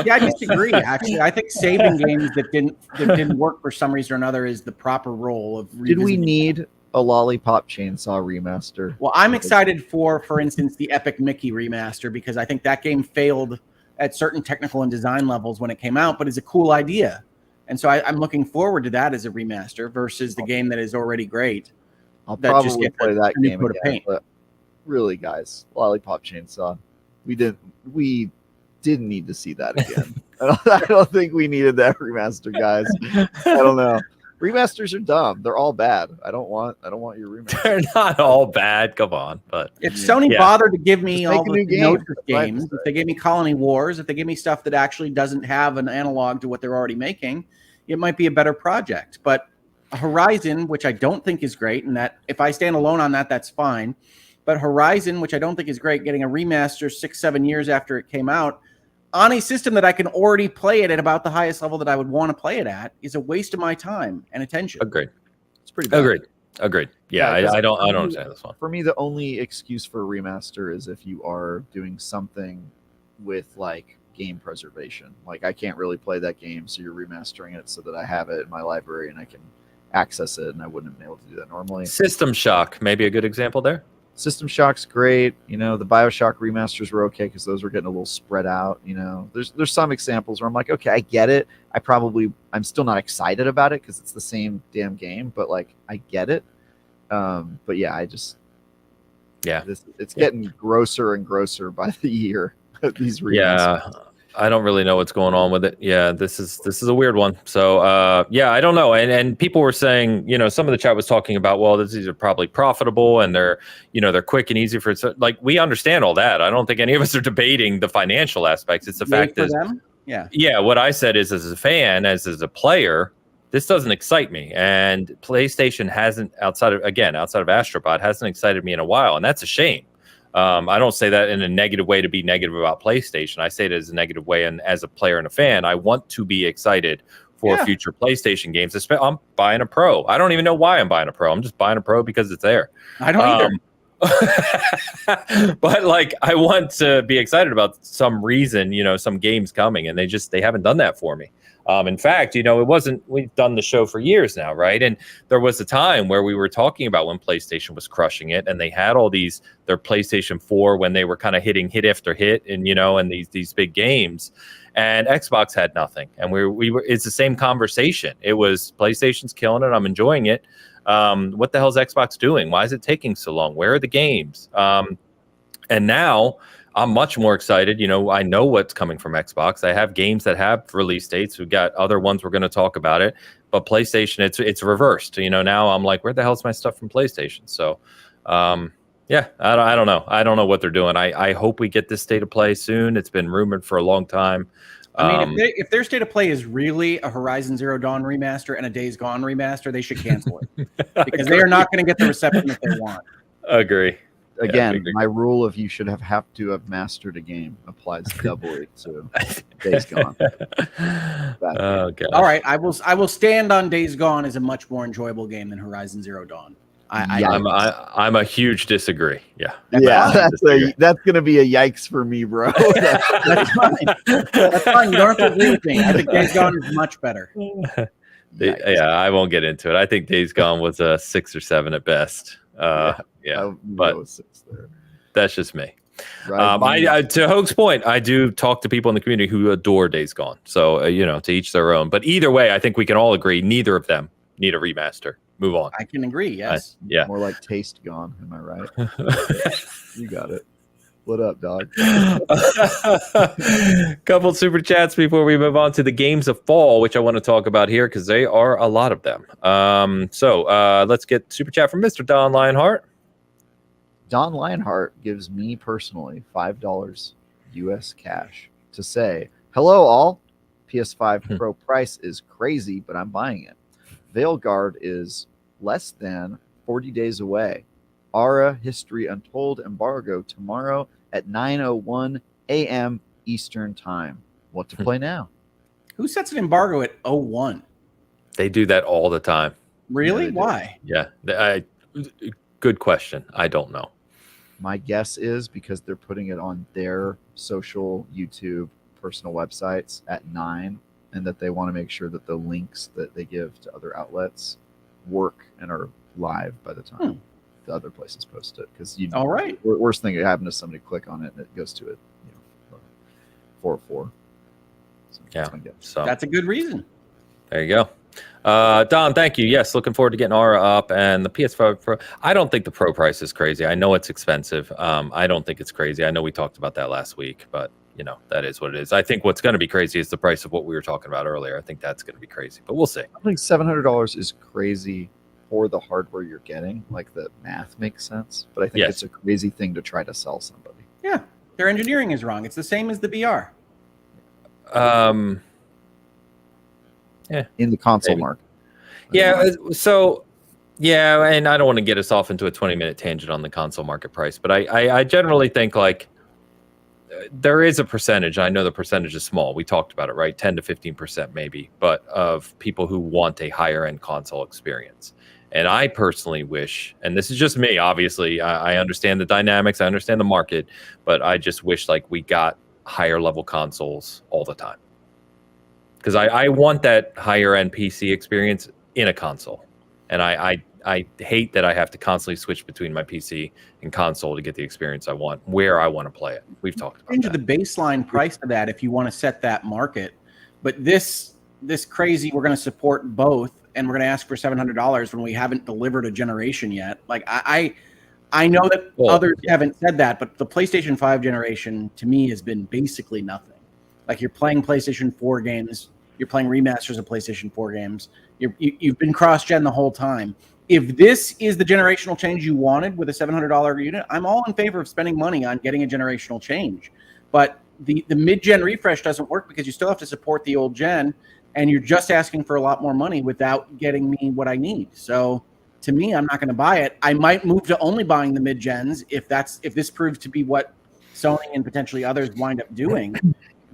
Yeah, I disagree. Actually, I think saving games that didn't work for some reason or another is the proper role of. Did we need a Lollipop Chainsaw remaster? Well, I'm excited for instance, the Epic Mickey remaster because I think that game failed at certain technical and design levels when it came out, but it's a cool idea, and so I'm looking forward to that as a remaster versus the game that is already great. I'll probably play that game again, but really, guys, Lollipop Chainsaw, we didn't need to see that again. I don't think we needed that remaster, guys. I don't know. Remasters are dumb. They're all bad. I don't want your remaster. They're not all bad. Come on, but if Sony bothered to give me all the games, if they gave me Colony Wars, if they give me stuff that actually doesn't have an analog to what they're already making, it might be a better project. But Horizon, which I don't think is great, and that if I stand alone on that, that's fine. But Horizon, which I don't think is great, getting a remaster 6-7 years after it came out on a system that I can already play it at about the highest level that I would want to play it at is a waste of my time and attention. Agreed. It's pretty bad. Agreed. Yeah, I don't understand this one. For me, the only excuse for a remaster is if you are doing something with like game preservation. Like I can't really play that game, so you're remastering it so that I have it in my library and I can access it, and I wouldn't have been able to do that normally. System Shock, maybe a good example there. System Shock's great. You know, the BioShock remasters were okay because those were getting a little spread out. You know, there's some examples where I'm like, okay, I get it. I'm still not excited about it because it's the same damn game, but like I get it. But yeah, it's getting grosser and grosser by the year. These remasters. Yeah. I don't really know what's going on with it. Yeah, this is a weird one. So yeah, I don't know. And people were saying, you know, some of the chat was talking about, well, these are probably profitable and they're quick and easy for like we understand all that. I don't think any of us are debating the financial aspects. It's the fact is, yeah. What I said is, as a fan, as a player, this doesn't excite me. And PlayStation hasn't outside of Astrobot hasn't excited me in a while, and that's a shame. I don't say that in a negative way to be negative about PlayStation. I say it as a negative way, and as a player and a fan, I want to be excited for future PlayStation games. I'm buying a Pro. I don't even know why I'm buying a Pro. I'm just buying a Pro because it's there. I don't either. But like, I want to be excited about some reason, some games coming, and they haven't done that for me. In fact, we've done the show for years now, right? And there was a time where we were talking about when PlayStation was crushing it, and they had all their PlayStation 4 when they were kind of hitting hit after hit, and and these big games, and Xbox had nothing. And it's the same conversation. It was PlayStation's killing it. I'm enjoying it. What the hell is Xbox doing? Why is it taking so long? Where are the games? And now I'm much more excited. I know what's coming from Xbox. I have games that have release dates. We've got other ones we're going to talk about it. But PlayStation, it's reversed. Now I'm like, where the hell's my stuff from PlayStation? So, yeah, I don't know. I don't know what they're doing. I hope we get this state of play soon. It's been rumored for a long time. I mean, if their state of play is really a Horizon Zero Dawn remaster and a Days Gone remaster, they should cancel it because they are not going to get the reception that they want. Agree. Again, my rule of you should have to have mastered a game applies doubly to Days Gone. Okay. All right, I will stand on Days Gone as a much more enjoyable game than Horizon Zero Dawn. I'm a huge disagree. Yeah. That's going to be a yikes for me, bro. That's fine. That's fine. You don't have to agree with me. I think Days Gone is much better. I won't get into it. I think Days Gone was a 6 or 7 at best. But 6 there. That's just me. Right. To Hoeg's point, I do talk to people in the community who adore Days Gone. So to each their own. But either way, I think we can all agree neither of them need a remaster. Move on. I can agree. Yes. Yeah. More like taste gone. Am I right? You got it. What up, dog? Couple super chats before we move on to the games of fall, which I want to talk about here because they are a lot of them. So let's get super chat from Mr. Don Lionheart. Don Lionheart gives me personally $5 US cash to say, hello all. PS5 Pro price is crazy, but I'm buying it. Veilguard is less than 40 days away. Aura History Untold embargo tomorrow at 9:01 a.m. Eastern Time. What to play now? Who sets an embargo at 01? They do that all the time. Really? Yeah, why? Yeah. Good question. I don't know. My guess is because they're putting it on their social, YouTube, personal websites at 9, and that they want to make sure that the links that they give to other outlets work and are live by the time the other places post it. Because all right, worst thing that happened is somebody click on it and it goes to it, 404. So so that's a good reason. There you go. Don, thank you. Yes, looking forward to getting Aura up and the PS5 Pro. I don't think the Pro price is crazy. I know it's expensive. I don't think it's crazy. I know we talked about that last week, but that is what it is. I think what's going to be crazy is the price of what we were talking about earlier. I think that's going to be crazy, but we'll see. I think $700 is crazy for the hardware you're getting. Like the math makes sense, but I think it's a crazy thing to try to sell somebody. Yeah, their engineering is wrong. It's the same as the VR. In the console market. So and I don't want to get us off into a 20-minute tangent on the console market price, but I generally think like there is a percentage. I know the percentage is small. We talked about it, right? 10 to 15% maybe, but of people who want a higher end console experience. And I personally wish, and this is just me, obviously, I understand the dynamics, I understand the market, but I just wish like we got higher level consoles all the time. Because I want that higher end PC experience in a console. And I hate that I have to constantly switch between my PC and console to get the experience I want, where I want to play it. We've talked about that. The baseline price of that if you want to set that market. But this crazy, we're going to support both, and we're going to ask for $700 when we haven't delivered a generation yet. Like I know that others haven't said that, but the PlayStation 5 generation to me has been basically nothing. Like you're playing PlayStation 4 games, you're playing remasters of PlayStation 4 games. You've been cross-gen the whole time. If this is the generational change you wanted with a $700 unit, I'm all in favor of spending money on getting a generational change. But the mid-gen refresh doesn't work because you still have to support the old gen, and you're just asking for a lot more money without getting me what I need. So to me, I'm not going to buy it. I might move to only buying the mid-gens if this proves to be what Sony and potentially others wind up doing.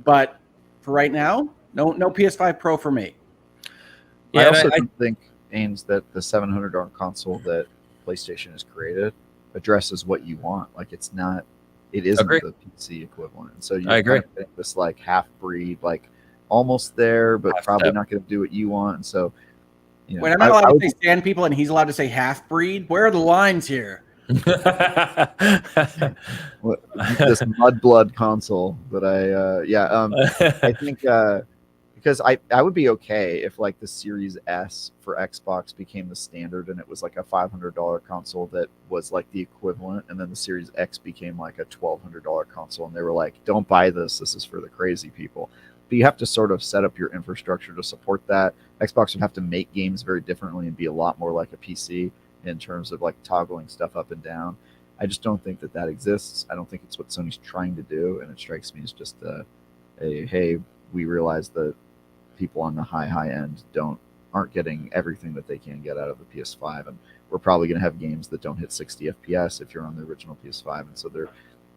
But for right now, no PS5 Pro for me. Yeah, I also don't think, Ames, that the $700 console that PlayStation has created addresses what you want. Like it isn't Agree. the PC equivalent. And so I you're agree. kind of getting this like half breed, like almost there, but Half probably step. not going to do what you want. And so, Wait, I'm not allowed to say stand people, and he's allowed to say half breed. Where are the lines here? this mudblood console, but I think because I would be okay if like the Series S for Xbox became the standard and it was like a $500 console that was like the equivalent, and then the Series X became like a $1,200 console, and they were like, don't buy this is for the crazy people. But you have to sort of set up your infrastructure to support that. Xbox would have to make games very differently and be a lot more like a PC in terms of like toggling stuff up and down. I just don't think that exists. I don't think it's what Sony's trying to do, and it strikes me as just hey, we realize that people on the high end aren't getting everything that they can get out of the PS5, and we're probably going to have games that don't hit 60 FPS if you're on the original PS5, and so they're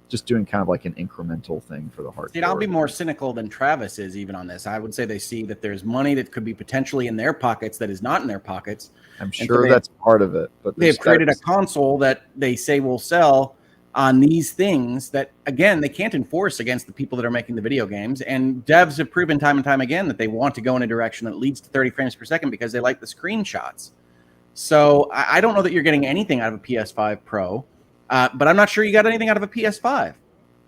just doing kind of like an incremental thing for the hardcore. I'll be more cynical than Travis is even on this. I would say they see that there's money that could be potentially in their pockets that is not in their pockets. I'm sure that's part of it, but they've created a console that they say will sell on these things that, again, they can't enforce against the people that are making the video games. And devs have proven time and time again that they want to go in a direction that leads to 30 frames per second because they like the screenshots. So I don't know that you're getting anything out of a PS5 Pro, but I'm not sure you got anything out of a PS5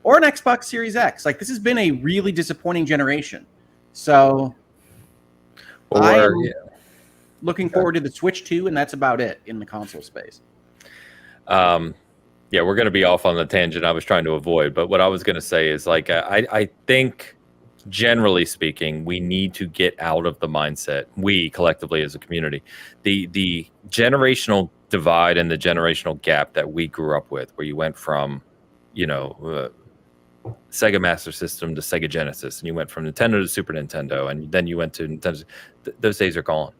or an Xbox Series X. Like, this has been a really disappointing generation. So I'm looking forward to the Switch 2, and that's about it in the console space. Yeah, we're going to be off on the tangent I was trying to avoid. But what I was going to say is, like, I think, generally speaking, we need to get out of the mindset, we collectively as a community, the generational divide and the generational gap that we grew up with, where you went from, Sega Master System to Sega Genesis, and you went from Nintendo to Super Nintendo, and then you went to Nintendo. Those days are gone.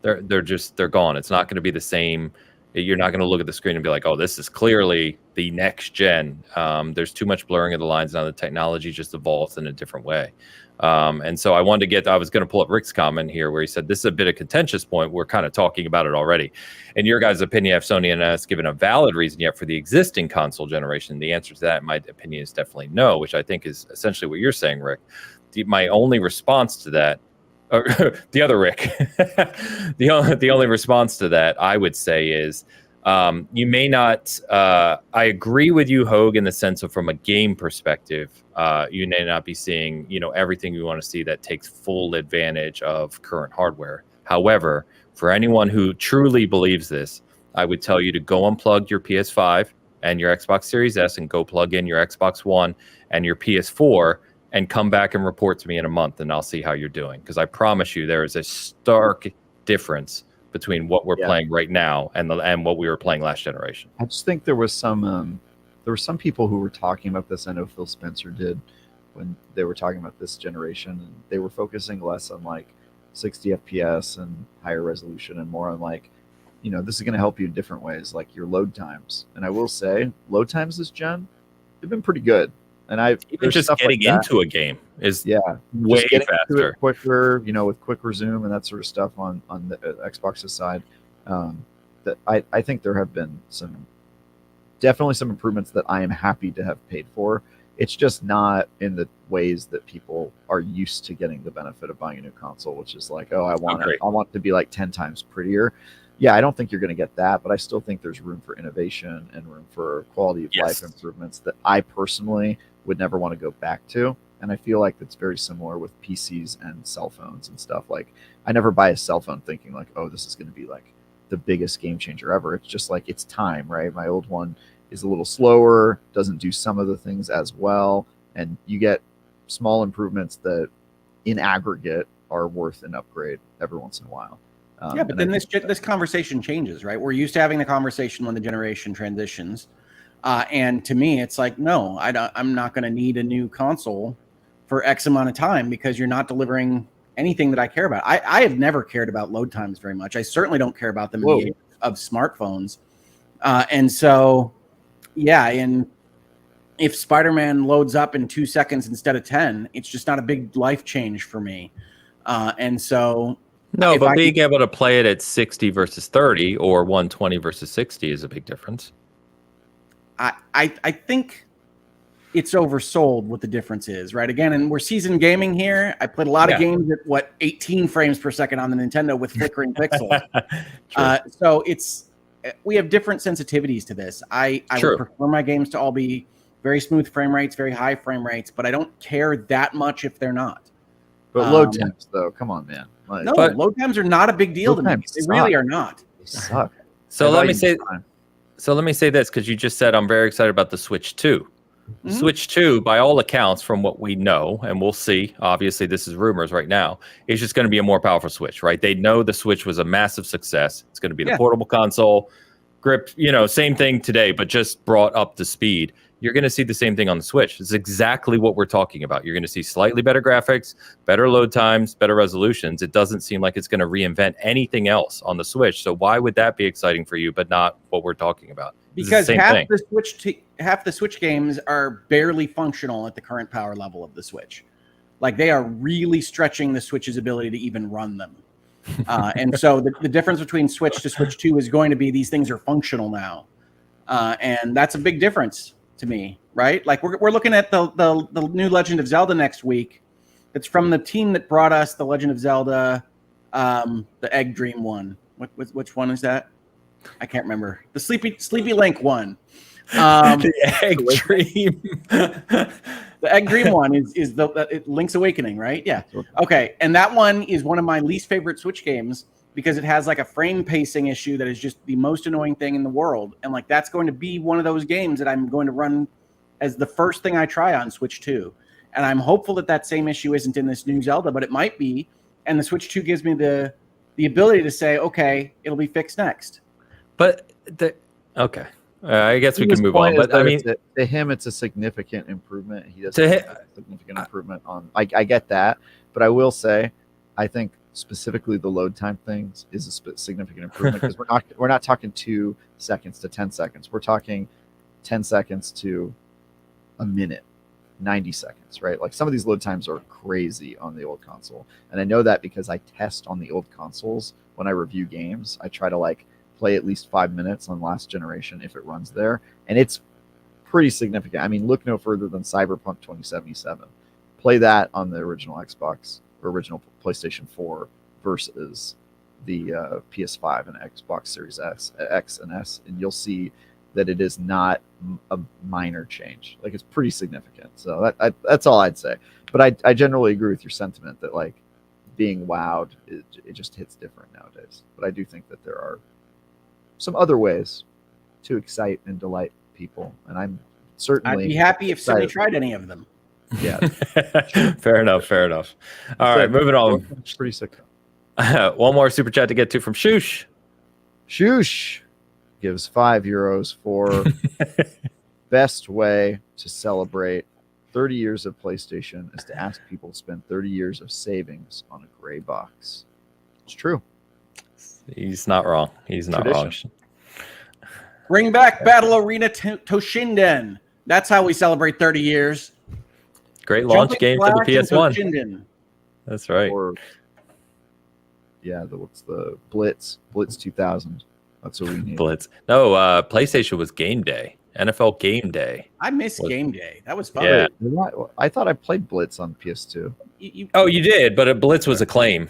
They're gone. It's not going to be the same. You're not going to look at the screen and be like, oh, this is clearly the next gen. There's too much blurring of the lines now. The technology just evolves in a different way. And so I was going to pull up Rick's comment here where he said, this is a bit of contentious point. We're kind of talking about it already. In your guys' opinion, have Sony and us given a valid reason yet for the existing console generation? The answer to that, in my opinion, is definitely no, which I think is essentially what you're saying, Rick. My only response to that, the other Rick, the only response to that I would say is, you may not. I agree with you, Hoeg, in the sense of from a game perspective, you may not be seeing everything you want to see that takes full advantage of current hardware. However, for anyone who truly believes this, I would tell you to go unplug your PS5 and your Xbox Series S and go plug in your Xbox One and your PS4. And come back and report to me in a month, and I'll see how you're doing. Because I promise you, there is a stark difference between what we're playing right now and what we were playing last generation. I just think there were some people who were talking about this. I know Phil Spencer did when they were talking about this generation, and they were focusing less on like 60 FPS and higher resolution and more on like, this is going to help you in different ways, like your load times. And I will say, load times this gen, they've been pretty good. And even just getting into a game is way faster, quicker. With quick resume and that sort of stuff on the Xbox's side. That I think there have been definitely some improvements that I am happy to have paid for. It's just not in the ways that people are used to getting the benefit of buying a new console, which is like, I want it to be like 10 times prettier. Yeah, I don't think you're going to get that, but I still think there's room for innovation and room for quality of life improvements that I personally would never want to go back to. And I feel like that's very similar with PCs and cell phones and stuff. Like, I never buy a cell phone thinking like, oh, this is going to be like the biggest game changer ever. It's just like, it's time, right? My old one is a little slower, doesn't do some of the things as well. And you get small improvements that in aggregate are worth an upgrade every once in a while. But then this conversation changes, right? We're used to having the conversation when the generation transitions. And to me, it's like, no, I'm not going to need a new console for X amount of time because you're not delivering anything that I care about. I have never cared about load times very much. I certainly don't care about them in the age of smartphones. And so, and if Spider-Man loads up in 2 seconds instead of 10, it's just not a big life change for me. And so No, If but I being able to play it at 60 versus 30 or 120 versus 60 is a big difference. I think it's oversold what the difference is, right? Again, and we're seasoned gaming here. I played a lot of games at 18 frames per second on the Nintendo with flickering pixels. So we have different sensitivities to this. I would prefer my games to all be very smooth frame rates, very high frame rates, but I don't care that much if they're not. But load times, though, come on, man. No, load times are not a big deal to me. They really are not. They suck. So let me say this, because you just said I'm very excited about the Switch 2. Mm-hmm. Switch 2, by all accounts, from what we know, and we'll see, obviously this is rumors right now, is just going to be a more powerful Switch, right? They know the Switch was a massive success. It's going to be the portable console. Grip, same thing today, but just brought up to speed. You're going to see the same thing on the Switch. It's exactly what we're talking about. You're going to see slightly better graphics, better load times, better resolutions. It doesn't seem like it's going to reinvent anything else on the Switch. So why would that be exciting for you, but not what we're talking about? Because half the Switch games are barely functional at the current power level of the Switch. Like, they are really stretching the Switch's ability to even run them. And so the difference between Switch to Switch 2 is going to be these things are functional now. And that's a big difference to me, right? Like, we're looking at the new Legend of Zelda next week. It's from the team that brought us the Legend of Zelda, the Egg Dream one. Which one is that? I can't remember. The Sleepy Link one. The Egg Dream. The Egg Dream one is Link's Awakening, right? Yeah. Okay. And that one is one of my least favorite Switch games because it has like a frame pacing issue that is just the most annoying thing in the world. And like, that's going to be one of those games that I'm going to run as the first thing I try on Switch 2. And I'm hopeful that same issue isn't in this new Zelda, but it might be. And the Switch 2 gives me the ability to say, okay, it'll be fixed next. But okay, I guess we can move on. But I mean, to him, it's a significant improvement. He doesn't have a significant improvement on. I get that, but I will say, I think specifically the load time things is a significant improvement because we're not talking 2 seconds to 10 seconds. We're talking 10 seconds to a minute, 90 seconds, right? Like, some of these load times are crazy on the old console, and I know that because I test on the old consoles when I review games. I try to play at least 5 minutes on last generation if it runs there, and it's pretty significant. I mean, look no further than Cyberpunk 2077. Play that on the original Xbox or original PlayStation 4 versus the PS5 and Xbox Series X and S, and you'll see that it is not a minor change. Like, it's pretty significant. So that's all I'd say. But I generally agree with your sentiment that being wowed, it just hits different nowadays. But I do think that there are some other ways to excite and delight people, and I'm certainly I'd be happy if somebody tried any of them. Yeah. Fair enough. All right, moving on. It's pretty sick. One more super chat to get to from Shoosh. Shoosh gives €5 for best way to celebrate 30 years of PlayStation is to ask people to spend 30 years of savings on a gray box. It's true. He's not wrong. Bring back Battle Arena Toshinden. That's how we celebrate 30 years. Great launch game for the PS1. That's right. Or, what's the Blitz 2000? That's what we need. Blitz. No, PlayStation was Game Day. NFL Game Day. I missed Game Day. That was fun. Yeah. I thought I played Blitz on PS2. You did, but Blitz was Acclaim.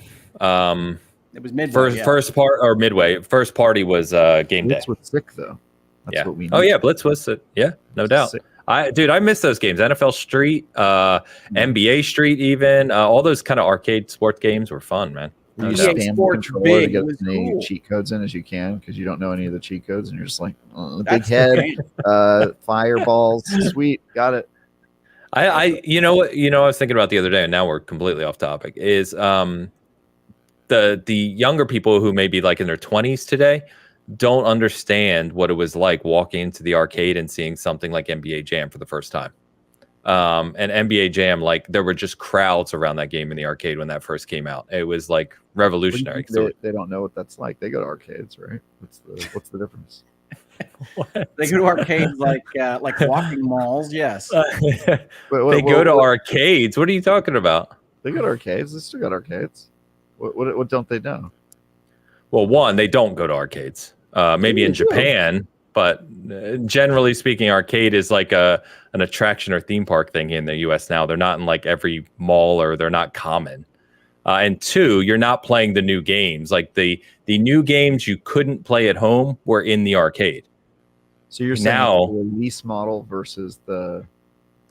It was midway. First part or midway. First party was Game Day. Blitz was sick though. That's what we need. Oh yeah, Blitz was no doubt. Sick. I miss those games. NFL Street, NBA Street, even all those kind of arcade sport games were fun, man. You spam the controller to get as many cheat codes in as you can because you don't know any of the cheat codes, and you're just like, big head, fireballs, sweet, got it. I was thinking about the other day, and now we're completely off topic. Is the younger people who may be like in their 20s today don't understand what it was like walking into the arcade and seeing something like NBA Jam for the first time. And NBA Jam, there were just crowds around that game in the arcade when that first came out. It was revolutionary. They don't know what that's like. They go to arcades, right? What's the difference? They go to arcades like walking malls. Yes. They go to arcades. What are you talking about? They go to arcades. They still got arcades. What don't they know? Well, one, they don't go to arcades. Maybe in Japan, but generally speaking, arcade is like an attraction or theme park thing in the U.S. now. They're not in like every mall, or they're not common. And two, you're not playing the new games. Like the new games you couldn't play at home were in the arcade. So you're saying now the release model versus the...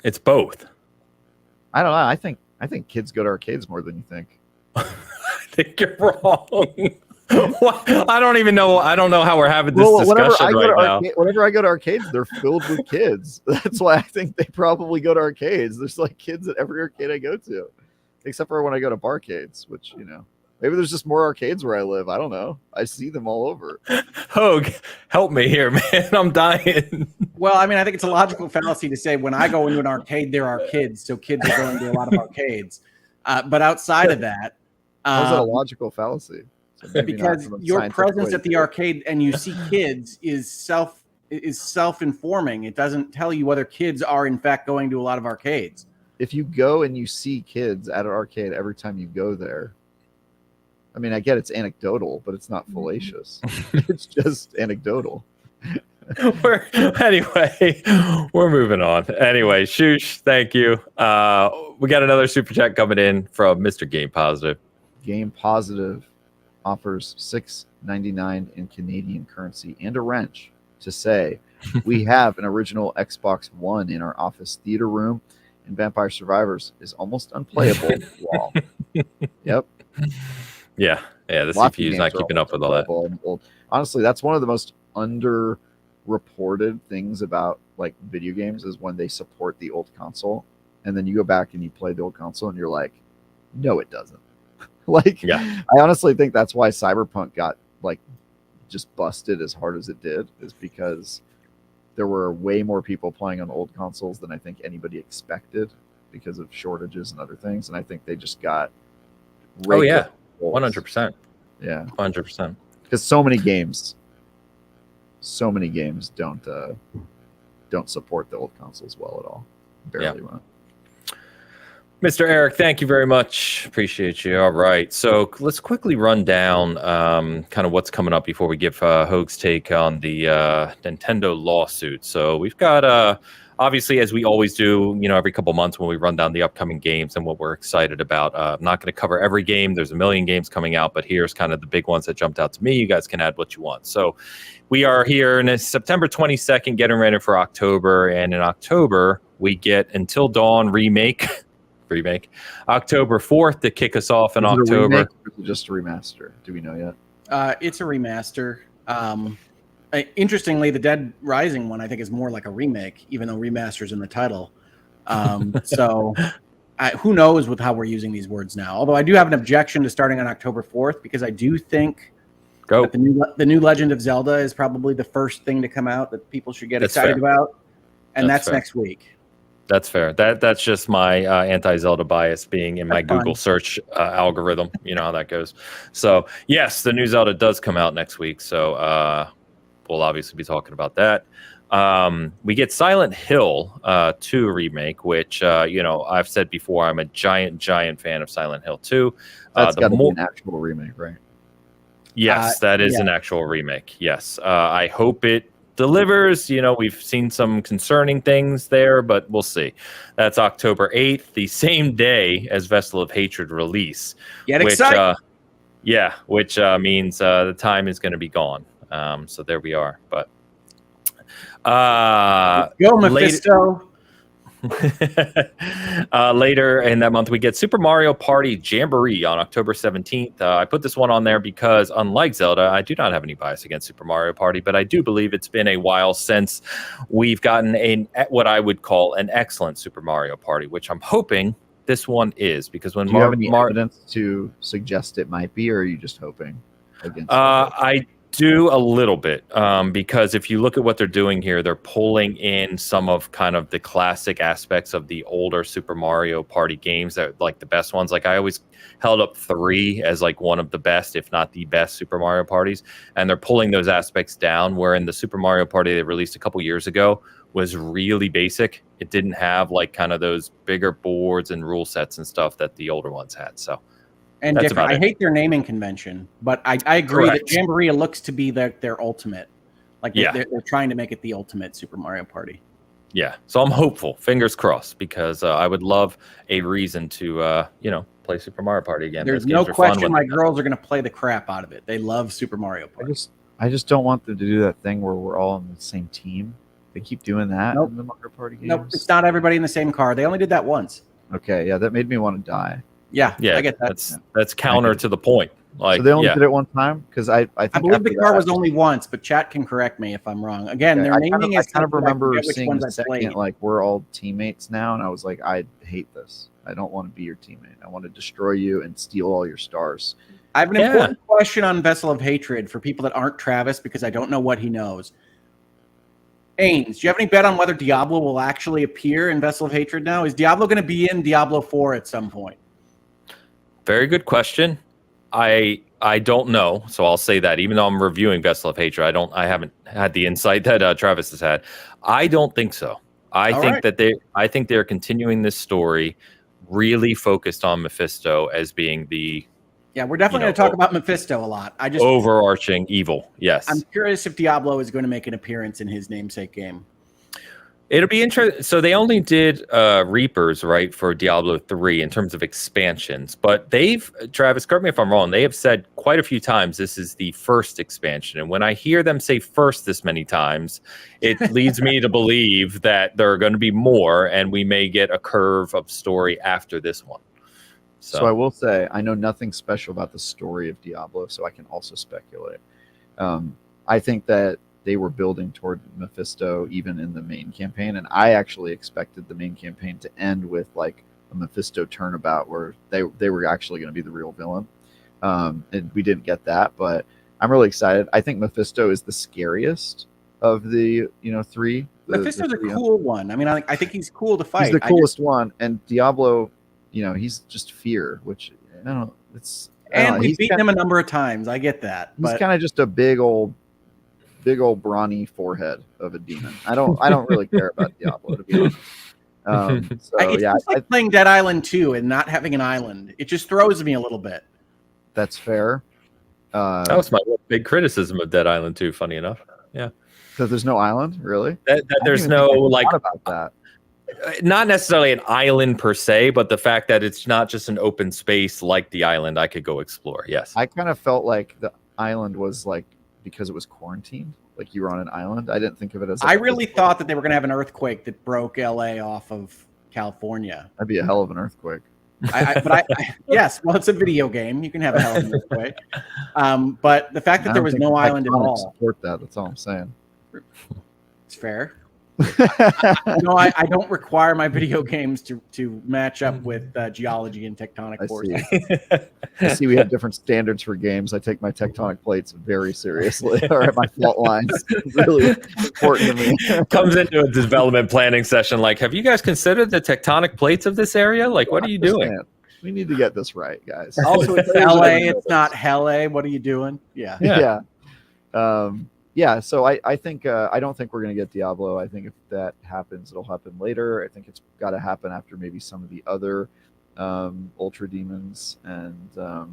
It's both. I don't know. I think kids go to arcades more than you think. I think you're wrong. I don't even know. I don't know how we're having this discussion right now. Whenever I go to arcades, they're filled with kids. That's why I think they probably go to arcades. There's like kids at every arcade I go to, except for when I go to barcades, which, you know, maybe there's just more arcades where I live. I don't know. I see them all over. Hoeg, help me here, man. I'm dying. Well, I mean, I think it's a logical fallacy to say when I go into an arcade, there are kids. So kids are going to a lot of arcades. But outside of that... How's that a logical fallacy? So because your presence at the arcade and you see kids is self-informing. It doesn't tell you whether kids are in fact going to a lot of arcades. If you go and you see kids at an arcade every time you go there, I mean, I get it's anecdotal, but it's not fallacious. It's just anecdotal. Anyway, we're moving on. Anyway, Shoosh, thank you. We got another super chat coming in from Mr. Game Positive. Game Positive offers $6.99 in Canadian currency and a wrench to say we have an original Xbox One in our office theater room, and Vampire Survivors is almost unplayable. Wall. Yep. Yeah. The CPU's not keeping up with all that. Honestly, that's one of the most underreported things about like video games is when they support the old console, and then you go back and you play the old console, and you're like, no, it doesn't. I honestly think that's why Cyberpunk got like just busted as hard as it did, is because there were way more people playing on old consoles than I think anybody expected because of shortages and other things. And I think they just got 100%. Yeah, 100%. Because so many games don't support the old consoles well at all. Barely run. Mr. Eric, thank you very much. Appreciate you. All right. So let's quickly run down kind of what's coming up before we give Hoeg's take on the Nintendo lawsuit. So we've got, obviously, as we always do, you know, every couple months when we run down the upcoming games and what we're excited about. I'm not going to cover every game. There's a million games coming out, but here's kind of the big ones that jumped out to me. You guys can add what you want. So we are here in September 22nd, getting ready for October. And in October, we get Until Dawn remake. October 4th to kick us off in October. Or just a remaster? Do we know yet? It's a remaster. Interestingly, the Dead Rising one I think is more like a remake, even though remaster's in the title. So who knows with how we're using these words now? Although I do have an objection to starting on October 4th because I do think that the new Legend of Zelda is probably the first thing to come out that people should get excited about, and that's next week. That's fair. That's just my anti-Zelda bias being in my Google search algorithm. You know how that goes. So, yes, the new Zelda does come out next week. So we'll obviously be talking about that. We get Silent Hill 2 remake, which, you know, I've said before, I'm a giant fan of Silent Hill 2. That's got to be an actual remake, right? Yes, that is an actual remake. Yes. I hope it delivers. You know, we've seen some concerning things there, but we'll see. That's October 8th, the same day as Vessel of Hatred release. Get excited. Which means the time is going to be gone. So there we are. But let's go, Mephisto. Later in that month, we get Super Mario Party Jamboree on October 17th. I put this one on there because, unlike Zelda, I do not have any bias against Super Mario Party, but I do believe it's been a while since we've gotten what I would call an excellent Super Mario Party, which I'm hoping this one is, because when do you have any evidence to suggest it might be, or are you just hoping against I do a little bit, because if you look at what they're doing here, they're pulling in some of kind of the classic aspects of the older Super Mario Party games that like the best ones. Like I always held up 3 as like one of the best, if not the best Super Mario Parties, and they're pulling those aspects down, where in the Super Mario Party they released a couple years ago was really basic. It didn't have like kind of those bigger boards and rule sets and stuff that the older ones had. So and That's different. about I it. hate their naming convention, but I agree Correct. that Jamboree looks to be their ultimate. Like Yeah. they're trying to make it the ultimate Super Mario Party. Yeah, so I'm hopeful, fingers crossed, because I would love a reason to, play Super Mario Party again. There's Those no games are fun question when my they're done. girls are going to play the crap out of it. They love Super Mario Party. I just don't want them to do that thing where we're all on the same team. They keep doing that Nope. in the Mario Party games. Nope, it's not everybody in the same car. They only did that once. Okay, yeah, that made me want to die. Yeah, Yeah, I get that. that's counter to the point. Like, So they only yeah, did it one time? Because I think I believe after the car that, was only once, but chat can correct me if I'm wrong. Again, their I naming is. kind of something I remember forget which seeing ones the I second, played. like, we're all teammates now, and I was like, I hate this. I don't want to be your teammate. I want to destroy you and steal all your stars. I have an important question on Vessel of Hatred for people that aren't Travis because I don't know what he knows. Ains, do you have any bet on whether Diablo will actually appear in Vessel of Hatred now? Is Diablo going to be in Diablo 4 at some point? very good question. I don't know, so I'll say that. Even though I'm reviewing Vessel of Hatred, I haven't had the insight that Travis has had. I don't think so. I think they're continuing this story, really focused on Mephisto as being the Yeah, we're definitely going to talk about Mephisto a lot. overarching evil. Yes, I'm curious if Diablo is going to make an appearance in his namesake game. it'll be interesting. So they only did Reapers, right, for Diablo 3 in terms of expansions. But Travis, correct me if I'm wrong, they have said quite a few times this is the first expansion. And when I hear them say first this many times, it leads me to believe that there are going to be more and we may get a curve of story after this one. So I will say, I know nothing special about the story of Diablo, so I can also speculate. I think that they were building toward Mephisto even in the main campaign, and I actually expected the main campaign to end with like a Mephisto turnabout where they were actually going to be the real villain. And we didn't get that, but I'm really excited. I think Mephisto is the scariest of the three. Mephisto's a cool one. I mean, I think he's cool to fight. He's the coolest one, and Diablo, he's just fear, which I don't know. We've beaten him a number of times. I get that. He's kind of just a big old brawny forehead of a demon. I don't really care about Diablo, to be honest. It's just like playing Dead Island 2 and not having an island. It just throws me a little bit. That's fair. That was my big criticism of Dead Island 2, funny enough. Yeah. Because there's no island, really? That there's no like about that. Not necessarily an island per se, but the fact that it's not just an open space like the island I could go explore. Yes. I kind of felt like the island was like because it was quarantined, like you were on an island. I didn't think of it as I really thought that they were going to have an earthquake that broke LA off of California. That'd be a hell of an earthquake. Yes, well, it's a video game. You can have a hell of an earthquake. But the fact that there was no island at all. Support that. That's all I'm saying. It's fair. I don't require my video games to match up with geology and tectonic forces. I see we have different standards for games. I take my tectonic plates very seriously. All right, my fault lines really important to me. Comes into a development planning session like, have you guys considered the tectonic plates of this area? Like, what are you doing? We need to get this right, guys. Also, it's LA. It's not Helle. What are you doing? Yeah. So I think I don't think we're gonna get Diablo. I think if that happens, it'll happen later. I think it's got to happen after maybe some of the other Ultra Demons, and I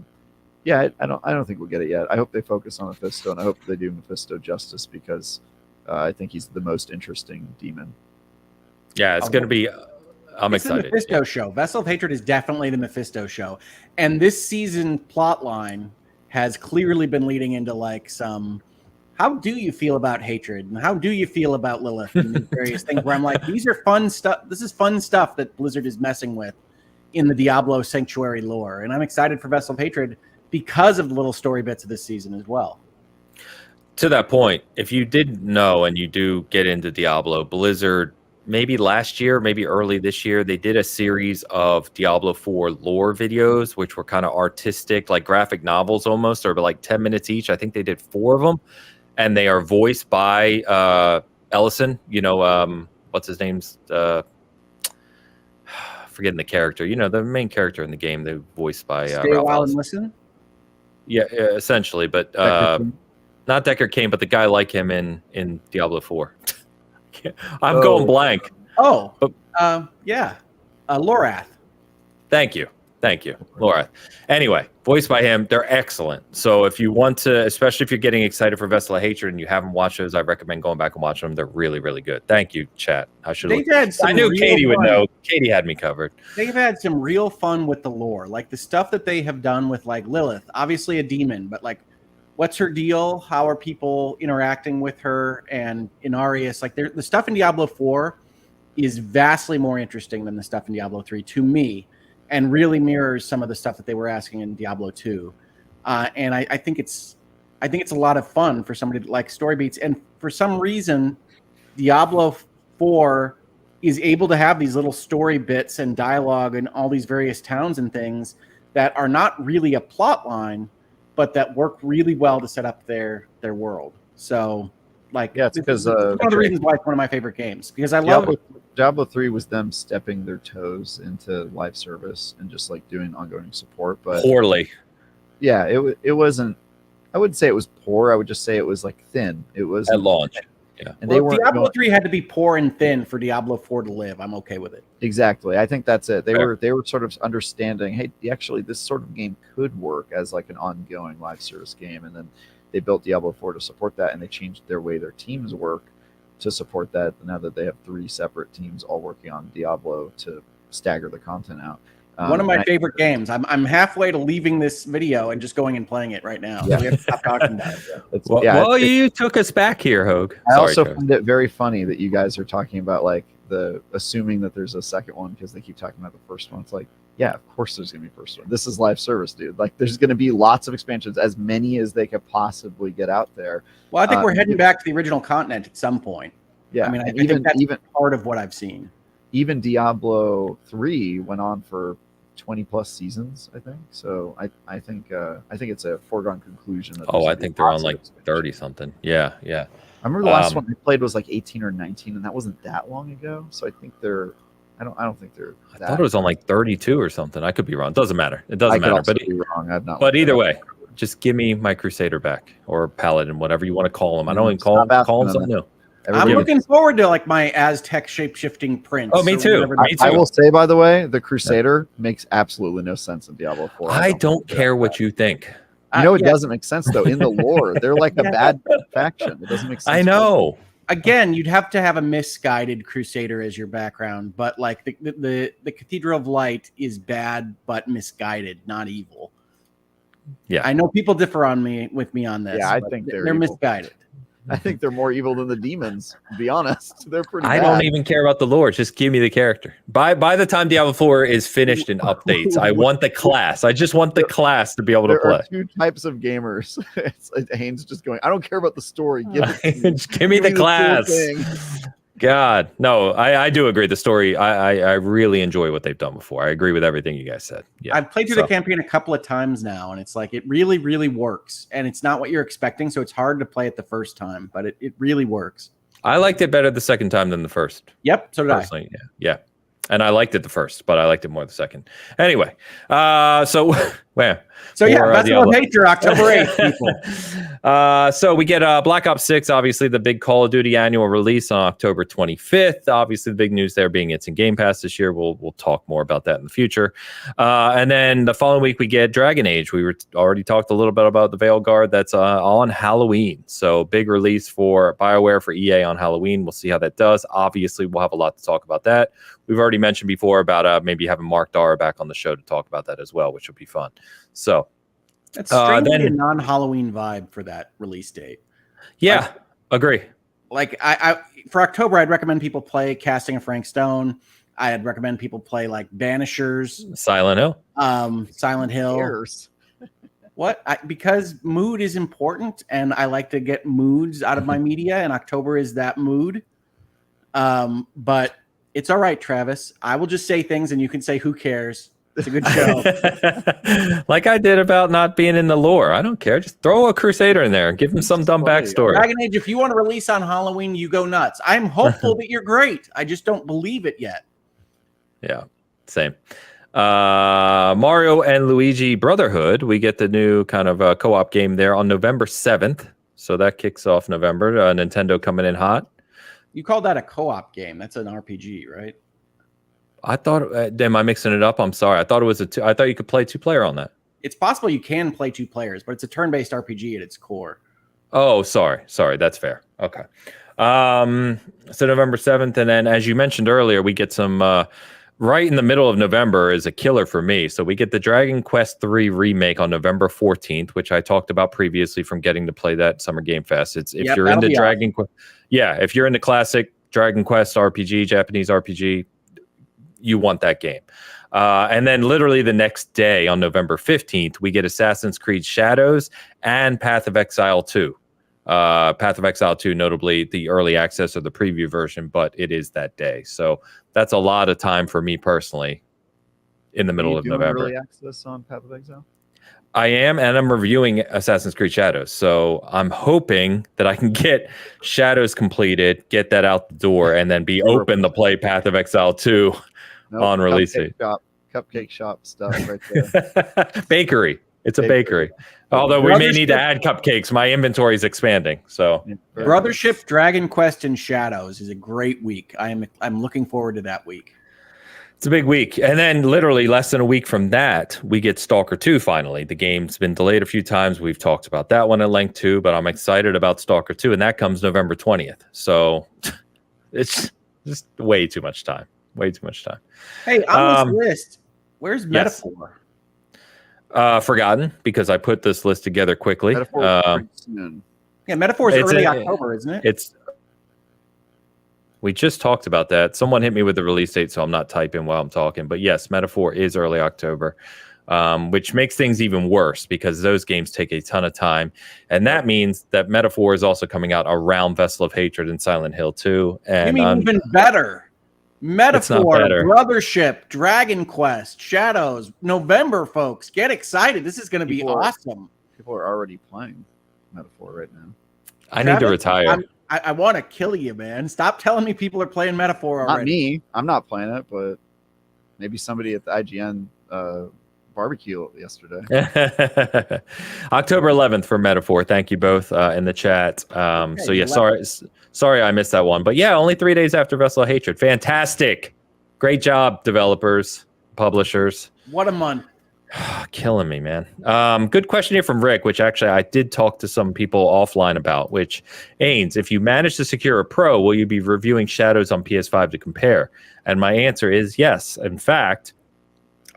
don't think we'll get it yet. I hope they focus on Mephisto, and I hope they do Mephisto justice because I think he's the most interesting demon. Yeah, it's gonna be. I'm excited. The Mephisto show. Vessel of Hatred is definitely the Mephisto show, and this season plot line has clearly been leading into like some. How do you feel about hatred? And how do you feel about Lilith and these various things where I'm like, these are fun stuff. This is fun stuff that Blizzard is messing with in the Diablo Sanctuary lore. And I'm excited for Vessel of Hatred because of the little story bits of this season as well. To that point, if you didn't know and you do get into Diablo, Blizzard, maybe last year, maybe early this year, they did a series of Diablo 4 lore videos, which were kind of artistic, like graphic novels almost, or like 10 minutes each. I think they did 4 of them. And they are voiced by Ellison. What's his name's? Forgetting the character. The main character in the game. They're voiced by Stay a while and listen. Yeah, essentially, but not Deckard Cain, but the guy like him in Diablo 4. I'm going blank. Lorath. Thank you. Thank you, Laura. Anyway, voiced by him. They're excellent. So if you want to, especially if you're getting excited for Vessel of Hatred and you haven't watched those, I recommend going back and watching them. They're really, really good. Thank you, chat. I should. I knew Katie would know. Katie had me covered. They've had some real fun with the lore, like the stuff that they have done with like Lilith, obviously a demon, but like, what's her deal? How are people interacting with her? And in Arius, like the stuff in Diablo 4 is vastly more interesting than the stuff in Diablo 3 to me. And really mirrors some of the stuff that they were asking in Diablo 2. And I think it's a lot of fun for somebody that likes story beats. And for some reason, Diablo 4 is able to have these little story bits and dialogue and all these various towns and things that are not really a plot line, but that work really well to set up their world. So, like, yeah, it's because one of the reasons why it's one of my favorite games, because I love Diablo 3 was them stepping their toes into live service and just like doing ongoing support, but poorly. Yeah, it wasn't. I wouldn't say it was poor. I would just say it was like thin. It was at launch. Yeah, and well, Diablo 3 had to be poor and thin for Diablo 4 to live. I'm okay with it. Exactly. I think that's it. They were sort of understanding, hey, actually, this sort of game could work as like an ongoing live service game, and then they built Diablo 4 to support that, and they changed their way their teams work to support that. Now that they have 3 separate teams all working on Diablo to stagger the content out. One of my favorite games. I'm halfway to leaving this video and just going and playing it right now. Yeah. So we have to stop talking about it. Well, you took us back here, Hoeg. I also find it very funny that you guys are talking about like the assuming that there's a second one because they keep talking about the first one. It's like, yeah, of course there's gonna be a first one. This is live service, dude. Like, there's gonna be lots of expansions, as many as they could possibly get out there. Well, I think we're heading back to the original continent at some point. Yeah, I mean, I think that's even part of what I've seen. Even Diablo 3 went on for 20 plus seasons, I think. So I think it's a foregone conclusion. That I think they're on like 30 something. Yeah. I remember the last one I played was like 18 or 19, and that wasn't that long ago. So I think they're. I don't think they're. I thought it was on like 32 or something. I could be wrong. Doesn't matter. It doesn't matter. But be wrong. I've not. But either way, just give me my Crusader back or Paladin, whatever you want to call them. I don't even call them something new. I'm looking forward to like my Aztec shape-shifting prince. Oh, me too. I will say, by the way, the Crusader makes absolutely no sense in Diablo 4. I don't care what you think. You know, it doesn't make sense though. In the lore, they're like a bad faction. It doesn't make sense. I know. Again, you'd have to have a misguided Crusader as your background, but like the Cathedral of Light is bad but misguided, not evil. Yeah, I know people differ with me on this. Yeah, I think they're misguided. I think they're more evil than the demons, to be honest. They're pretty bad. I don't even care about the lore. Just give me the character. By the time Diablo 4 is finished in updates, I want the class. I just want the class to be able to play. There are 2 types of gamers. Haynes just going, I don't care about the story. Give me the class. God, no, I do agree. The story, I really enjoy what they've done before. I agree with everything you guys said. Yeah, I've played through the campaign a couple of times now, and it's like it really, really works. And it's not what you're expecting, so it's hard to play it the first time, but it really works. I liked it better the second time than the first. Yep, so did I. Yeah. And I liked it the first, but I liked it more the second. Anyway, so Festival of Nature, October 8th, people. So we get Black Ops 6, obviously the big Call of Duty annual release on October 25th. Obviously, the big news there being it's in Game Pass this year. We'll talk more about that in the future. And then the following week, we get Dragon Age. We already talked a little bit about the Veilguard. That's on Halloween. So big release for BioWare, for EA on Halloween. We'll see how that does. Obviously, we'll have a lot to talk about that. We've already mentioned before about maybe having Mark Dara back on the show to talk about that as well, which will be fun. So that's strangely a non-Halloween vibe for that release date. Yeah, agree. Like I for October, I'd recommend people play Casting of Frank Stone. I'd recommend people play like Banishers, Silent Hill. Silent Hill. Because mood is important, and I like to get moods out of my media, and October is that mood. But it's all right, Travis. I will just say things, and you can say, "Who cares?" It's a good show. Like I did about not being in the lore. I don't care. Just throw a Crusader in there and give him some dumb backstory. Dragon Age, if you want to release on Halloween, you go nuts. I'm hopeful that you're great. I just don't believe it yet. Yeah, same. Mario and Luigi Brotherhood. We get the new kind of co-op game there on November 7th. So that kicks off November. Nintendo coming in hot. You call that a co-op game. That's an RPG, right? I thought, am I mixing it up? I'm sorry. I thought it was I thought you could play 2-player on that. It's possible you can play 2 players, but it's a turn-based RPG at its core. Oh, sorry. That's fair. Okay. So November 7th, and then as you mentioned earlier, we get some right in the middle of November is a killer for me. So we get the Dragon Quest III remake on November 14th, which I talked about previously from getting to play that Summer Game Fest. If you're into Dragon Quest, if you're into classic Dragon Quest RPG, Japanese RPG, you want that game. And then literally the next day on November 15th, we get Assassin's Creed Shadows and Path of Exile 2. Path of Exile 2, notably the early access or the preview version, but it is that day. So that's a lot of time for me personally in the middle of November. Early access on Path of Exile? I am, and I'm reviewing Assassin's Creed Shadows. So I'm hoping that I can get Shadows completed, get that out the door, and then be open to play Path of Exile 2 on release. Cupcake shop stuff right there. Bakery. It's a bakery. Although we may need to add cupcakes. My inventory is expanding. So Brothership, Dragon Quest, and Shadows is a great week. I'm looking forward to that week. It's a big week. And then literally less than a week from that, we get Stalker 2 finally. The game's been delayed a few times. We've talked about that one at length too, but I'm excited about Stalker 2, and that comes November 20th. So it's just way too much time. Hey, on this list, where's Metaphor? Forgotten, because I put this list together quickly. Metaphor is early October, isn't it? We just talked about that. Someone hit me with the release date, so I'm not typing while I'm talking. But yes, Metaphor is early October, which makes things even worse because those games take a ton of time. And that means that Metaphor is also coming out around Vessel of Hatred and Silent Hill 2. And you mean even better? Metaphor, Brothership, Dragon Quest, Shadows, November, folks. Get excited. This is going to be awesome. People are already playing Metaphor right now. I need to retire. I want to kill you, man. Stop telling me people are playing Metaphor already. Not me. I'm not playing it, but maybe somebody at the IGN barbecue yesterday. October 11th for Metaphor. Thank you both in the chat. So yeah, sorry I missed that one. But yeah, only 3 days after Vessel of Hatred. Fantastic. Great job, developers, publishers. What a month. Killing me, man. Good question here from Rick, which actually I did talk to some people offline about, which, Ains, if you manage to secure a Pro, will you be reviewing Shadows on PS5 to compare? And my answer is yes. In fact,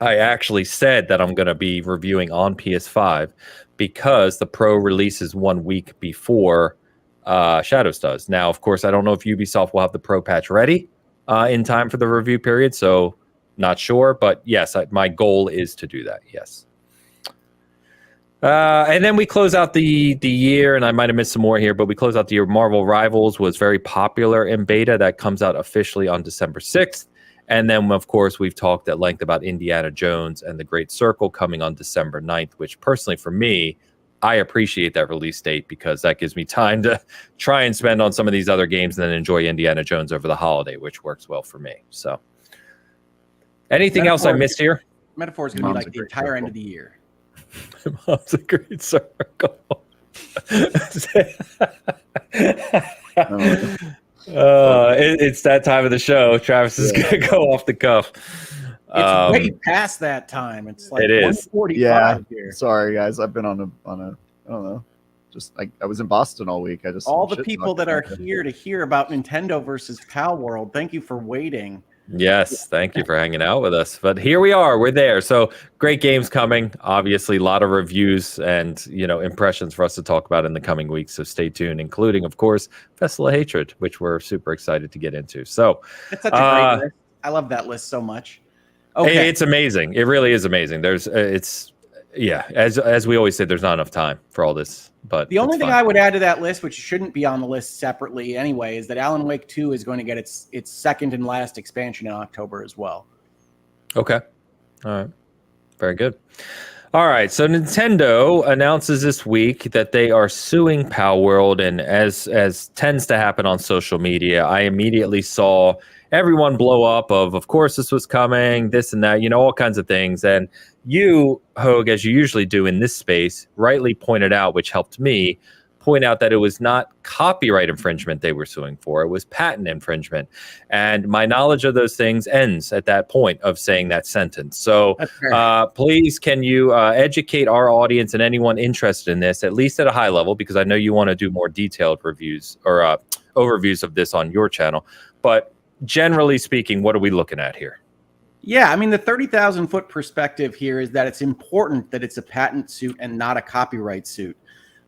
I actually said that I'm going to be reviewing on PS5 because the Pro releases 1 week before Shadows does. Now, of course, I don't know if Ubisoft will have the Pro patch ready in time for the review period, so not sure. But yes, my goal is to do that, yes. And then we close out the year, and I might have missed some more here, but we close out the year. Marvel Rivals was very popular in beta. That comes out officially on December 6th. And then, of course, we've talked at length about Indiana Jones and the Great Circle coming on December 9th, which personally for me, I appreciate that release date because that gives me time to try and spend on some of these other games and then enjoy Indiana Jones over the holiday, which works well for me. So anything else I missed here? Metaphor is going to be like the entire end of the year. Mom's a great circle. It's that time of the show. Travis is going to go off the cuff. It's way past that time. It's like it is. 1:45 here. Sorry, guys. I've been on a I don't know. Just I was in Boston all week. All the people that are here to hear about Nintendo versus Palworld. Thank you for waiting. Yes, thank you for hanging out with us. But here we are. We're there. So great games coming. Obviously, a lot of reviews and impressions for us to talk about in the coming weeks. So stay tuned, including, of course, Vessel of Hatred, which we're super excited to get into. So it's such a great list. I love that list so much. Okay. It's amazing. It really is amazing. As we always say, there's not enough time for all this. But the only thing I would add to that list, which shouldn't be on the list separately anyway, is that Alan Wake 2 is going to get its second and last expansion in October as well. Okay. All right. Very good. All right. So Nintendo announces this week that they are suing Palworld, and as tends to happen on social media, I immediately saw everyone blow up of course this was coming, this and that, all kinds of things. And you, Hoeg, as you usually do in this space, rightly pointed out, which helped me, point out that it was not copyright infringement they were suing for. It was patent infringement. And my knowledge of those things ends at that point of saying that sentence. So please, can you educate our audience and anyone interested in this, at least at a high level, because I know you want to do more detailed reviews or overviews of this on your channel. But generally speaking, what are we looking at here? Yeah, I mean, the 30,000-foot perspective here is that it's important that it's a patent suit and not a copyright suit.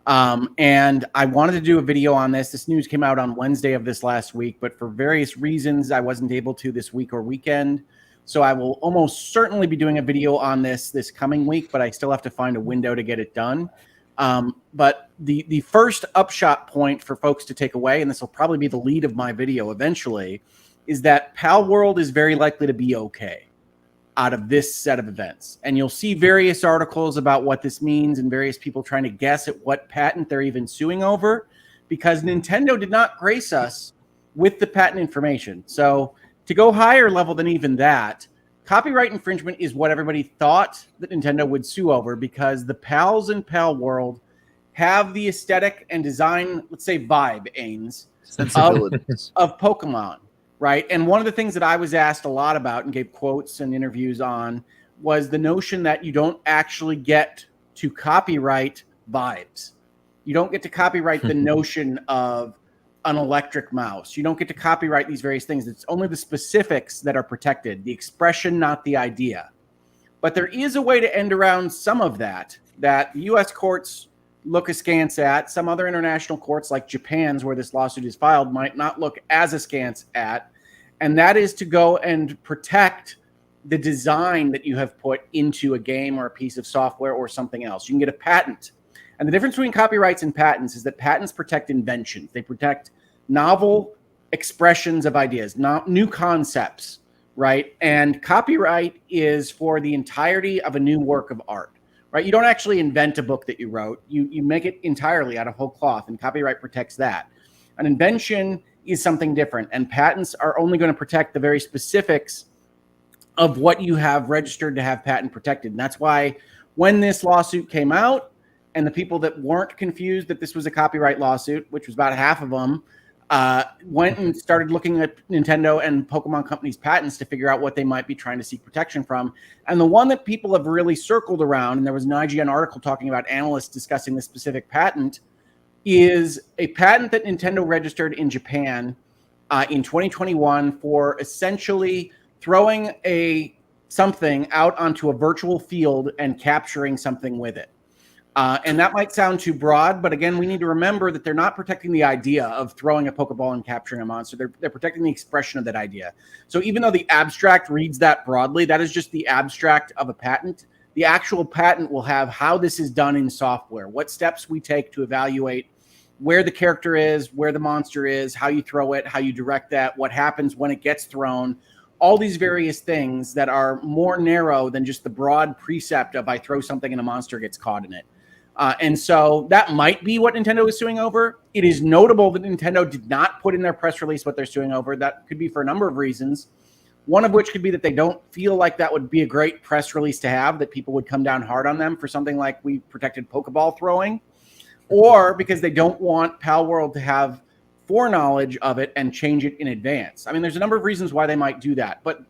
And I wanted to do a video on this. This news came out on Wednesday of this last week, but for various reasons, I wasn't able to this week or weekend. So I will almost certainly be doing a video on this coming week, but I still have to find a window to get it done. But the first upshot point for folks to take away, and this will probably be the lead of my video eventually, is that Palworld is very likely to be okay out of this set of events. And you'll see various articles about what this means and various people trying to guess at what patent they're even suing over, because Nintendo did not grace us with the patent information. So to go higher level than even that, copyright infringement is what everybody thought that Nintendo would sue over, because the pals in Palworld have the aesthetic and design, let's say vibe, Ains, of Pokemon. Right. And one of the things that I was asked a lot about and gave quotes and interviews on was the notion that you don't actually get to copyright vibes. You don't get to copyright the notion of an electric mouse. You don't get to copyright these various things. It's only the specifics that are protected, the expression, not the idea. But there is a way to end around some of that the U.S. courts look askance at. Some other international courts, like Japan's, where this lawsuit is filed, might not look as askance at, and that is to go and protect the design that you have put into a game or a piece of software or something else. You can get a patent. And the difference between copyrights and patents is that patents protect inventions. They protect novel expressions of ideas, not new concepts, right? And copyright is for the entirety of a new work of art. Right? You don't actually invent a book that you wrote. You make it entirely out of whole cloth, and copyright protects that. An invention is something different, and patents are only going to protect the very specifics of what you have registered to have patent protected. And that's why when this lawsuit came out, and the people that weren't confused that this was a copyright lawsuit, which was about half of them, went and started looking at Nintendo and Pokemon Company's patents to figure out what they might be trying to seek protection from. And the one that people have really circled around, and there was an IGN article talking about analysts discussing this specific patent, is a patent that Nintendo registered in Japan in 2021 for essentially throwing something out onto a virtual field and capturing something with it. And that might sound too broad, but again, we need to remember that they're not protecting the idea of throwing a Pokeball and capturing a monster. They're protecting the expression of that idea. So even though the abstract reads that broadly, that is just the abstract of a patent. The actual patent will have how this is done in software, what steps we take to evaluate where the character is, where the monster is, how you throw it, how you direct that, what happens when it gets thrown, all these various things that are more narrow than just the broad precept of I throw something and a monster gets caught in it. And so that might be what Nintendo is suing over. It is notable that Nintendo did not put in their press release what they're suing over. That could be for a number of reasons. One of which could be that they don't feel like that would be a great press release to have, that people would come down hard on them for something like we protected Pokeball throwing, or because they don't want Palworld to have foreknowledge of it and change it in advance. I mean, there's a number of reasons why they might do that, but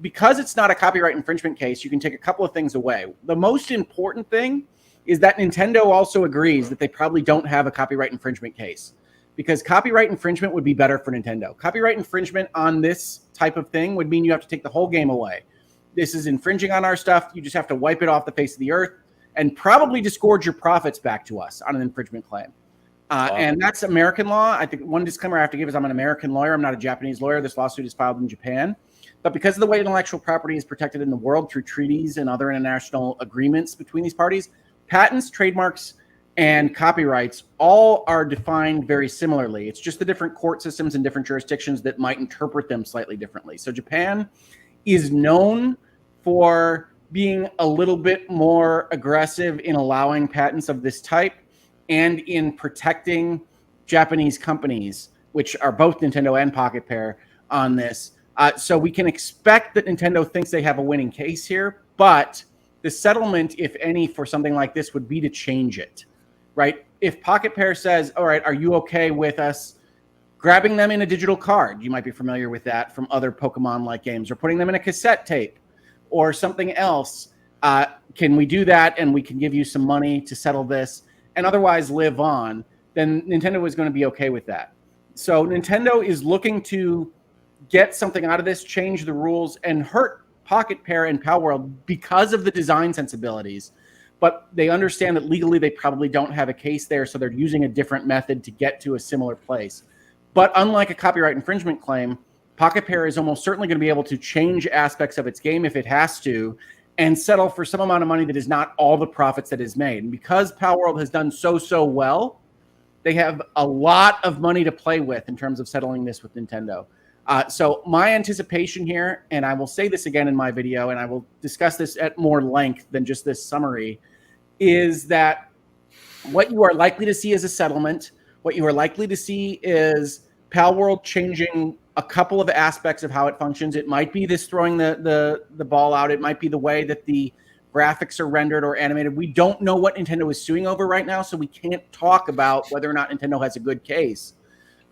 because it's not a copyright infringement case, you can take a couple of things away. The most important thing is that Nintendo also agrees that they probably don't have a copyright infringement case, because copyright infringement would be better for Nintendo. Copyright infringement on this type of thing would mean you have to take the whole game away. This is infringing on our stuff. You just have to wipe it off the face of the earth and probably disgorge your profits back to us on an infringement claim. Wow. And that's American law. I think one disclaimer I have to give is I'm an American lawyer. I'm not a Japanese lawyer. This lawsuit is filed in Japan. But because of the way intellectual property is protected in the world through treaties and other international agreements between these parties, patents, trademarks, and copyrights all are defined very similarly. It's just the different court systems and different jurisdictions that might interpret them slightly differently. So Japan is known for being a little bit more aggressive in allowing patents of this type and in protecting Japanese companies, which are both Nintendo and Pocket Pair, on this. So we can expect that Nintendo thinks they have a winning case here, but the settlement, if any, for something like this would be to change it, right? if Pocket Pair says, all right, are you okay with us grabbing them in a digital card? You might be familiar with that from other Pokemon-like games, or putting them in a cassette tape or something else. Can we do that, and we can give you some money to settle this and otherwise live on? Then Nintendo is going to be okay with that. So Nintendo is looking to get something out of this, change the rules, and hurt Pocket Pair and Palworld because of the design sensibilities. But they understand that legally they probably don't have a case there, so they're using a different method to get to a similar place. But unlike a copyright infringement claim, Pocket Pair is almost certainly going to be able to change aspects of its game if it has to, and settle for some amount of money that is not all the profits that is made. And because Palworld has done so well, they have a lot of money to play with in terms of settling this with Nintendo. So my anticipation here, and I will say this again in my video, and I will discuss this at more length than just this summary, is that what you are likely to see is a settlement. What you are likely to see is Palworld changing a couple of aspects of how it functions. It might be this throwing the ball out. It might be the way that the graphics are rendered or animated. We don't know what Nintendo is suing over right now, so we can't talk about whether or not Nintendo has a good case.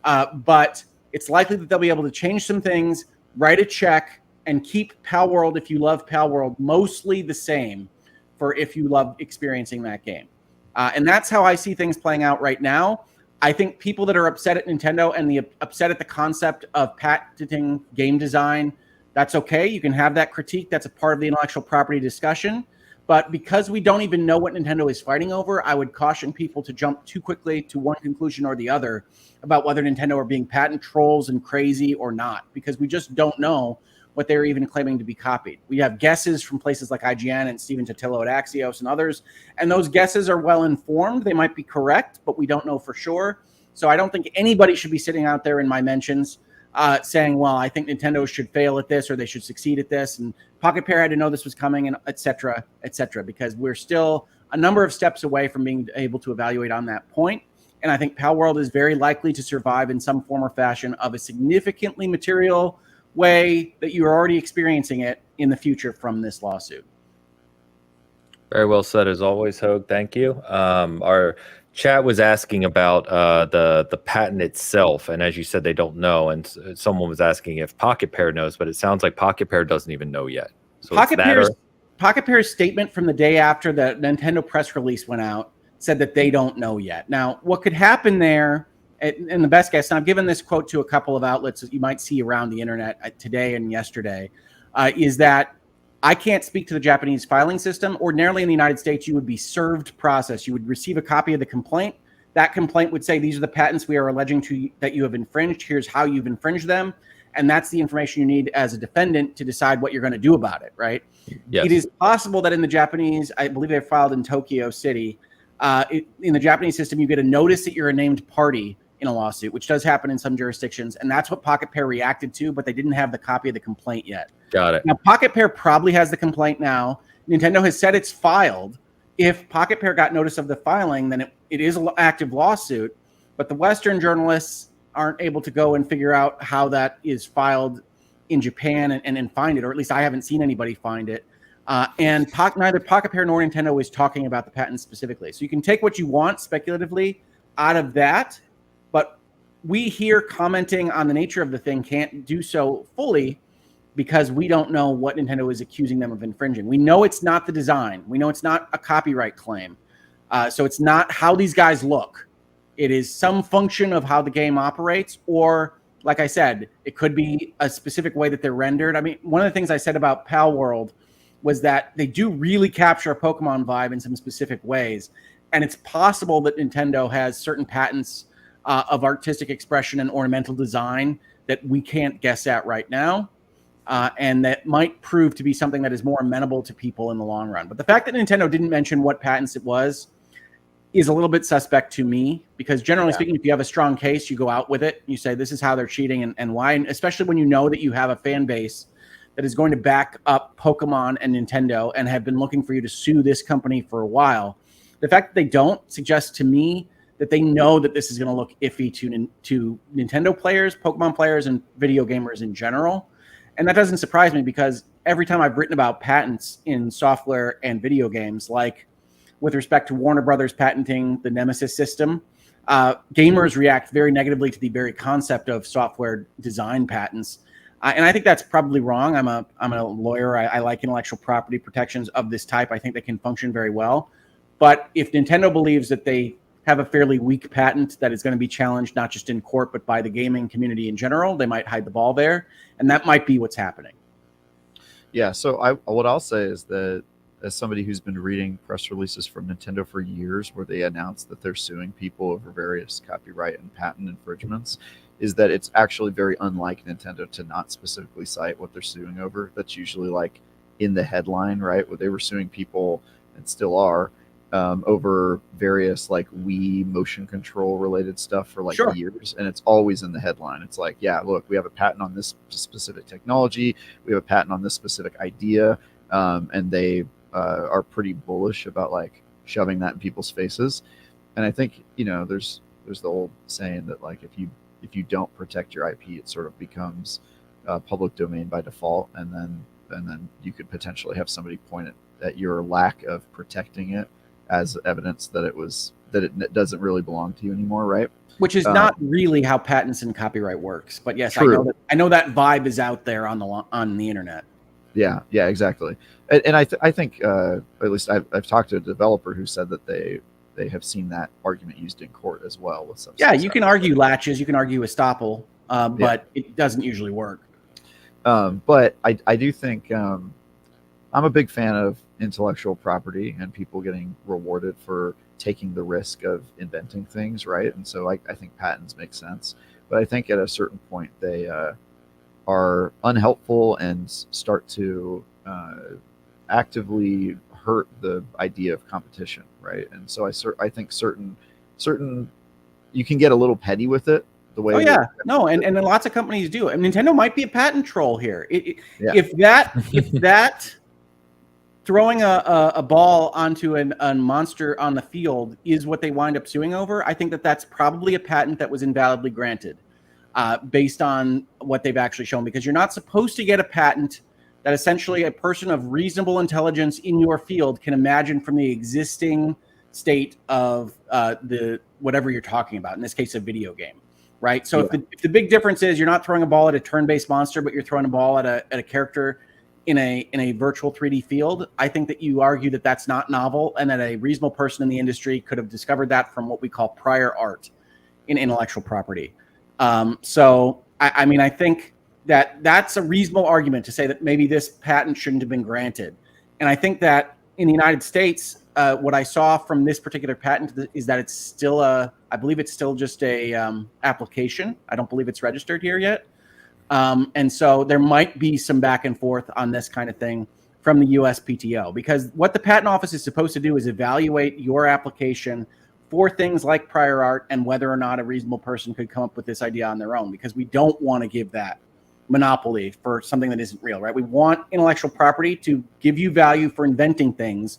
But it's likely that they'll be able to change some things, write a check, and keep Palworld, if you love Palworld, mostly the same for if you love experiencing that game. And that's how I see things playing out right now. I think people that are upset at Nintendo and upset at the concept of patenting game design, that's okay. You can have that critique. That's a part of the intellectual property discussion. But because we don't even know what Nintendo is fighting over, I would caution people to jump too quickly to one conclusion or the other about whether Nintendo are being patent trolls and crazy or not, because we just don't know what they're even claiming to be copied. We have guesses from places like IGN and Stephen Totillo at Axios and others, and those guesses are well informed. They might be correct, but we don't know for sure. So I don't think anybody should be sitting out there in my mentions saying, well, I think Nintendo should fail at this or they should succeed at this, and Pocket Pair had to know this was coming, and et cetera, because we're still a number of steps away from being able to evaluate on that point. And I think Palworld is very likely to survive in some form or fashion of a significantly material way that you are already experiencing it in the future from this lawsuit. Very well said, as always, Hoeg. Thank you. Our chat was asking about the patent itself, and as you said, they don't know. And someone was asking if Pocket Pair knows, but it sounds like Pocket Pair doesn't even know yet. So Pocket Pair's statement from the day after the Nintendo press release went out said that they don't know yet. Now, what could happen there, and the best guess, and I've given this quote to a couple of outlets that you might see around the internet today and yesterday, is that I can't speak to the Japanese filing system. Ordinarily in the United States, you would be served process. You would receive a copy of the complaint. That complaint would say, these are the patents we are alleging that you have infringed. Here's how you've infringed them. And that's the information you need as a defendant to decide what you're going to do about it, right? Yes. It is possible that in the Japanese, I believe they filed in Tokyo City, in the Japanese system, you get a notice that you're a named party in a lawsuit, which does happen in some jurisdictions. And that's what Pocket Pair reacted to, but they didn't have the copy of the complaint yet. Got it. Now, Pocket Pair probably has the complaint now. Nintendo has said it's filed. If Pocket Pair got notice of the filing, then it is an active lawsuit. But the Western journalists aren't able to go and figure out how that is filed in Japan and find it, or at least I haven't seen anybody find it. And neither Pocket Pair nor Nintendo is talking about the patent specifically. So you can take what you want speculatively out of that, but we here commenting on the nature of the thing can't do so fully because we don't know what Nintendo is accusing them of infringing. We know it's not the design. We know it's not a copyright claim. So it's not how these guys look. It is some function of how the game operates, or like I said, it could be a specific way that they're rendered. I mean, one of the things I said about Palworld was that they do really capture a Pokemon vibe in some specific ways. And it's possible that Nintendo has certain patents of artistic expression and ornamental design that we can't guess at right now. And that might prove to be something that is more amenable to people in the long run. But the fact that Nintendo didn't mention what patents it was is a little bit suspect to me, because generally speaking, if you have a strong case, you go out with it. You say, this is how they're cheating and why, and especially when you know that you have a fan base that is going to back up Pokemon and Nintendo and have been looking for you to sue this company for a while. The fact that they don't suggests to me that they know that this is going to look iffy to Nintendo players, Pokemon players, and video gamers in general. And that doesn't surprise me, because every time I've written about patents in software and video games, like with respect to Warner Brothers patenting the Nemesis system. Gamers react very negatively to the very concept of software design patents. And I think that's probably wrong. I'm a lawyer. I like intellectual property protections of this type. I think they can function very well. But if Nintendo believes that they have a fairly weak patent that is going to be challenged not just in court but by the gaming community in general, they might hide the ball there, and that might be what's happening. Yeah. So what I'll say is that, as somebody who's been reading press releases from Nintendo for years where they announce that they're suing people over various copyright and patent infringements, is that it's actually very unlike Nintendo to not specifically cite what they're suing over. That's usually like in the headline, right? Where they were suing people, and still are, over various like Wii motion control related stuff for like years. And it's always in the headline. It's like, yeah, look, we have a patent on this specific technology. We have a patent on this specific idea. And they are pretty bullish about like shoving that in people's faces. And I think, there's the old saying that like if you don't protect your IP, it sort of becomes public domain by default, and then you could potentially have somebody point at your lack of protecting it as evidence that it doesn't really belong to you anymore, right? Which is not really how patents and copyright works. But yes, true. I know that vibe is out there on the internet. Yeah, exactly. And I think at least I've talked to a developer who said that they have seen that argument used in court as well with some. Yeah, you can argue latches, you can argue estoppel, but it doesn't usually work. But I do think I'm a big fan of intellectual property and people getting rewarded for taking the risk of inventing things, right? And so I think patents make sense. But I think at a certain point they are unhelpful and start to actively hurt the idea of competition, right? And so I think certain you can get a little petty with it. The way and lots of companies do. And Nintendo might be a patent troll here. If that throwing a ball onto a monster on the field is what they wind up suing over, I think that's probably a patent that was invalidly granted. Based on what they've actually shown, because you're not supposed to get a patent that essentially a person of reasonable intelligence in your field can imagine from the existing state of the whatever you're talking about, in this case a video game, right? So if the big difference is you're not throwing a ball at a turn-based monster, but you're throwing a ball at a character in a virtual 3D field, I think that you argue that that's not novel, and that a reasonable person in the industry could have discovered that from what we call prior art in intellectual property. So I think that's a reasonable argument to say that maybe this patent shouldn't have been granted. And I think that in the United States, what I saw from this particular patent is that it's still I believe it's still just a application. I don't believe it's registered here yet. And so there might be some back and forth on this kind of thing from the USPTO, because what the patent office is supposed to do is evaluate your application for things like prior art and whether or not a reasonable person could come up with this idea on their own, because we don't want to give that monopoly for something that isn't real, right? We want intellectual property to give you value for inventing things,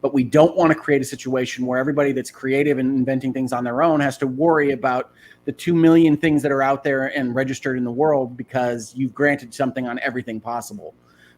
but we don't want to create a situation where everybody that's creative and inventing things on their own has to worry about the 2 million things that are out there and registered in the world because you've granted something on everything possible.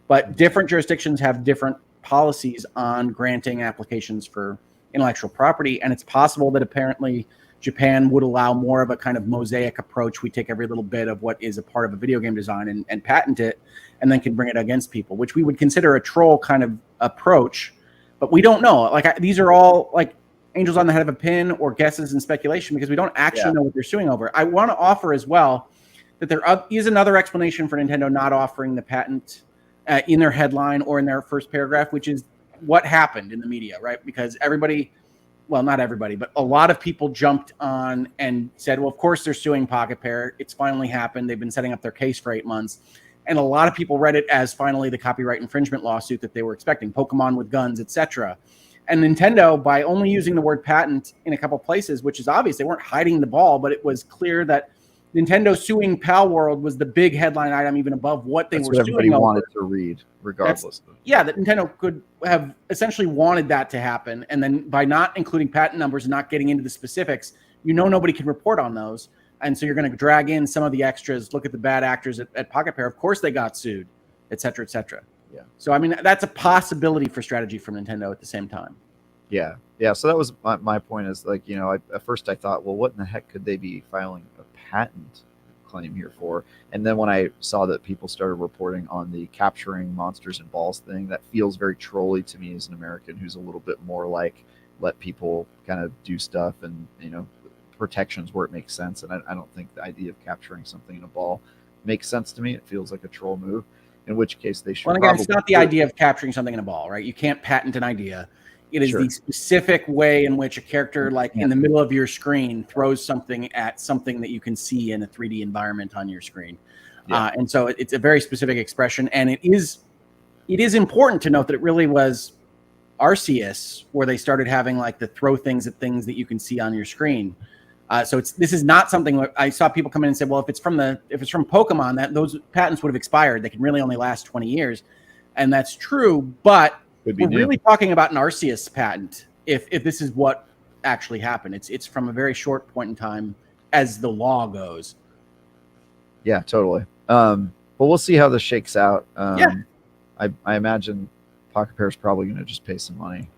But different jurisdictions have different policies on granting applications for intellectual property, and it's possible that apparently Japan would allow more of a kind of mosaic approach. We take every little bit of what is a part of a video game design and patent it, and then can bring it against people, which we would consider a troll kind of approach. But we don't know. Like these are all like angels on the head of a pin or guesses and speculation, because we don't actually know what they're suing over. I want to offer as well that there is another explanation for Nintendo not offering the patent in their headline or in their first paragraph, which is what happened in the media, right? Because everybody, well, not everybody, but a lot of people jumped on and said, well, of course they're suing Pocket Pair. It's finally happened. They've been setting up their case for 8 months. And a lot of people read it as finally the copyright infringement lawsuit that they were expecting, Pokemon with guns, etc. And Nintendo, by only using the word patent in a couple places, which is obvious, they weren't hiding the ball, but it was clear that Nintendo suing Palworld was the big headline item, even above what they were suing. Everybody wanted to read, regardless. That Nintendo could have essentially wanted that to happen, and then by not including patent numbers and not getting into the specifics, nobody can report on those, and so you're going to drag in some of the extras. Look at the bad actors at Pocket Pair. Of course, they got sued, et cetera, et cetera. Yeah. So I mean, that's a possibility for strategy from Nintendo at the same time. Yeah. So that was my point. Is like, at first I thought, well, what in the heck could they be filing a patent claim here for? And then when I saw that people started reporting on the capturing monsters and balls thing, that feels very trolly to me as an American who's a little bit more like, let people kind of do stuff and, protections where it makes sense. And I don't think the idea of capturing something in a ball makes sense to me. It feels like a troll move, in which case they should. Well, again, it's not the idea of capturing something in a ball, right? You can't patent an idea. It is the specific way in which a character, like in the middle of your screen, throws something at something that you can see in a 3D environment on your screen. And so it's a very specific expression. And it is important to note that it really was Arceus where they started having like the throw things at things that you can see on your screen. So this is not something where I saw people come in and say, well, if it's from Pokemon, that those patents would have expired. They can really only last 20 years. And that's true, but we're really talking about an Arceus patent if this is what actually happened. It's from a very short point in time as the law goes. Yeah, totally. But we'll see how this shakes out. I imagine Pocket Pair is probably going to just pay some money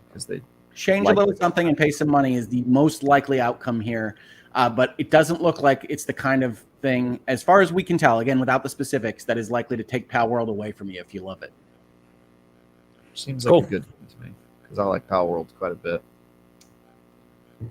because they change a little something and pay some money is the most likely outcome here. But it doesn't look like it's the kind of thing, as far as we can tell, again, without the specifics, that is likely to take Palworld away from you if you love it. Seems like a good thing to me because I like Palworld quite a bit.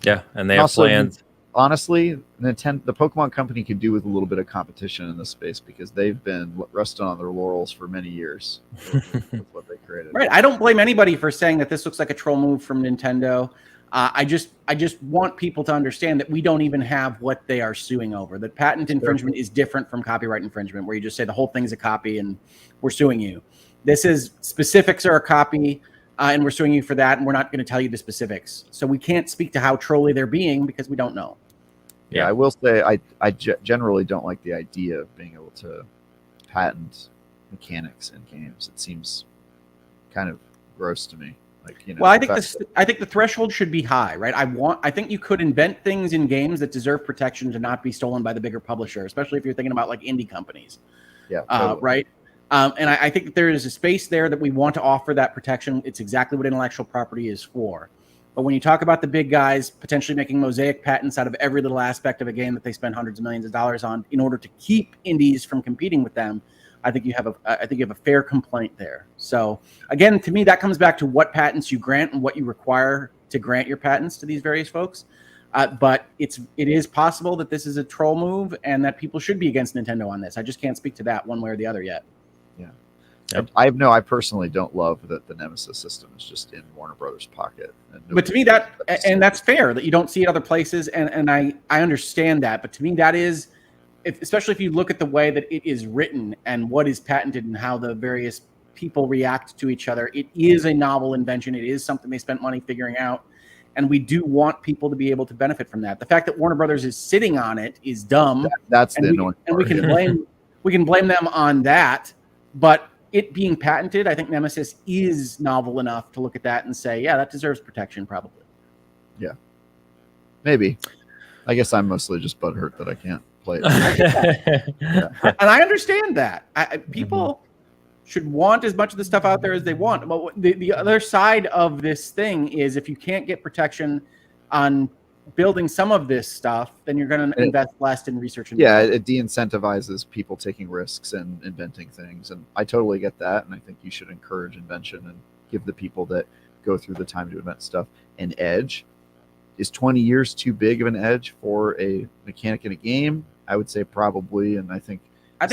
Yeah, and they have plans. Honestly, the Pokemon Company could do with a little bit of competition in this space because they've been resting on their laurels for many years with what they created. Right. I don't blame anybody for saying that this looks like a troll move from Nintendo. I just want people to understand that we don't even have what they are suing over. That patent infringement is different from copyright infringement, where you just say the whole thing's a copy and we're suing you. This is specifics are a copy. And we're suing you for that, and we're not going to tell you the specifics. So we can't speak to how trolly they're being because we don't know. Yeah, I will say I generally don't like the idea of being able to patent mechanics in games. It seems kind of gross to me. Well, I think the threshold should be high, right? I think you could invent things in games that deserve protection to not be stolen by the bigger publisher, especially if you're thinking about like indie companies. Yeah, totally. Right. And I think that there is a space there that we want to offer that protection. It's exactly what intellectual property is for. But when you talk about the big guys potentially making mosaic patents out of every little aspect of a game that they spend hundreds of millions of dollars on in order to keep indies from competing with them, I think you have a fair complaint there. So again, to me, that comes back to what patents you grant and what you require to grant your patents to these various folks. But it is possible that this is a troll move and that people should be against Nintendo on this. I just can't speak to that one way or the other yet. Yeah. Yep. I personally don't love that the Nemesis system is just in Warner Brothers' pocket. But to me, that's fair that you don't see it other places, and I understand that. But to me, that is, especially if you look at the way that it is written and what is patented and how the various people react to each other, it is a novel invention. It is something they spent money figuring out, and we do want people to be able to benefit from that. The fact that Warner Brothers is sitting on it is dumb. That's the annoying part. And we can blame them on that, but it being patented, I think Nemesis is novel enough to look at that and say, yeah, that deserves protection, probably. Yeah. Maybe. I guess I'm mostly just butthurt that I can't play it. Yeah. And I understand that. People should want as much of the stuff out there as they want. But the other side of this thing is if you can't get protection on building some of this stuff, then you're going to invest less in research and development. It de-incentivizes people taking risks and inventing things, and I totally get that, and I think you should encourage invention and give the people that go through the time to invent stuff an edge. Is 20 years too big of an edge for a mechanic in a game? I would say probably, and I think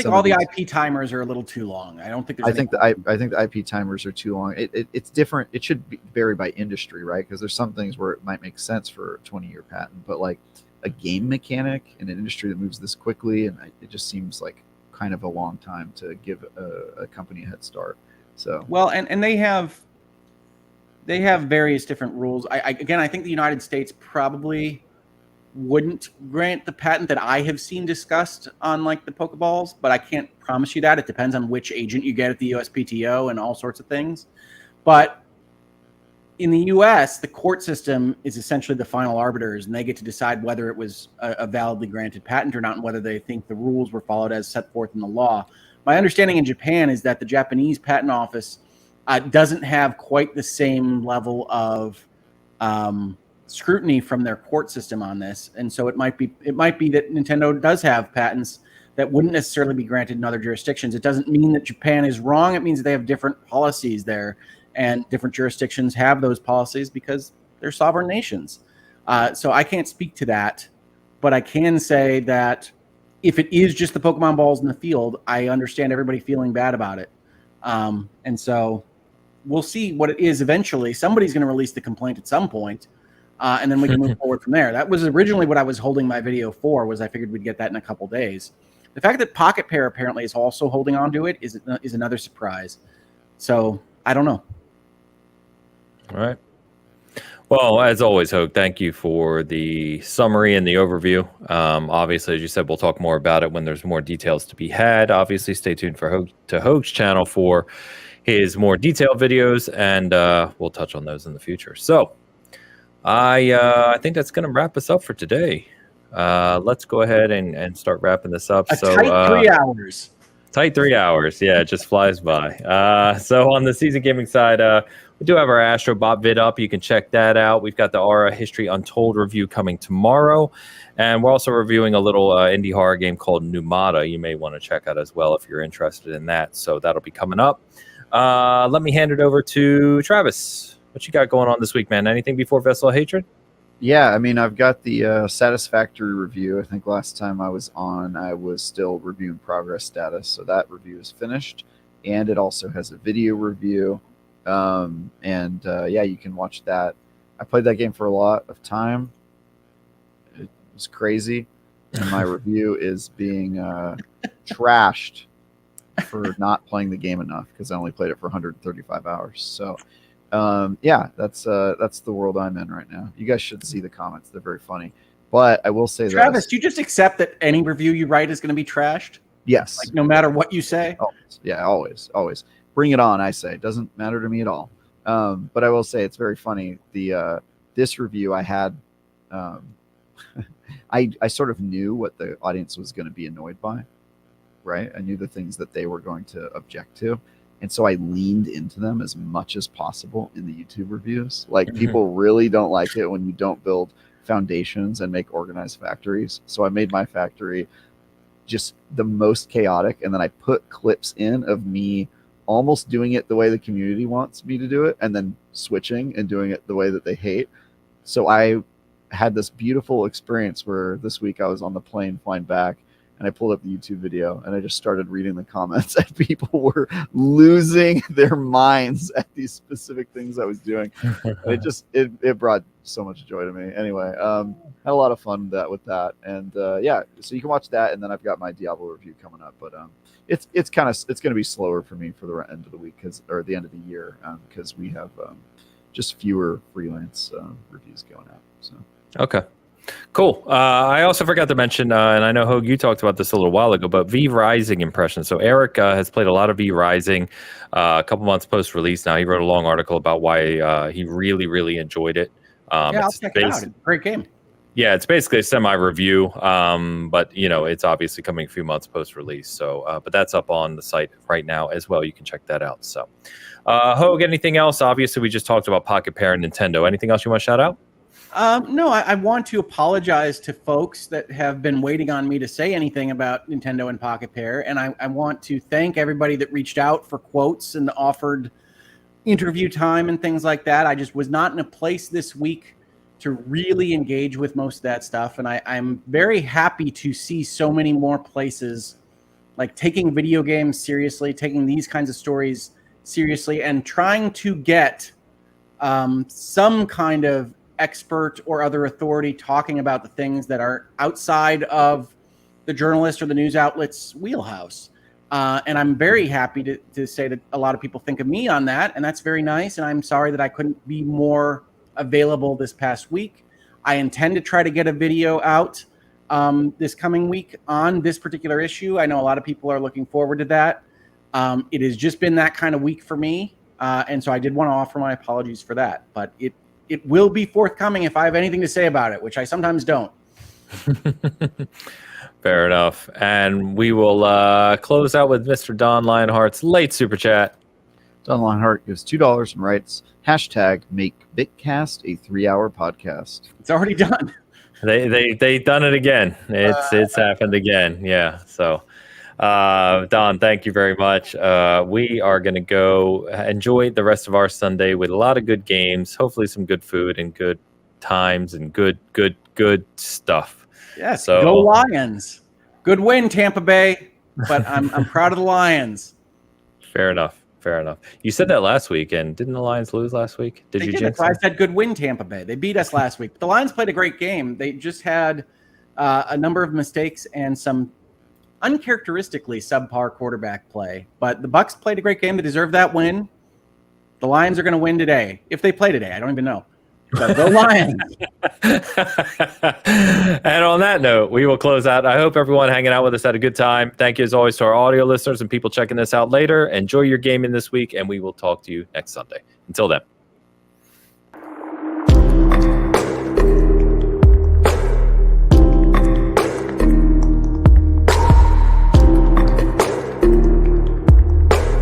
all the IP timers are a little too long. I don't think there's I think the IP timers are too long. It's different. It should vary by industry, right? Because there's some things where it might make sense for a 20-year patent, but like a game mechanic in an industry that moves this quickly, and it just seems like kind of a long time to give a company a head start. So well, and they have various different rules. I think the United States probably wouldn't grant the patent that I have seen discussed on like the Pokeballs, but I can't promise you that. It depends on which agent you get at the USPTO and all sorts of things. But in the US, the court system is essentially the final arbiters, and they get to decide whether it was a validly granted patent or not, and whether they think the rules were followed as set forth in the law. My understanding in Japan is that the Japanese patent office doesn't have quite the same level of scrutiny from their court system on this, and so it might be that Nintendo does have patents that wouldn't necessarily be granted in other jurisdictions. It doesn't mean that Japan is wrong. It means that they have different policies there, and different jurisdictions have those policies because they're sovereign nations. So I can't speak to that, but I can say that if it is just the Pokemon balls in the field, I understand everybody feeling bad about it. And so we'll see what it is eventually. Somebody's going to release the complaint at some point, and then we can move forward from there. That was originally what I was holding my video for, was I figured we'd get that in a couple days. The fact that Pocket Pair apparently is also holding on to it is another surprise. So I don't know. All right. Well, as always, Hoeg, thank you for the summary and the overview. Obviously, as you said, we'll talk more about it when there's more details to be had. Obviously, stay tuned for Hoeg's channel for his more detailed videos, and we'll touch on those in the future. So I think that's going to wrap us up for today. Let's go ahead and start wrapping this up. Tight 3 hours. Tight 3 hours. Yeah, it just flies by. So on the Season Gaming side, we do have our Astrobot vid up. You can check that out. We've got the Aura History Untold review coming tomorrow. And we're also reviewing a little indie horror game called Numata. You may want to check out as well if you're interested in that. So that'll be coming up. Let me hand it over to Travis. What you got going on this week, man? Anything before Vessel of Hatred? Yeah, I mean, I've got the Satisfactory review. I think last time I was on, I was still reviewing progress status, so that review is finished. And it also has a video review. Yeah, you can watch that. I played that game for a lot of time. It was crazy. And my review is being trashed for not playing the game enough, because I only played it for 135 hours. So yeah, that's the world I'm in right now. You guys should see the comments; they're very funny. But I will say, Travis, do you just accept that any review you write is going to be trashed? Yes, like, no matter what you say. Always. Yeah, always. Bring it on! I say, it doesn't matter to me at all. But I will say it's very funny. The this review I had, I sort of knew what the audience was going to be annoyed by, right? I knew the things that they were going to object to. And so I leaned into them as much as possible in the YouTube reviews. Like, people really don't like it when you don't build foundations and make organized factories. So I made my factory just the most chaotic. And then I put clips in of me almost doing it the way the community wants me to do it, and then switching and doing it the way that they hate. So I had this beautiful experience where this week I was on the plane flying back, and I pulled up the YouTube video and I just started reading the comments, and people were losing their minds at these specific things I was doing. And it brought so much joy to me. Anyway, had a lot of fun with that. And yeah, so you can watch that. And then I've got my Diablo review coming up, but it's going to be slower for me for the end of the week, or the end of the year, because we have just fewer freelance reviews going out. So. Okay. Cool. I also forgot to mention, and I know, Hoeg, you talked about this a little while ago, but V Rising impressions. So Eric has played a lot of V Rising a couple months post-release now. He wrote a long article about why he really, really enjoyed it. Yeah, I'll check it out. It's a great game. Yeah, it's basically a semi-review, but, it's obviously coming a few months post-release. So, but that's up on the site right now as well. You can check that out. So, Hoeg, anything else? Obviously, we just talked about Pocket Pair and Nintendo. Anything else you want to shout out? No, I want to apologize to folks that have been waiting on me to say anything about Nintendo and Pocket Pair, and I want to thank everybody that reached out for quotes and offered interview time and things like that. I just was not in a place this week to really engage with most of that stuff, and I'm very happy to see so many more places like taking video games seriously, taking these kinds of stories seriously, and trying to get some kind of expert or other authority talking about the things that are outside of the journalist or the news outlet's wheelhouse. And I'm very happy to say that a lot of people think of me on that, and that's very nice. And I'm sorry that I couldn't be more available this past week. I intend to try to get a video out this coming week on this particular issue. I know a lot of people are looking forward to that. It has just been that kind of week for me. And so I did want to offer my apologies for that, but it will be forthcoming if I have anything to say about it, which I sometimes don't. Fair enough. And we will close out with Mr. Don Lionheart's late super chat. Don Longhart gives $2 and writes hashtag make Bitcast a 3-hour podcast. It's already done. They done it again. It's happened again. Yeah. So, Don, thank you very much. We are going to go enjoy the rest of our Sunday with a lot of good games, hopefully some good food and good times and good stuff. Yes. So, go Lions. Good win, Tampa Bay. But I'm proud of the Lions. Fair enough. You said that last week, and didn't the Lions lose last week? Did you jinx it? I them? said good win, Tampa Bay. They beat us last week. But the Lions played a great game. They just had a number of mistakes and some uncharacteristically subpar quarterback play. But the Bucs played a great game. They deserve that win. The Lions are going to win today. If they play today, I don't even know. But go Lions. And on that note, we will close out. I hope everyone hanging out with us had a good time. Thank you as always to our audio listeners and people checking this out later. Enjoy your gaming this week, and we will talk to you next Sunday. Until then.